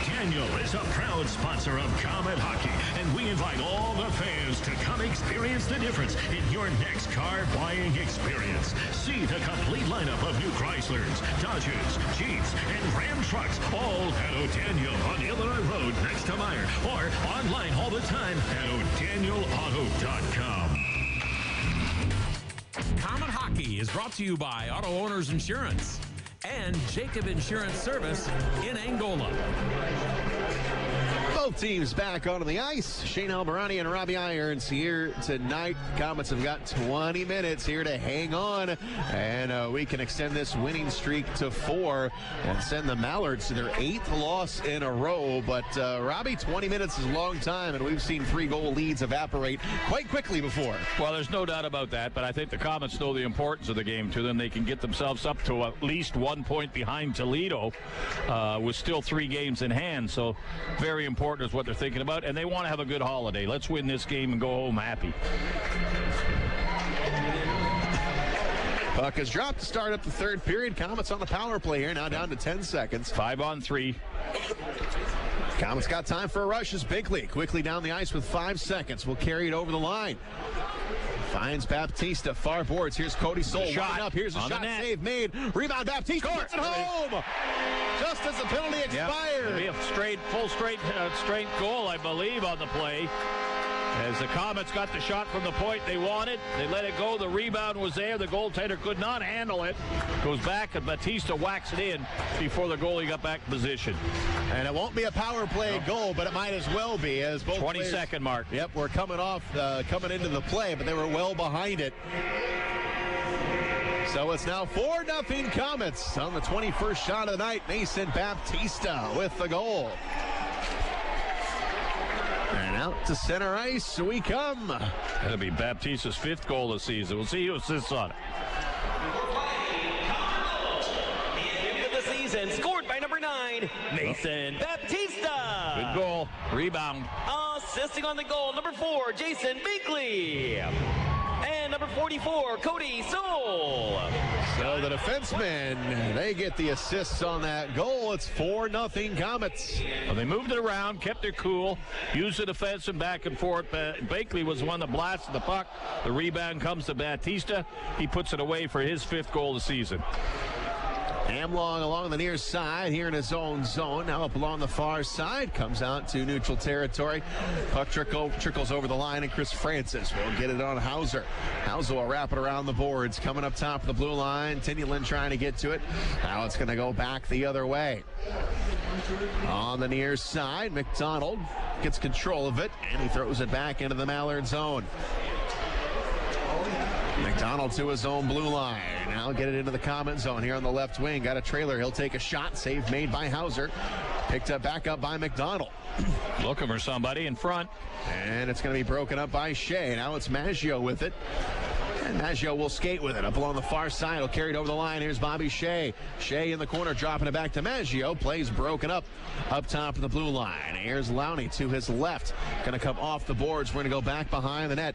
Daniel is a proud sponsor of Komet Hockey, and we invite all the fans to come experience the difference in your next car buying experience. See the complete lineup of new Chryslers, Dodges, Jeeps, and Ram trucks, all at O'Daniel on Illinois Road next to Meyer, or online all the time at o'danielauto.com. Komet Hockey is brought to you by Auto Owners Insurance and Jacob Insurance Service in Angola. Both teams back onto the ice. Shane Albarani and Robbie Irons here tonight. Komets have got 20 minutes here to hang on, and we can extend this winning streak to 4 and send the Mallards to their 8th loss in a row. But Robbie, 20 minutes is a long time, and we've seen 3-goal leads evaporate quite quickly before. Well, there's no doubt about that, but I think the Komets know the importance of the game to them. They can get themselves up to at least 1 point behind Toledo with still 3 games in hand. So very important is what they're thinking about, and they want to have a good holiday. Let's win this game and go home happy. Puck has dropped to start up the third period. Komets on the power play here, now down to 10 seconds. 5-on-3. Komets got time for a rush as Binkley quickly down the ice with 5 seconds. Will carry it over the line. Finds Baptista, far boards. Here's Cody Soul. Shot Up. Here's a shot save made. Rebound, Baptista gets it home. Just as the penalty expired. Yep. It'll be a straight goal, I believe, on the play. As the Komets got the shot from the point they wanted, they let it go. The rebound was there. The goaltender could not handle it. Goes back, and Baptista whacks it in before the goalie got back in position. And it won't be a power play goal, but it might as well be, as both 20-second mark. Yep, we're coming into the play, but they were well behind it. So it's now 4-0 Komets on the 21st shot of the night. Mason Baptista with the goal. And out to center ice we come. That'll be Baptista's 5th goal of the season. We'll see who assists on it. Of the season, scored by number 9, Mason Baptista. Good goal. Rebound. Assisting on the goal, number 4, Jason Binkley. And and number 44, Cody Soul. So the defensemen, they get the assists on that goal. It's 4-0 Komets. Well, they moved it around, kept it cool, used the defenseman back and forth. Binkley was the one that blasted the puck. The rebound comes to Baptista. He puts it away for his 5th goal of the season. Hamlong along the near side here in his own zone. Now up along the far side. Comes out to neutral territory. Puck trickles over the line, and Chris Francis will get it on Hauser. Hauser will wrap it around the boards. Coming up top of the blue line. Tyanulin trying to get to it. Now it's going to go back the other way. On the near side, McDonald gets control of it, and he throws it back into the Mallard zone. McDonald to his own blue line. Now get it into the Komet zone here on the left wing. Got a trailer. He'll take a shot. Save made by Hauser. Picked up back up by McDonald. Looking for somebody in front. And it's going to be broken up by Shea. Now it's Maggio with it. And Maggio will skate with it up along the far side. He'll carry it over the line. Here's Bobby Shea. Shea in the corner, dropping it back to Maggio. Plays broken up top of the blue line. Here's Lowney to his left. Going to come off the boards. We're going to go back behind the net.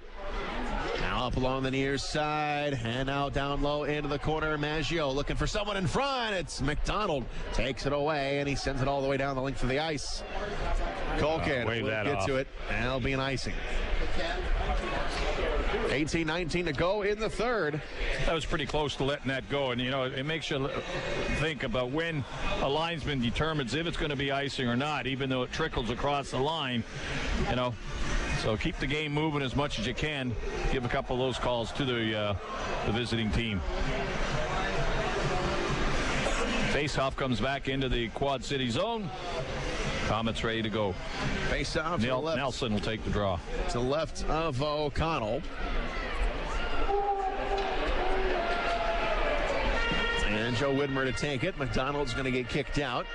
Now up along the near side, and now down low into the corner. Maggio looking for someone in front. It's McDonald. Takes it away, and he sends it all the way down the length of the ice. Culkin will get to it, and it'll be an icing. 18-19 to go in the third. That was pretty close to letting that go, and, you know, it makes you think about when a linesman determines if it's going to be icing or not, even though it trickles across the line, you know. So keep the game moving as much as you can. Give a couple of those calls to the visiting team. Faceoff comes back into the Quad City zone. Komets ready to go. Faceoff to the left. Nelson will take the draw. To the left of O'Connell. And Joe Widmar to take it. McDonald's going to get kicked out.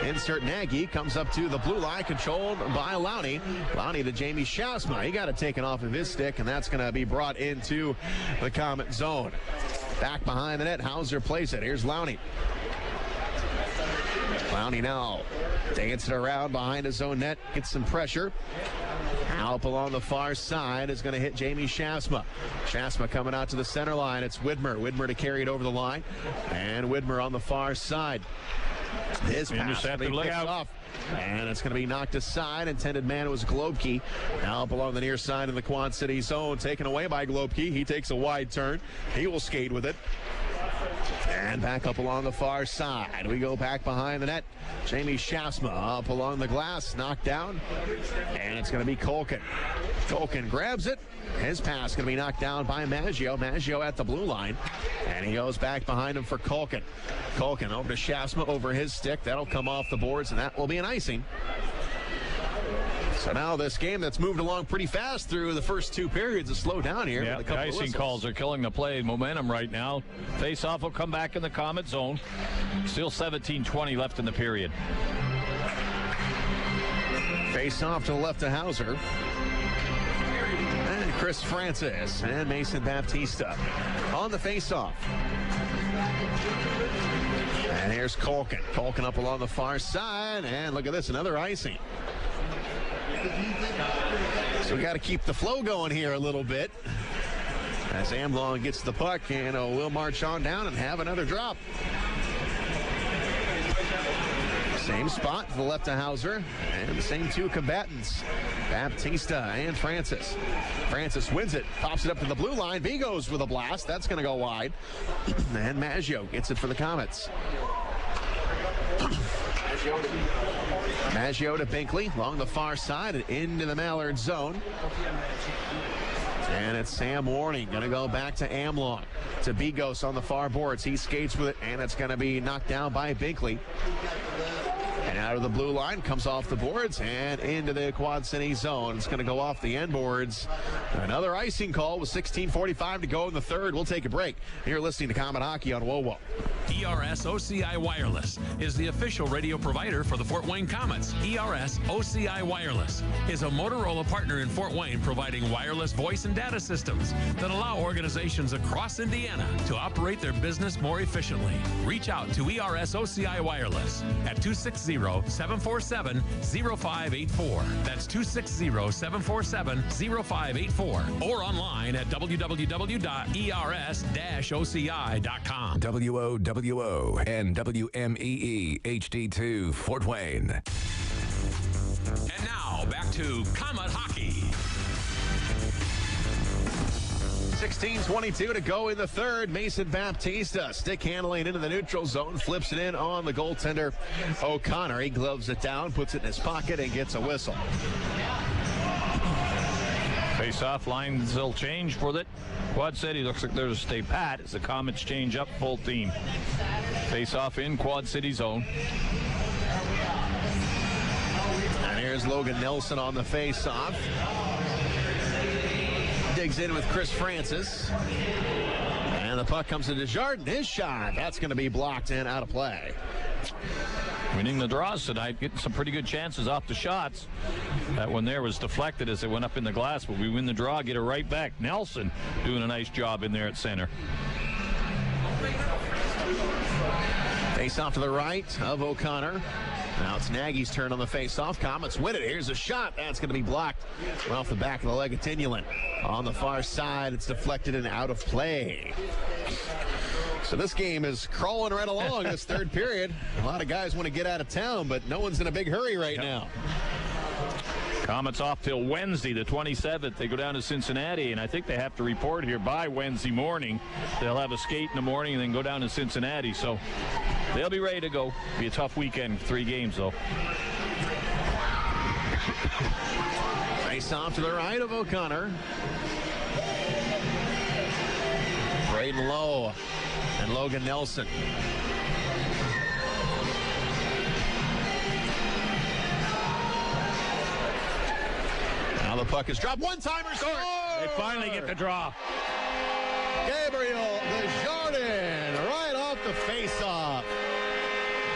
Insert Nagy, comes up to the blue line, controlled by Lowney. Lowney to Jamie Schaafsma. He got it taken off of his stick, and that's going to be brought into the Komet zone. Back behind the net, Hauser plays it. Here's Lowney. Lowney now dancing around behind his own net, gets some pressure. Up along the far side is going to hit Jamie Schaafsma. Schaafsma coming out to the center line. It's Widmar. Widmar to carry it over the line. And Widmar on the far side. His pass will be picked off, and it's going to be knocked aside. Intended man was Globke. Now up along the near side in the Quad City zone, taken away by Globke. He takes a wide turn. He will skate with it. And back up along the far side. We go back behind the net. Jamie Schaafsma up along the glass, knocked down. And it's going to be Culkin. Culkin grabs it. His pass going to be knocked down by Maggio. Maggio at the blue line. And he goes back behind him for Culkin. Culkin over to Schaafsma over his stick. That'll come off the boards, and that will be an icing. So now this game that's moved along pretty fast through the first two periods is slowed down here. Yeah, the icing calls are killing the play momentum right now. Face-off will come back in the Komet zone. Still 17-20 left in the period. Face-off to the left of Hauser. And Chris Francis and Mason Baptista on the face-off. And here's Culkin. Culkin up along the far side. And look at this, another icing. So we got to keep the flow going here a little bit. As Amlong gets the puck, and we'll march on down and have another drop. Same spot to the left of Hauser, and the same two combatants, Baptista and Francis. Francis wins it, pops it up to the blue line. Vigos with a blast. That's going to go wide. And Maggio gets it for the Komets. Maggio to Binkley along the far side and into the Mallard zone. And it's Sam Warning going to go back to Amlong. To Vigos on the far boards. He skates with it, and it's going to be knocked down by Binkley. And out of the blue line, comes off the boards and into the Quad City zone. It's going to go off the end boards. Another icing call with 16:45 to go in the third. We'll take a break. You're listening to Komet Hockey on WOWO. ERS OCI Wireless is the official radio provider for the Fort Wayne Komets. ERS OCI Wireless is a Motorola partner in Fort Wayne providing wireless voice and data systems that allow organizations across Indiana to operate their business more efficiently. Reach out to ERS OCI Wireless at 260-747-0584. That's 260-747-0584 or online at www.ers-oci.com. WOWO and WMEE HD2 Fort Wayne. And now back to Comet Hockey. 16:22 to go in the third. Mason Baptista stick handling into the neutral zone, flips it in on the goaltender O'Connor. He gloves it down, puts it in his pocket, and gets a whistle. Face-off lines will change for it. Quad City looks like they're to stay pat as the Komets change up full team. Face-off in Quad City zone. And here's Logan Nelson on the face-off. Digs in with Chris Francis. And the puck comes to Desjardins. His shot. That's going to be blocked and out of play. Winning the draws tonight, getting some pretty good chances off the shots. That one there was deflected as it went up in the glass, but we win the draw, get it right back. Nelson doing a nice job in there at center. Face off to the right of O'Connor. Now it's Nagy's turn on the face-off. Komets win it. Here's a shot. That's going to be blocked. Went off the back of the leg of Tyanulin. On the far side, it's deflected and out of play. So this game is crawling right along this third period. A lot of guys want to get out of town, but no one's in a big hurry right now. Komets off till Wednesday, the 27th. They go down to Cincinnati, and I think they have to report here by Wednesday morning. They'll have a skate in the morning and then go down to Cincinnati. So they'll be ready to go. Be a tough weekend, 3 games, though. Face off to the right of O'Connor. Braden Lowe and Logan Nelson. Now the puck is dropped. One-timer score! They finally get the draw. Gabriel Desjardins right off the face-off.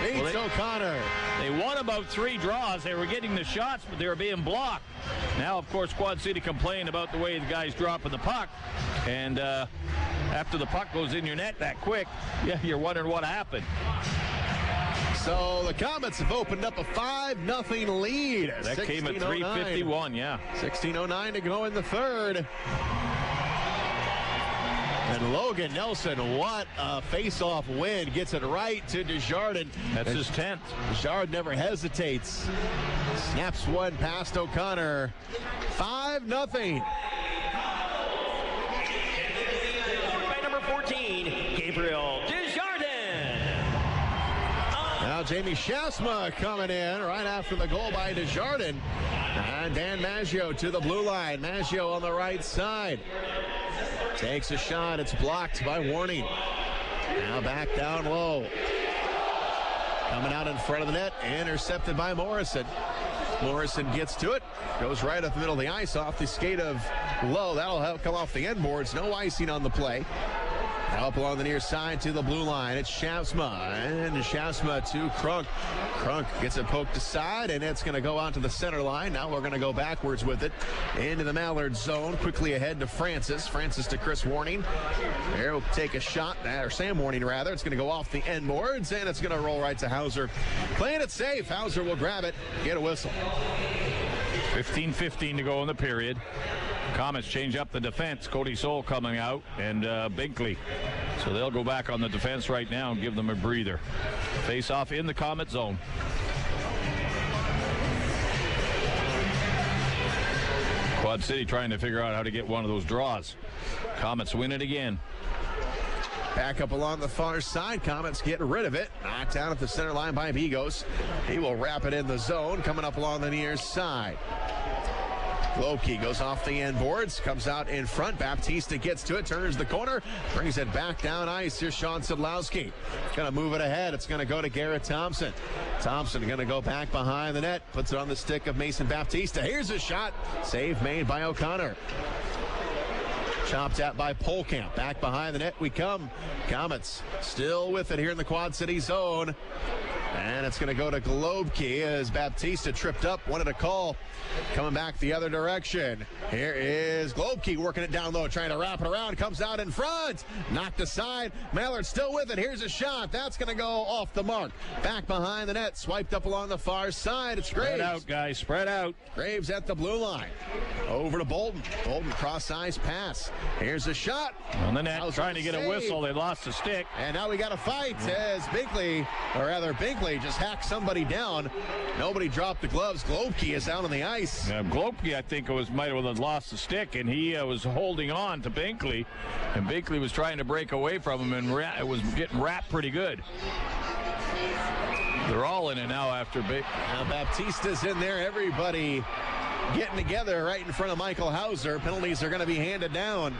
Beats O'Connor. They won about 3 draws. They were getting the shots, but they were being blocked. Now, of course, Quad City complained about the way the guys dropping the puck. And after the puck goes in your net that quick, yeah, you're wondering what happened. So the Komets have opened up a 5-0 lead. That came at 3:51, yeah. 16:09 to go in the third. And Logan Nelson, what a face-off win. Gets it right to Desjardins. That's his 10th. Desjardins never hesitates. Snaps one past O'Connor. 5-0. By number 14, Gabriel Desjardins. Now Jamie Schaafsma coming in right after the goal by Desjardins. And Dan Maggio to the blue line. Maggio on the right side. Takes a shot. It's blocked by Warning. Now back down low. Coming out in front of the net. Intercepted by Morrison. Morrison gets to it. Goes right up the middle of the ice off the skate of Lowe. That'll come off the end boards. No icing on the play. Now up along the near side to the blue line. It's Schaafsma. And Schaafsma to Krunk. Krunk gets it poked aside, and it's going to go out to the center line. Now we're going to go backwards with it into the Mallards zone. Quickly ahead to Francis. Francis to Chris Warning. There will take a shot, or Sam Warning rather. It's going to go off the end boards, and it's going to roll right to Hauser. Playing it safe. Hauser will grab it, get a whistle. 15:15 to go in the period. Komets change up the defense. Cody Soul coming out, and Binkley. So they'll go back on the defense right now and give them a breather. Face off in the Komet zone. Quad City trying to figure out how to get one of those draws. Komets win it again. Back up along the far side. Komets get rid of it. Knocked down at the center line by Bigos. He will wrap it in the zone. Coming up along the near side. Loki goes off the end boards, comes out in front. Baptista gets to it, turns the corner, brings it back down ice. Here's Sean Szydlowski. Going to move it ahead. It's going to go to Garrett Thompson. Thompson going to go back behind the net, puts it on the stick of Mason Baptista. Here's a shot. Save made by O'Connor. Chopped at by Polkamp. Back behind the net we come. Komets still with it here in the Quad City zone. And it's going to go to Globkey as Baptista tripped up, wanted a call. Coming back the other direction. Here is Globkey working it down low, trying to wrap it around. Comes out in front. Knocked aside. Mallards still with it. Here's a shot. That's going to go off the mark. Back behind the net. Swiped up along the far side. It's Graves. Spread out, guys. Spread out. Graves at the blue line. Over to Bolden. Bolden cross-ice pass. Here's a shot. On the net, trying to get a whistle. They lost the stick. And now we got a fight as Binkley just hacked somebody down. Nobody dropped the gloves. Globkey is out on the ice. Globkey, I think, might have lost the stick, and he was holding on to Binkley, and Binkley was trying to break away from him, and it was getting wrapped pretty good. They're all in it now after Now Baptista's in there. Everybody getting together right in front of Michael Hauser. Penalties are going to be handed down.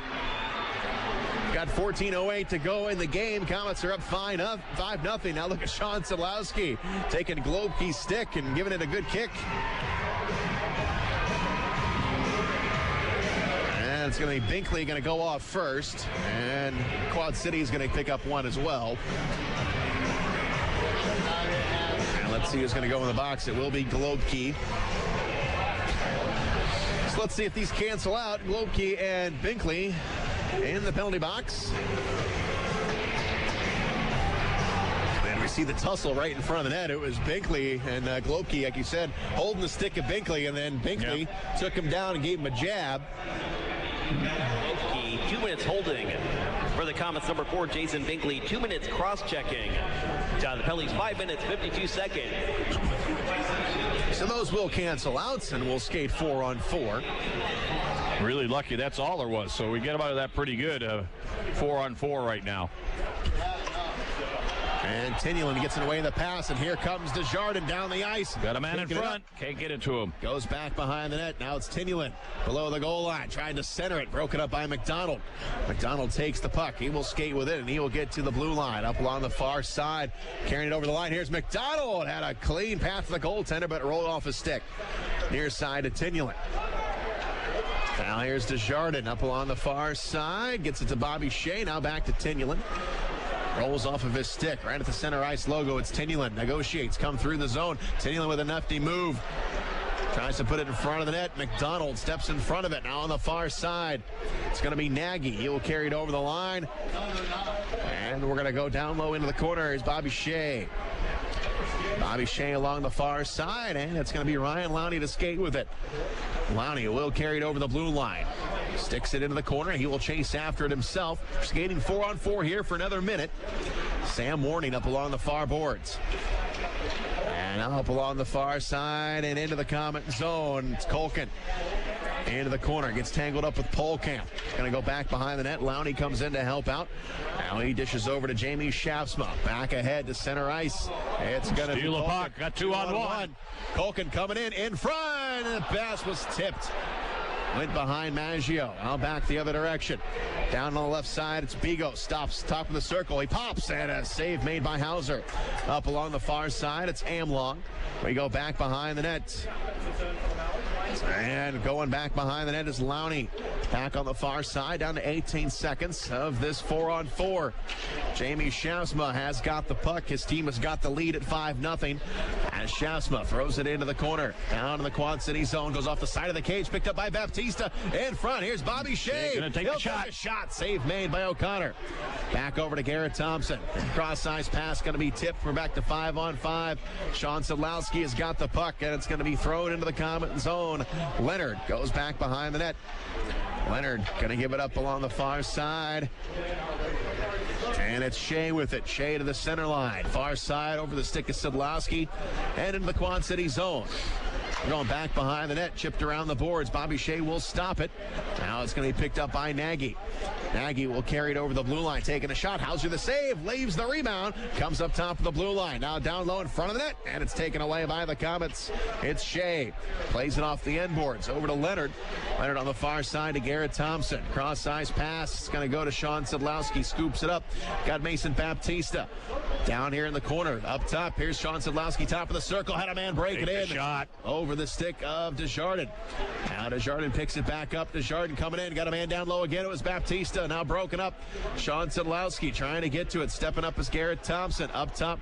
Got 14:08 to go in the game. Komets are up 5-0. Now look at Sean Szydlowski taking Globkey's stick and giving it a good kick. And it's going to be Binkley going to go off first. And Quad City is going to pick up one as well. And let's see who's going to go in the box. It will be Globkey. So let's see if these cancel out. Globkey and Binkley in the penalty box. And we see the tussle right in front of the net. It was Binkley and Globkey, like you said, holding the stick of Binkley, and then Binkley took him down and gave him a jab. Globkey, 2 minutes holding for the Komets. Number 4, Jason Binkley, 2 minutes cross-checking. John, the penalties 5 minutes, 52 seconds. So those will cancel out, and we'll skate 4-on-4. Really lucky. That's all there was. So we get about that pretty good. 4-on-4 right now. And Tyanulin gets it away in the pass, and here comes Desjardins down the ice. Got a man in front. Can't get it to him. Goes back behind the net. Now it's Tyanulin below the goal line, trying to center it. Broken up by McDonald. McDonald takes the puck. He will skate with it, and he will get to the blue line. Up along the far side, carrying it over the line. Here's McDonald. Had a clean pass to the goaltender, but rolled off his stick. Near side to Tyanulin. Now here's Desjardins up along the far side. Gets it to Bobby Shea. Now back to Tyanulin. Rolls off of his stick. Right at the center ice logo. It's Tyanulin. Negotiates. Come through the zone. Tyanulin with a nifty move. Tries to put it in front of the net. McDonald steps in front of it. Now on the far side. It's going to be Nagy. He will carry it over the line. And we're going to go down low into the corner. Here's Bobby Shea. Bobby Shea along the far side, and it's going to be Ryan Lowney to skate with it. Lowney will carry it over the blue line. Sticks it into the corner. He will chase after it himself. Skating 4-on-4 here for another minute. Sam Warning up along the far boards. And up along the far side and into the Komet zone. It's Culkin. Into the corner. Gets tangled up with Polkamp. Going to go back behind the net. Lowney comes in to help out. Now he dishes over to Jamie Schaafsma. Back ahead to center ice. It's going to be Steal a puck. Got 2-on-1. Culkin coming in front. And the pass was tipped. Went behind Maggio. Now back the other direction. Down on the left side, it's Bigo. Stops top of the circle. He pops, and a save made by Hauser. Up along the far side, it's Amlong. We go back behind the net. And going back behind the net is Lowney. Back on the far side, down to 18 seconds of this 4-on-4. Jamie Schaafsma has got the puck. His team has got the lead at 5-0. As Schaafsma throws it into the corner. Down in the Quad City zone. Goes off the side of the cage. Picked up by Baptista. In front. Here's Bobby Shea. He'll take a shot. Save made by O'Connor. Back over to Garrett Thompson. Cross-ice pass going to be tipped. We're back to 5-on-5. Sean Szydlowski has got the puck, and it's going to be thrown into the Komet zone. Leonard goes back behind the net. Leonard going to give it up along the far side. And it's Shea with it. Shea to the center line. Far side over the stick of Szydlowski and into the Quad City zone. We're going back behind the net, chipped around the boards. Bobby Shea will stop it. Now it's going to be picked up by Nagy. Nagy will carry it over the blue line, taking a shot. Hauser the save, leaves the rebound, comes up top of the blue line. Now down low in front of the net, and it's taken away by the Komets. It's Shea. Plays it off the end boards over to Leonard. Leonard on the far side to Garrett Thompson. Cross-ice pass. It's going to go to Sean Szydlowski. Scoops it up. Got Mason Baptista. Down here in the corner, up top, here's Sean Szydlowski, top of the circle, had a man break it in. Shot. Over the stick of Desjardins. Now Desjardins picks it back up. Desjardins coming in, got a man down low again. It was Baptista, now broken up. Sean Szydlowski trying to get to it. Stepping up is Garrett Thompson. Up top,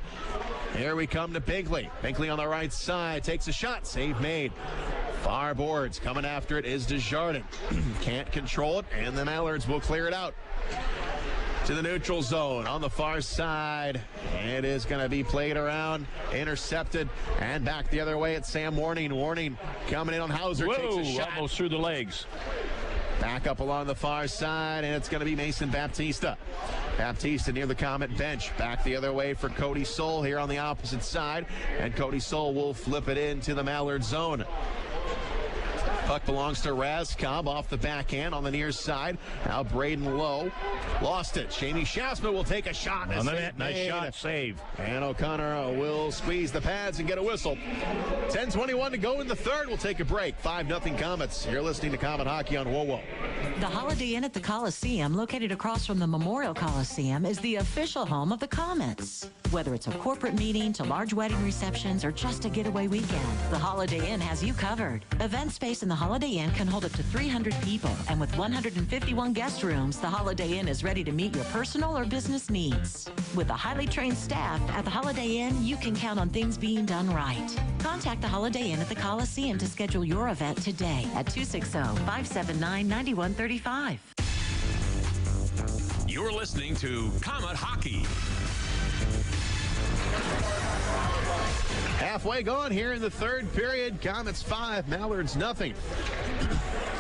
here we come to Binkley. Binkley on the right side, takes a shot, save made. Far boards, coming after it is Desjardins. Can't control it, and the Mallards will clear it out. To the neutral zone on the far side. It is going to be played around, intercepted, and back the other way at Sam Warning. Warning coming in on Hauser. Whoa, takes a shot. almost through the legs. Back up along the far side, and it's going to be Mason Baptista. Baptista near the Comet bench. Back the other way for Cody Soul here on the opposite side, and Cody Soul will flip it into the Mallard zone. Puck belongs to Razcob off the backhand on the near side. Now Braden Lowe lost it. Shamey Schaafsma will take a shot. On the net, nice shot, save. And O'Connor will squeeze the pads and get a whistle. 10:21 to go in the third. We'll take a break. 5-0 Comets. You're listening to Comet Hockey on WoWo. The Holiday Inn at the Coliseum, located across from the Memorial Coliseum, is the official home of the Komets. Whether it's a corporate meeting to large wedding receptions or just a getaway weekend, the Holiday Inn has you covered. Event space in the Holiday Inn can hold up to 300 people, and with 151 guest rooms, the Holiday Inn is ready to meet your personal or business needs. With a highly trained staff at the Holiday Inn, you can count on things being done right. Contact the Holiday Inn at the Coliseum to schedule your event today at 260-579-9135. You're listening to Comet Hockey. Halfway gone here in the third period. Comets 5, Mallards nothing.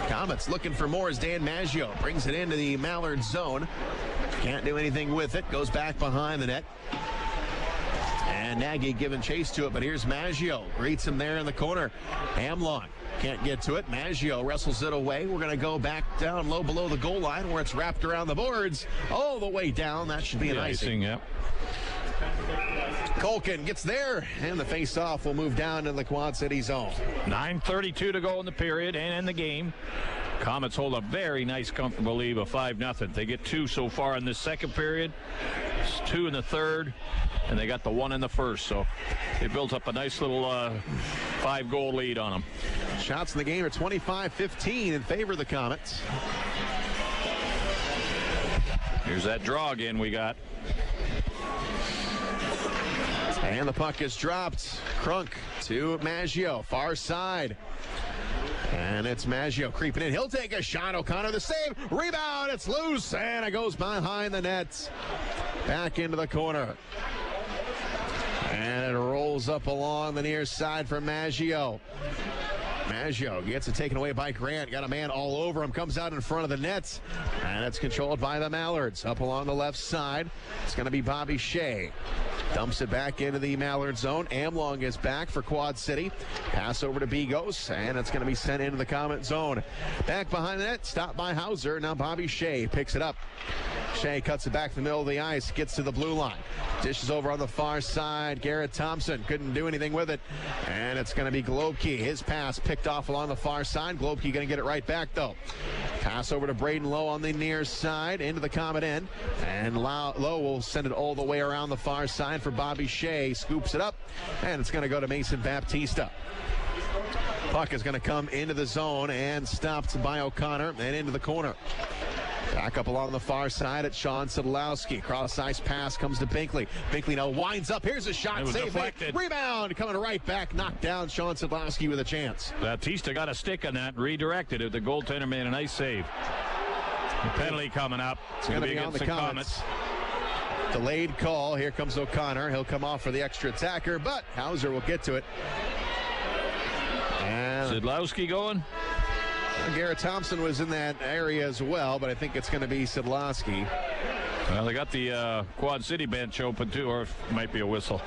Comets looking for more as Dan Maggio brings it into the Mallard zone. Can't do anything with it. Goes back behind the net. And Nagy giving chase to it, but here's Maggio. Greets him there in the corner. Hamlong can't get to it. Maggio wrestles it away. We're going to go back down low below the goal line where it's wrapped around the boards all the way down. That should be an icing. Yep. Culkin gets there, and the face-off will move down to the Quad City zone. 9:32 to go in the period and in the game. Comets hold a very nice, comfortable lead of 5-0. They get 2 so far in this second period. It's 2 in the third, and they got the 1 in the first. So they built up a nice little 5-goal lead on them. Shots in the game are 25-15 in favor of the Comets. Here's that draw again we got. And the puck is dropped. Crunk to Maggio, far side. And it's Maggio creeping in. He'll take a shot. O'Connor the save. Rebound. It's loose. And it goes behind the net. Back into the corner. And it rolls up along the near side for Maggio. Maggio gets it taken away by Grant. Got a man all over him. Comes out in front of the net. And it's controlled by the Mallards. Up along the left side. It's going to be Bobby Shea. Dumps it back into the Mallard zone. Amlong is back for Quad City. Pass over to Bigos, and it's going to be sent into the Comet zone. Back behind the net, stopped by Hauser. Now Bobby Shea picks it up. Shea cuts it back to the middle of the ice, gets to the blue line. Dishes over on the far side. Garrett Thompson couldn't do anything with it. And it's going to be Globke. His pass picked off along the far side. Globke going to get it right back, though. Pass over to Braden Lowe on the near side, into the Comet end. And Lowe will send it all the way around the far side for Bobby Shea. Scoops it up, and it's going to go to Mason Baptista. Puck is going to come into the zone and stopped by O'Connor and into the corner. Back up along the far side at Sean Szydlowski. Cross-ice pass comes to Binkley. Binkley now winds up. Here's a shot. It was Save deflected. Made. Rebound coming right back. Knocked down Sean Szydlowski with a chance. Baptista got a stick on that and redirected it. The goaltender made a nice save. The penalty coming up. It's going to be against on the Comets. Delayed call. Here comes O'Connor. He'll come off for the extra attacker, but Hauser will get to it. And Szydlowski going. Garrett Thompson was in that area as well, but I think it's going to be Szydlowski. Well, they got the Quad City bench open, too, or it might be a whistle.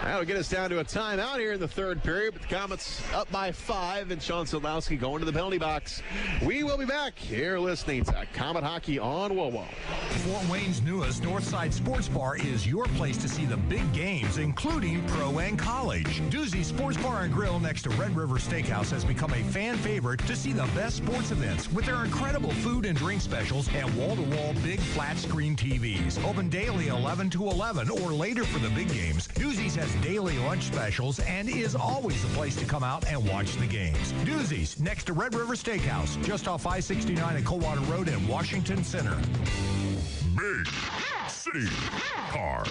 That'll get us down to a timeout here in the third period, but the Komets up by 5, and Sean Szydlowski going to the penalty box. We will be back here listening to Comet Hockey on WOWO. Fort Wayne's newest Northside Sports Bar is your place to see the big games, including pro and college. Doozy Sports Bar and Grill next to Red River Steakhouse has become a fan favorite to see the best sports events with their incredible food and drink specials and wall-to-wall big flat screen TVs. Open daily 11 to 11 or later for the big games. Doozy's has daily lunch specials and is always the place to come out and watch the games. Doozy's next to Red River Steakhouse, just off I-69 at Coldwater Road in Washington Center. Big City Cars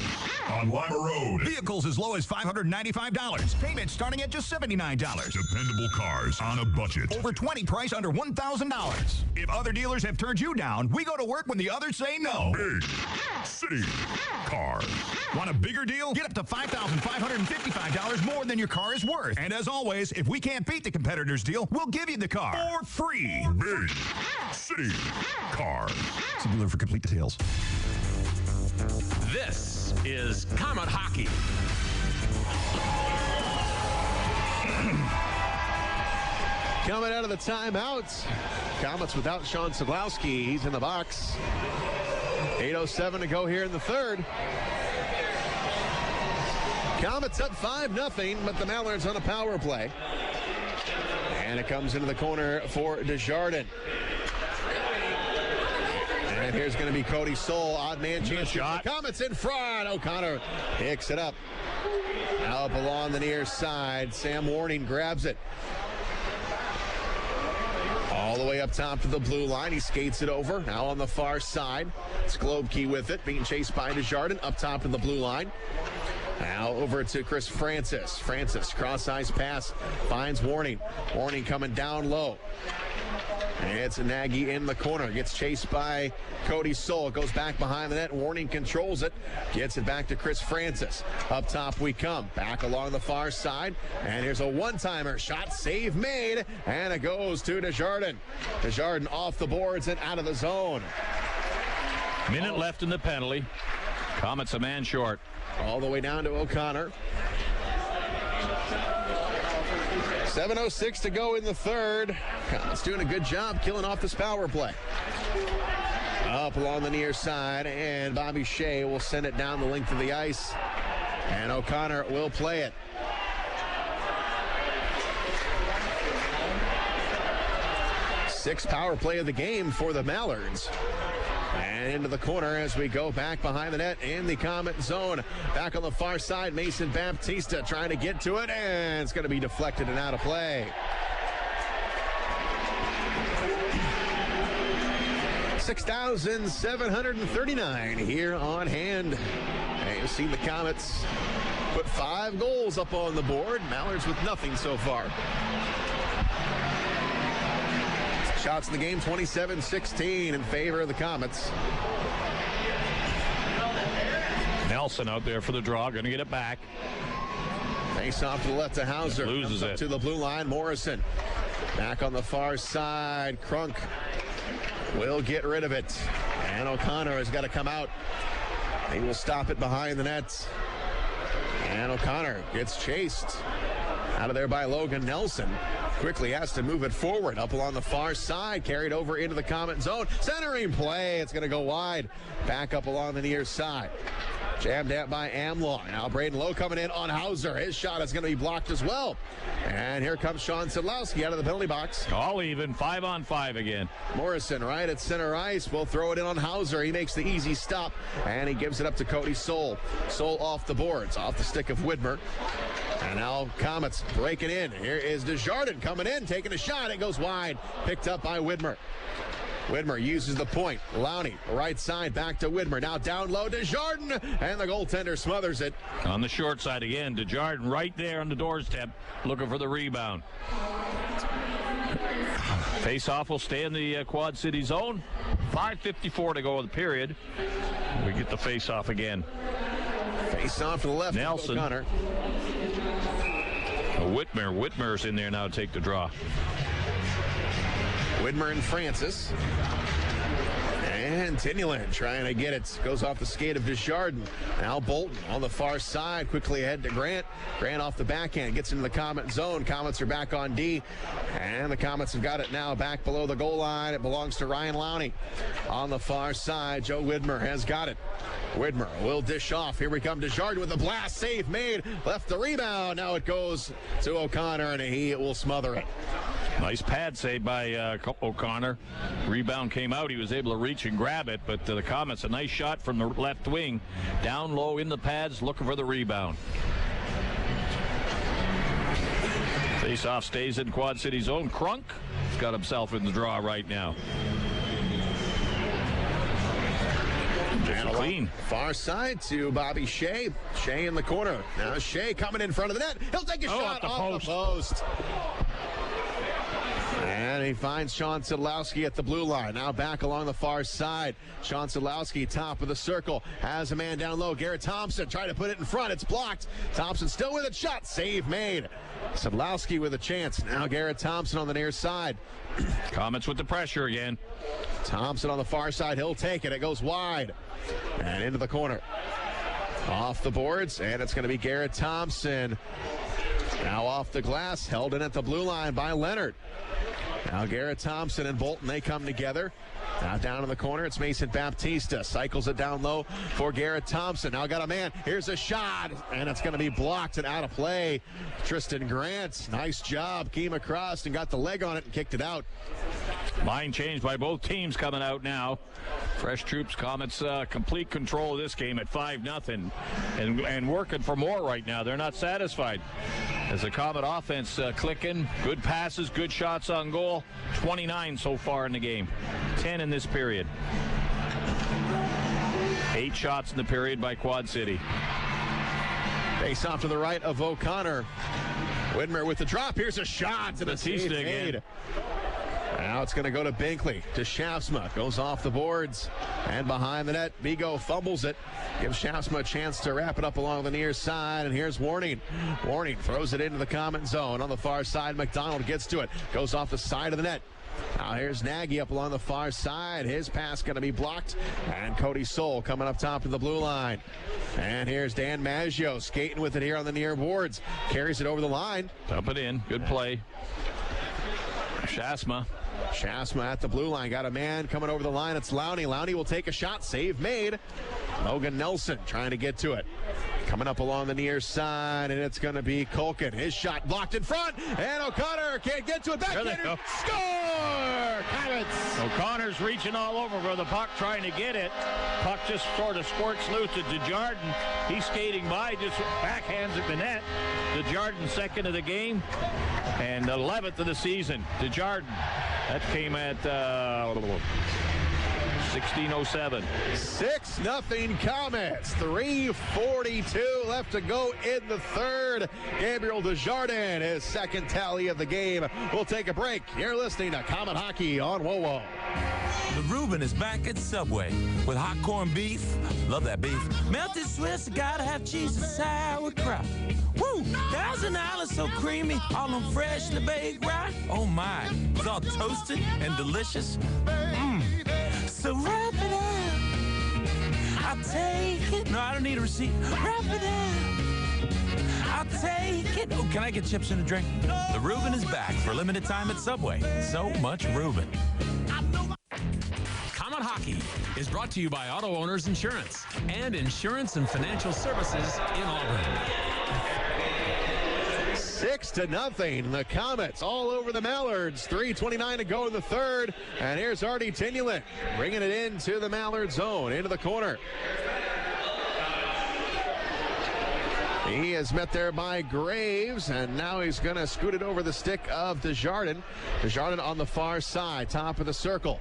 on Lima Road. Vehicles as low as $595. Payments starting at just $79. Dependable cars on a budget. Over 20 price under $1,000. If other dealers have turned you down, we go to work when the others say no. Big City Cars. Want a bigger deal? Get up to $5,555 more than your car is worth. And as always, if we can't beat the competitor's deal, we'll give you the car for free. Big City Cars. See dealer for complete details. This is Comet Hockey. Coming out of the timeout, Komets without Sean Szydlowski. He's in the box. 8:07 to go here in the third. Komets up 5-0, but the Mallards on a power play. And it comes into the corner for Desjardins. And here's going to be Cody Soul, odd man chance shot. Komets in front. O'Connor picks it up. Up along the near side. Sam Warning grabs it. All the way up top to the blue line. He skates it over. Now on the far side. Szydlowski with it. Being chased by Desjardins. Up top to the blue line. Now over to Chris Francis. Francis, cross-ice pass. Finds Warning. Warning coming down low. And it's Nagy in the corner. Gets chased by Cody Soul. Goes back behind the net. Warning controls it. Gets it back to Chris Francis. Up top we come. Back along the far side. And here's a one-timer. Shot save made. And it goes to Desjardins. Desjardins off the boards and out of the zone. Minute left in the penalty. Komets a man short. All the way down to O'Connor. 7:06 to go in the third. Komets doing a good job killing off this power play. Up along the near side, and Bobby Shea will send it down the length of the ice. And O'Connor will play it. Sixth power play of the game for the Mallards. And into the corner as we go back behind the net in the Komet zone. Back on the far side, Mason Baptista trying to get to it, and it's going to be deflected and out of play. 6,739 here on hand. And you've seen the Komets put 5 goals up on the board. Mallards with nothing so far. Shots in the game, 27-16 in favor of the Komets. Nelson out there for the draw, going to get it back. Face off to the left to Hauser. Loses it. To the blue line, Morrison. Back on the far side, Krunk will get rid of it. And O'Connor has got to come out. He will stop it behind the net. And O'Connor gets chased out of there by Logan Nelson. Quickly has to move it forward. Up along the far side. Carried over into the Komet zone. Centering play. It's going to go wide. Back up along the near side. Jammed at by Amlaw. Now Braden Lowe coming in on Hauser. His shot is going to be blocked as well. And here comes Sean Szydlowski out of the penalty box. All even. 5-on-5 again. Morrison right at center ice. Will throw it in on Hauser. He makes the easy stop. And he gives it up to Cody Soul. Soul off the boards. Off the stick of Widmar. And now Komets breaking in. Here is Desjardins coming in, taking a shot. It goes wide. Picked up by Widmar. Widmar uses the point. Lowney, right side, back to Widmar. Now down low, Desjardins, and the goaltender smothers it. On the short side again, Desjardins right there on the doorstep, looking for the rebound. Face-off will stay in the Quad City zone. 5:54 to go in the period. We get the face-off again. Face-off to the left. Nelson. O'Connor. Widmar's in there now to take the draw. Widmar and Francis. And And Tyanulin trying to get it. Goes off the skate of Desjardins. Now Bolton on the far side. Quickly ahead to Grant. Grant off the backhand. Gets into the Comet zone. Comets are back on D. And the Comets have got it now back below the goal line. It belongs to Ryan Lowney. On the far side, Joe Widmar has got it. Widmar will dish off. Here we come. Desjardins with a blast. Save made. Left the rebound. Now it goes to O'Connor, and he will smother it. Nice pad save by O'Connor. Rebound came out. He was able to reach and grab it, but the Comets, a nice shot from the left wing. Down low in the pads, looking for the rebound. Face-off stays in Quad City zone. Crunk has got himself in the draw right now. And clean. Far side to Bobby Shea. Shea in the corner. Now Shea coming in front of the net. He'll take a shot off the post. And he finds Sean Szydlowski at the blue line. Now back along the far side. Sean Szydlowski, top of the circle. Has a man down low. Garrett Thompson trying to put it in front. It's blocked. Thompson still with a shot. Save made. Szydlowski with a chance. Now Garrett Thompson on the near side. Comets with the pressure again. Thompson on the far side. He'll take it. It goes wide. And into the corner. Off the boards. And it's going to be Garrett Thompson. Now off the glass. Held in at the blue line by Leonard. Now Garrett Thompson and Bolton, they come together. Now down in the corner, it's Mason Baptista. Cycles it down low for Garrett Thompson. Now got a man. Here's a shot, and it's going to be blocked and out of play. Tristan Grant, nice job. Came across and got the leg on it and kicked it out. Line change by both teams coming out now. Fresh troops, Comets complete control of this game at 5-0 and working for more right now. They're not satisfied. As the Comet offense clicking, good passes, good shots on goal. 29 so far in the game. 10 in this period. 8 shots in the period by Quad City. Face off to the right of O'Connor. Widmar with the drop. Here's a shot to the Baptista again. Now it's going to go to Binkley, to Schaafsma. Goes off the boards and behind the net. Bigo fumbles it. Gives Schaafsma a chance to wrap it up along the near side. And here's Warning. Warning throws it into the Comet zone. On the far side, McDonald gets to it. Goes off the side of the net. Now here's Nagy up along the far side. His pass going to be blocked. And Cody Soul coming up top to the blue line. And here's Dan Maggio skating with it here on the near boards. Carries it over the line. Dump it in. Good play. Schaafsma at the blue line. Got a man coming over the line. It's Lowney. Lowney will take a shot. Save made. Logan Nelson trying to get to it. Coming up along the near side, and it's going to be Culkin. His shot blocked in front, and O'Connor can't get to it. Backhander. Score! Comets! O'Connor's reaching all over for the puck, trying to get it. Puck just sort of squirts loose at Desjardins. He's skating by, just backhands at the net. Desjardins second of the game, and 11th of the season. Desjardins. That came at 16:07. 6-0 Comets. 3:42 left to go in the third. Gabriel Desjardins, his second tally of the game. We'll take a break. You're listening to Comet Hockey on WoWo. The Reuben is back at Subway with hot corned beef. Love that beef. Melted Swiss, gotta have cheese and sauerkraut. Woo! $1,000 so creamy, all on freshly baked right. Oh my, it's all toasted and delicious. So wrap it up. I'll take it. No, I don't need a receipt. Wrap it up. I'll take it. Oh, can I get chips and a drink? The Reuben is back for limited time at Subway. So much Reuben. Comet Hockey is brought to you by Auto Owners Insurance and Insurance and Financial Services in Auburn. 6-0. The Comets all over the Mallards. 3:29 to go in the third. And here's Artie Tyanulin bringing it into the Mallard zone, into the corner. He is met there by Graves, and now he's going to scoot it over the stick of Desjardins. Desjardins on the far side, top of the circle.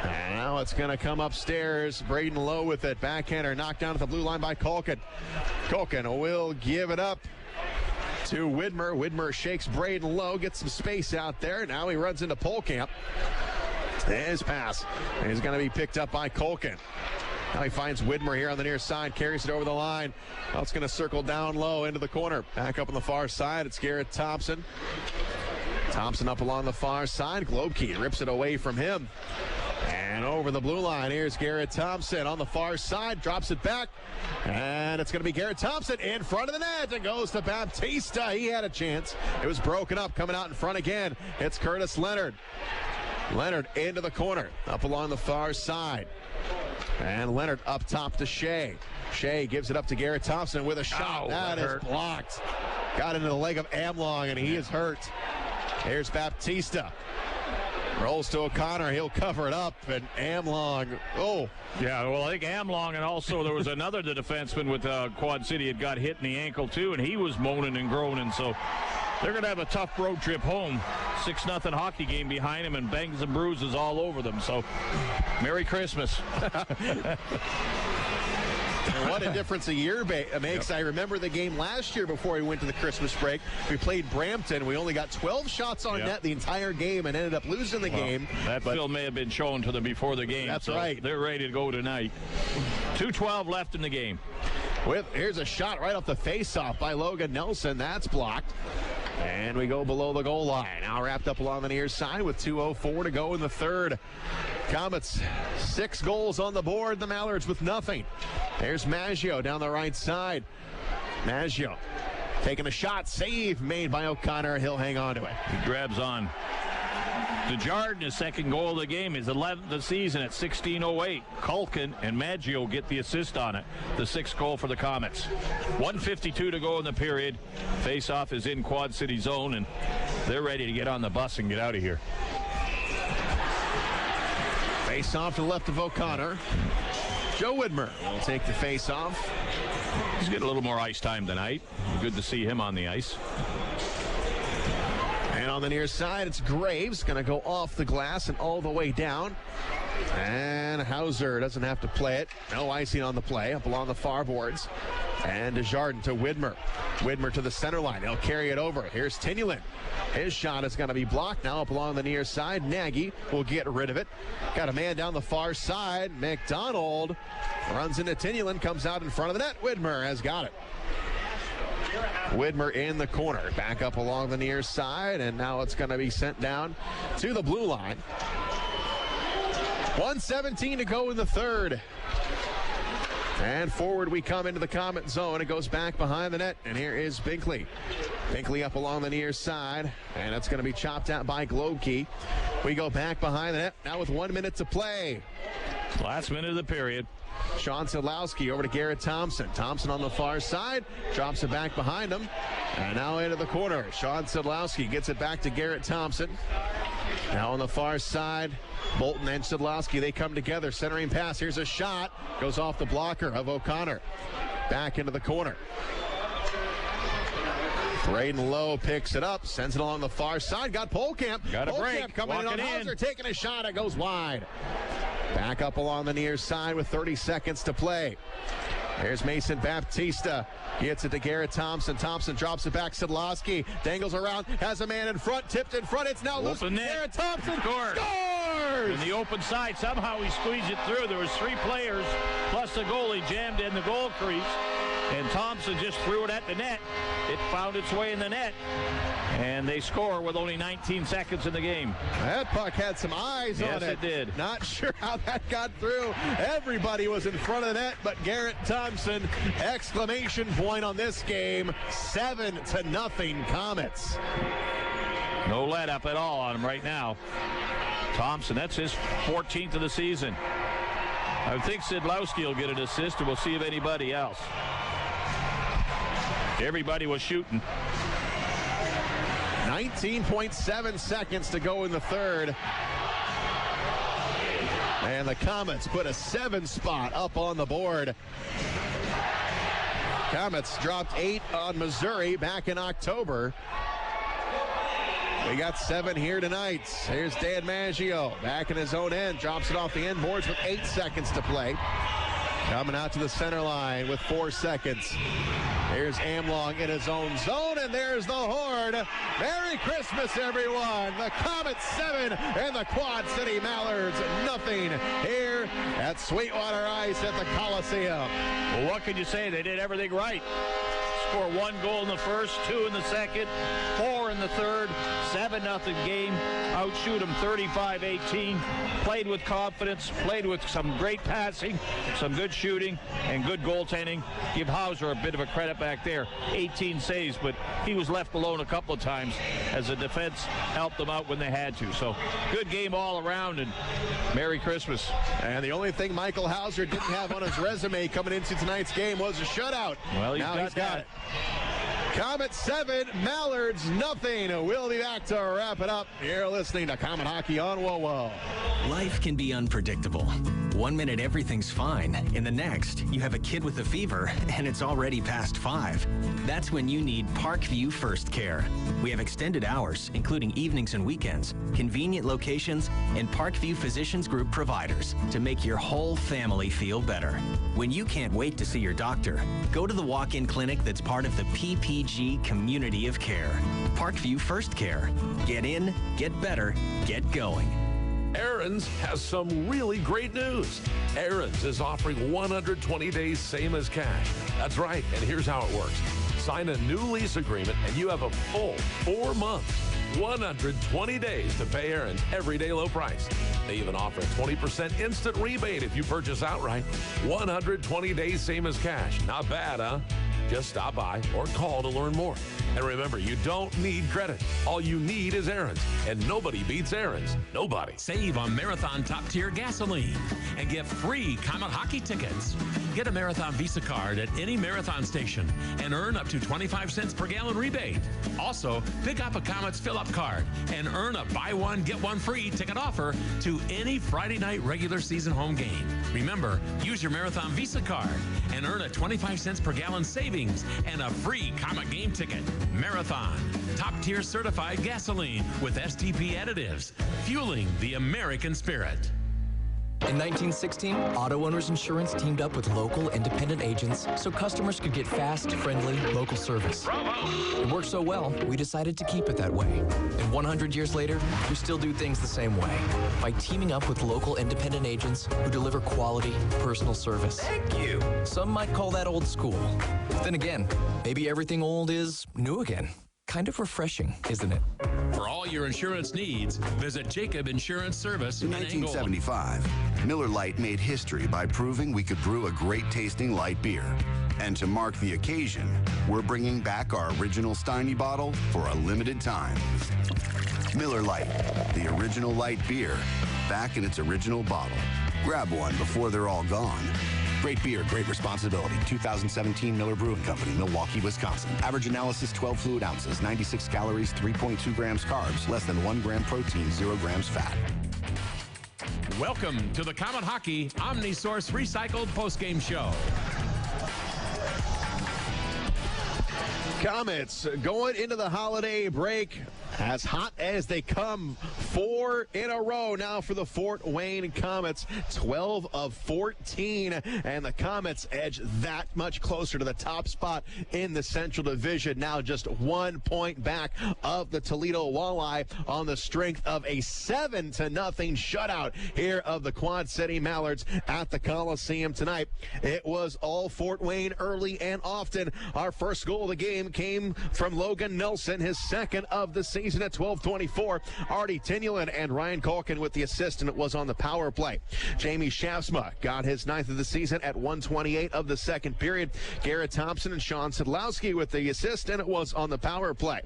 And now it's going to come upstairs. Braden Lowe with it. Backhander knocked down at the blue line by Culkin. Culkin will give it up to Widmar. Widmar shakes Braden Lowe, gets some space out there. Now he runs into Polkamp. His pass is going to be picked up by Culkin. Now he finds Widmar here on the near side, carries it over the line. Well, it's going to circle down low into the corner. Back up on the far side, it's Garrett Thompson. Thompson up along the far side. Globkey rips it away from him. And And over the blue line, here's Garrett Thompson on the far side, drops it back, and it's going to be Garrett Thompson in front of the net. It goes to Baptista. He had a chance. It was broken up, coming out in front again. It's Curtis Leonard. Leonard into the corner, up along the far side. And Leonard up top to Shea. Shea gives it up to Garrett Thompson with a shot. That is blocked. Got into the leg of Amlong, and he is hurt. Here's Baptista. Rolls to O'Connor. He'll cover it up, and Amlong, Yeah, well, I think Amlong, and also there was another defenseman with Quad City had got hit in the ankle, too, and he was moaning and groaning, so they're going to have a tough road trip home. 6-0 hockey game behind them, and bangs and bruises all over them, so Merry Christmas. And what a difference a year makes. I remember the game last year before we went to the Christmas break. We played Brampton. We only got 12 shots on net the entire game and ended up losing the game. That film may have been shown to them before the game. That's right. They're ready to go tonight. 2:12 left in the game. Here's a shot right off the face-off by Logan Nelson. That's blocked. And we go below the goal line. Now wrapped up along the near side with 2:04 to go in the third. Komets 6 goals on the board. The Mallards with nothing. There's Maggio down the right side. Maggio taking a shot. Save made by O'Connor. He'll hang on to it. He grabs on. Desjardins, his second goal of the game, is 11th of the season at 16:08. Culkin and Maggio get the assist on it. The 6th goal for the Komets. 1:52 to go in the period. Face-off is in Quad City zone, and they're ready to get on the bus and get out of here. Face-off to the left of O'Connor. Joe Widmar will take the face-off. He's getting a little more ice time tonight. Good to see him on the ice. And on the near side, it's Graves. Going to go off the glass and all the way down. And Hauser doesn't have to play it. No icing on the play up along the far boards. And Desjardins to Widmar. Widmar to the center line. He'll carry it over. Here's Tyanulin. His shot is going to be blocked. Now up along the near side. Nagy will get rid of it. Got a man down the far side. McDonald runs into Tyanulin. Comes out in front of the net. Widmar has got it. Widmar in the corner. Back up along the near side. And now it's going to be sent down to the blue line. 1:17 to go in the third. And forward we come into the Komet zone. It goes back behind the net. And here is Binkley. Binkley up along the near side. And it's going to be chopped out by Globkey. We go back behind the net now with 1 minute to play. Last minute of the period. Sean Szydlowski over to Garrett Thompson. Thompson on the far side. Drops it back behind him. And now into the corner. Sean Szydlowski gets it back to Garrett Thompson. Now on the far side, Bolton and Szydlowski, they come together. Centering pass. Here's a shot. Goes off the blocker of O'Connor. Back into the corner. Braden Lowe picks it up. Sends it along the far side. Got Polkamp. Got a break. Coming in on Hauser. Taking a shot. It goes wide. Back up along the near side with 30 seconds to play. There's Mason Baptista. Gets it to Garrett Thompson. Thompson drops it back. Szydlowski dangles around. Has a man in front. Tipped in front. It's now loose. Garrett Thompson scores! In the open side. Somehow he squeezed it through. There was 3 players plus the goalie jammed in the goal crease. And Thompson just threw it at the net. It found its way in the net. And they score with only 19 seconds in the game. That puck had some eyes on it. Yes, it did. Not sure how that got through. Everybody was in front of the net, but Garrett Thompson, exclamation point on this game. 7-0 Komets. No let up at all on him right now. Thompson, that's his 14th of the season. I think Szydlowski will get an assist, and we'll see if anybody else. Everybody was shooting. 19.7 seconds to go in the third. And the Komets put a 7 spot up on the board. Komets dropped 8 on Missouri back in October. We got 7 here tonight. Here's Dan Maggio back in his own end. Drops it off the end boards with 8 seconds to play. Coming out to the center line with 4 seconds. Here's Amlong in his own zone, and there's the horn. Merry Christmas, everyone. The Komets 7 and the Quad City Mallards nothing here at Sweetwater Ice at the Coliseum. Well, what can you say? They did everything right. score 1 goal in the first, 2 in the second, 4 in the third, 7-0 game. Outshoot them 35-18. Played with confidence, played with some great passing, some good shooting, and good goaltending. Give Hauser a bit of a credit back there. 18 saves, but he was left alone a couple of times as the defense helped them out when they had to. So good game all around, and Merry Christmas. And the only thing Michael Hauser didn't have on his resume coming into tonight's game was a shutout. Well, he's now got it. Komets 7, Mallards nothing. We'll be back to wrap it up. You're listening to Comet Hockey on Whoa. Life can be unpredictable. 1 minute everything's fine. In the next, you have a kid with a fever and it's already past 5. That's when you need Parkview First Care. We have extended hours, including evenings and weekends, convenient locations, and Parkview Physicians Group providers to make your whole family feel better. When you can't wait to see your doctor, go to the walk-in clinic that's part of the PPG community of care. Parkview First Care. Get in, get better, get going. Aaron's has some really great news. Aaron's is offering 120 days same as cash. That's right, and here's how it works. Sign a new lease agreement and you have a full 4 months, 120 days to pay Aaron's everyday low price. They even offer a 20% instant rebate if you purchase outright. 120 days same as cash. Not bad, huh? Just stop by or call to learn more. And remember, you don't need credit. All you need is Aaron's. And nobody beats Aaron's. Nobody. Save on Marathon Top Tier gasoline and get free Comet Hockey tickets. Get a Marathon Visa card at any Marathon station and earn up to 25 cents per gallon rebate. Also, pick up a Komets fill-up card and earn a buy one, get one free ticket offer to any Friday night regular season home game. Remember, use your Marathon Visa card and earn a 25 cents per gallon savings and a free Comet game ticket. Marathon, top-tier certified gasoline with STP additives, fueling the American spirit. In 1916, Auto Owners Insurance teamed up with local independent agents so customers could get fast, friendly, local service. Bravo! It worked so well, we decided to keep it that way. And 100 years later, we still do things the same way by teaming up with local independent agents who deliver quality, personal service. Thank you! Some might call that old school. Then again, maybe everything old is new again. Kind of refreshing, isn't it? For all your insurance needs, visit Jacob Insurance Service in 1975, Miller Lite made history by proving we could brew a great-tasting light beer. And to mark the occasion, we're bringing back our original Steiny bottle for a limited time. Miller Lite, the original light beer, back in its original bottle. Grab one before they're all gone. Great beer, great responsibility. 2017 Miller Brewing Company, Milwaukee, Wisconsin. Average analysis 12 fluid ounces, 96 calories, 3.2 grams carbs, less than 1 gram protein, 0 grams fat. Welcome to the Comet Hockey OmniSource Recycled postgame show. Komets going into the holiday break as hot as they come. 4 in a row now for the Fort Wayne Komets. 12 of 14, and the Komets edge that much closer to the top spot in the Central Division. Now just 1 point back of the Toledo Walleye on the strength of a 7-0 shutout here of the Quad City Mallards at the Coliseum tonight. It was all Fort Wayne early and often. Our first goal of the game came from Logan Nelson, his second of the season at 12:24. Artie Tyanulin and Ryan Culkin with the assist, and it was on the power play. Jamie Schaafsma got his 9th of the season at 1:28 of the second period. Garrett Thompson and Sean Szydlowski with the assist, and it was on the power play.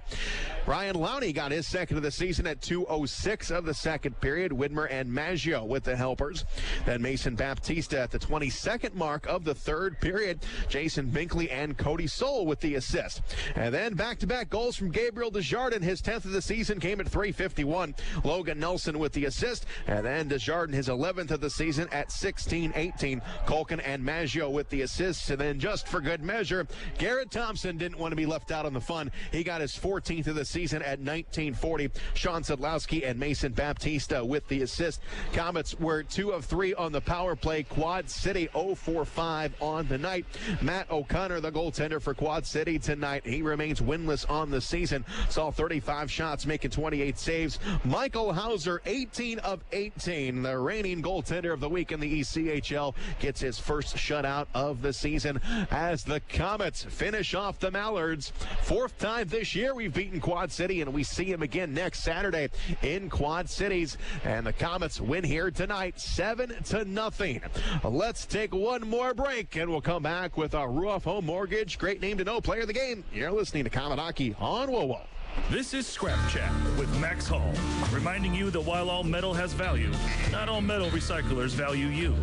Ryan Lowney got his second of the season at 2:06 of the second period. Widmar and Maggio with the helpers. Then Mason Baptista at the 22nd mark of the third period. Jason Binkley and Cody Soul with the assist. And then back-to-back goals from Gabriel Desjardins. His 10th of the season came at 3:51. Logan Nelson with the assist. And then Desjardins, his 11th of the season at 16:18. Culkin and Maggio with the assists. And then just for good measure, Garrett Thompson didn't want to be left out on the fun. He got his 14th of the season at 19:40. Sean Szydlowski and Mason Baptista with the assist. Komets were 2 of 3 on the power play. Quad City 0-for-5 on the night. Matt O'Connor, the goaltender for Quad City tonight. He remains winless on the season. Saw 35 shots shots, making 28 saves. Michael Hauser, 18 of 18. The reigning goaltender of the week in the ECHL gets his first shutout of the season as the Komets finish off the Mallards. Fourth time this year we've beaten Quad City, and we see him again next Saturday in Quad Cities. And the Komets win here tonight, 7-0. Let's take one more break, and we'll come back with our Ruoff Home Mortgage Great Name to Know Player of the Game. You're listening to Komet Hockey on WOWO. This is Scrap Chat with Max Hall, reminding you that while all metal has value, not all metal recyclers value you.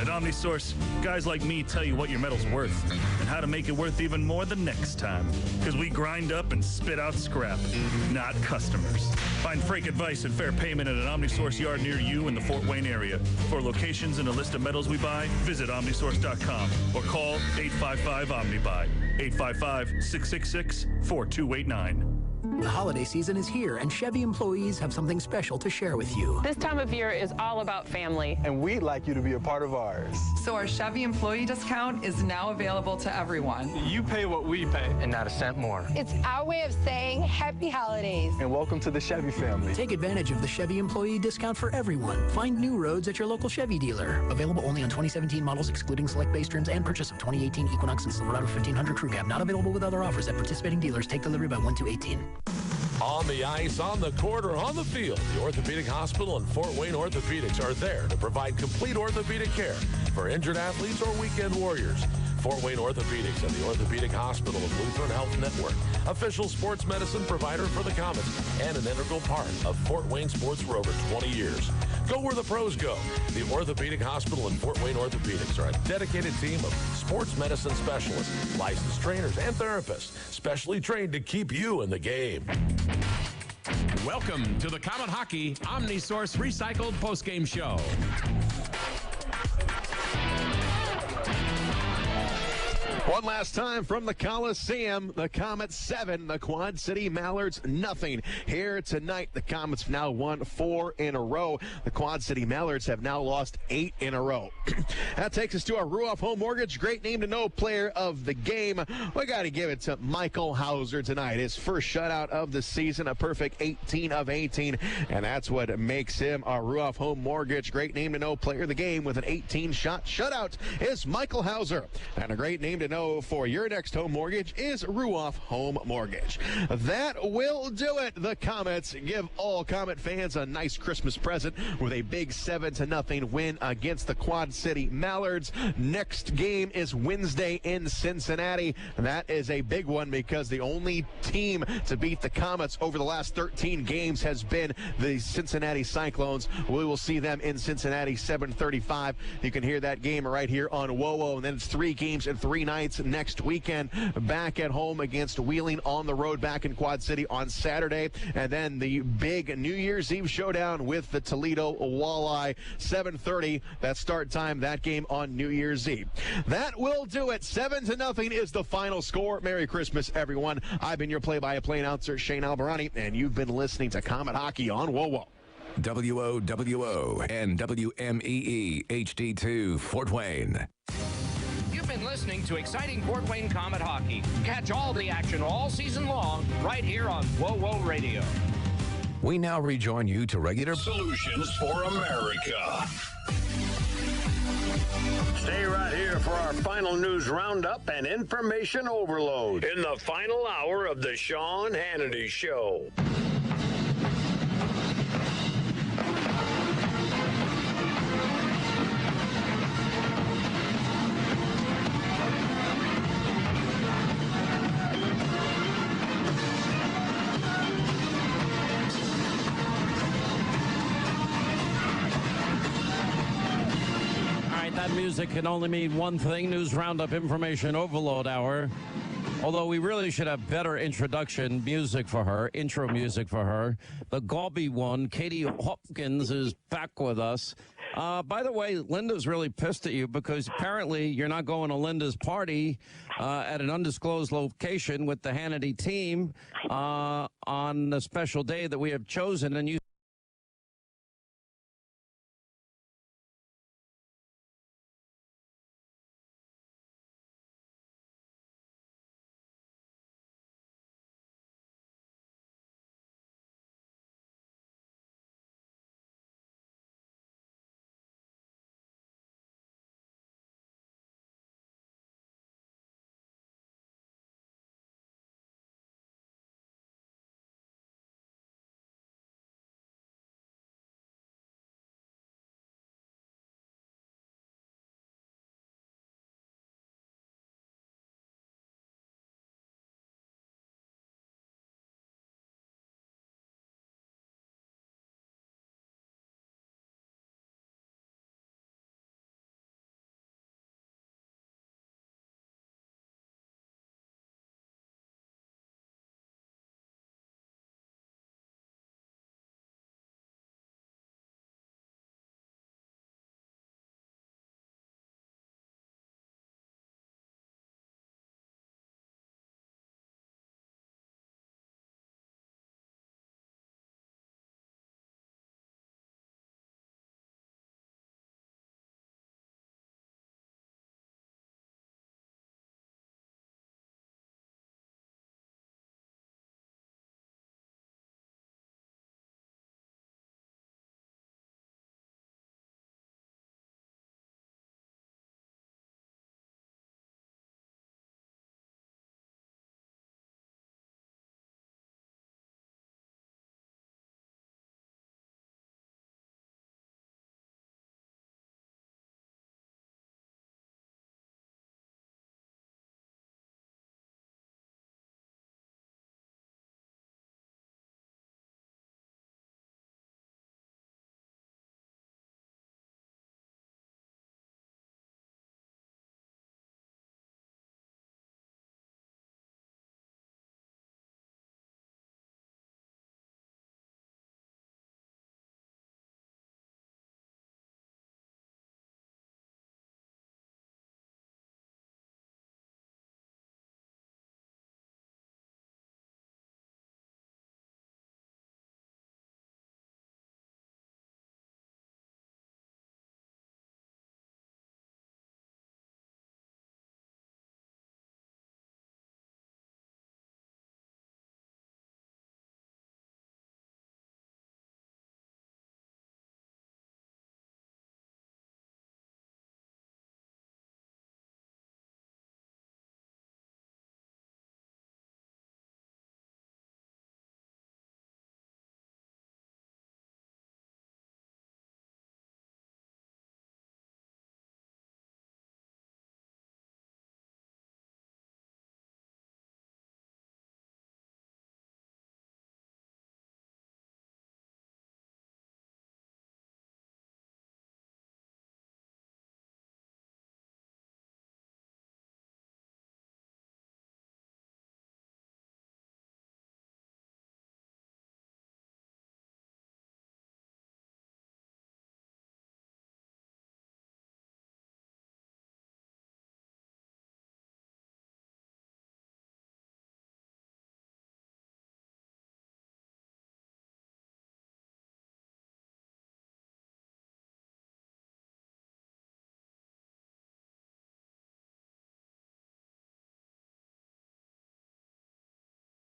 At OmniSource, guys like me tell you what your metal's worth and how to make it worth even more the next time. Because we grind up and spit out scrap, not customers. Find freight advice and fair payment at an OmniSource yard near you in the Fort Wayne area. For locations and a list of metals we buy, visit OmniSource.com or call 855-OMNIBUY, 855-666-4289. The holiday season is here, and Chevy employees have something special to share with you. This time of year is all about family. And we'd like you to be a part of ours. So our Chevy employee discount is now available to everyone. You pay what we pay, and not a cent more. It's our way of saying happy holidays. And welcome to the Chevy family. Take advantage of the Chevy employee discount for everyone. Find new roads at your local Chevy dealer. Available only on 2017 models, excluding select base trims, and purchase of 2018 Equinox and Silverado 1500 Crew Cab. Not available with other offers at participating dealers. Take delivery by 1/2/18. On the ice, on the court, or on the field, the Orthopedic Hospital and Fort Wayne Orthopedics are there to provide complete orthopedic care for injured athletes or weekend warriors. Fort Wayne Orthopedics and the Orthopedic Hospital of Lutheran Health Network, official sports medicine provider for the Komets and an integral part of Fort Wayne sports for over 20 years. Go where the pros go. The Orthopedic Hospital and Fort Wayne Orthopedics are a dedicated team of sports medicine specialists, licensed trainers, and therapists, specially trained to keep you in the game. Welcome to the Komet Hockey OmniSource Recycled Postgame Show. One last time from the Coliseum, the Komets 7, the Quad City Mallards nothing. Here tonight, the Komets now won 4 in a row. The Quad City Mallards have now lost 8 in a row. That takes us to our Ruoff Home Mortgage Great Name to Know Player of the Game. We got to give it to Michael Hauser tonight. His first shutout of the season, a perfect 18 of 18, and that's what makes him our Ruoff Home Mortgage Great Name to Know Player of the Game with an 18-shot shutout is Michael Hauser. And a great name to know for your next home mortgage is Ruoff Home Mortgage. That will do it. The Komets give all Komet fans a nice Christmas present with a big 7-0 win against the Quad City Mallards. Next game is Wednesday in Cincinnati. That is a big one because the only team to beat the Komets over the last 13 games has been the Cincinnati Cyclones. We will see them in Cincinnati 7:35. You can hear that game right here on WOWO. And then it's 3 games in 3 nights next weekend, back at home against Wheeling, on the road back in Quad City on Saturday, and then the big New Year's Eve showdown with the Toledo Walleye, 7:30, that start time, that game on New Year's Eve. That will do it. 7-0 is the final score. Merry Christmas, everyone. I've been your play-by-play announcer, Shane Albarani, and you've been listening to Komet Hockey on WOWO. WOWO and WMEE HD2 Fort Wayne. You've been listening to exciting Fort Wayne Komet Hockey. Catch all the action all season long right here on WOWO Radio. We now rejoin you to regular Solutions for America. Stay right here for our final news roundup and information overload in the final hour of the Sean Hannity Show. That music can only mean one thing: news roundup, information overload hour. Although we really should have better introduction music for her, intro music for her. The gobby one, Katie Hopkins, is back with us. By the way, Linda's really pissed at you because apparently you're not going to Linda's party at an undisclosed location with the Hannity team on the special day that we have chosen, and you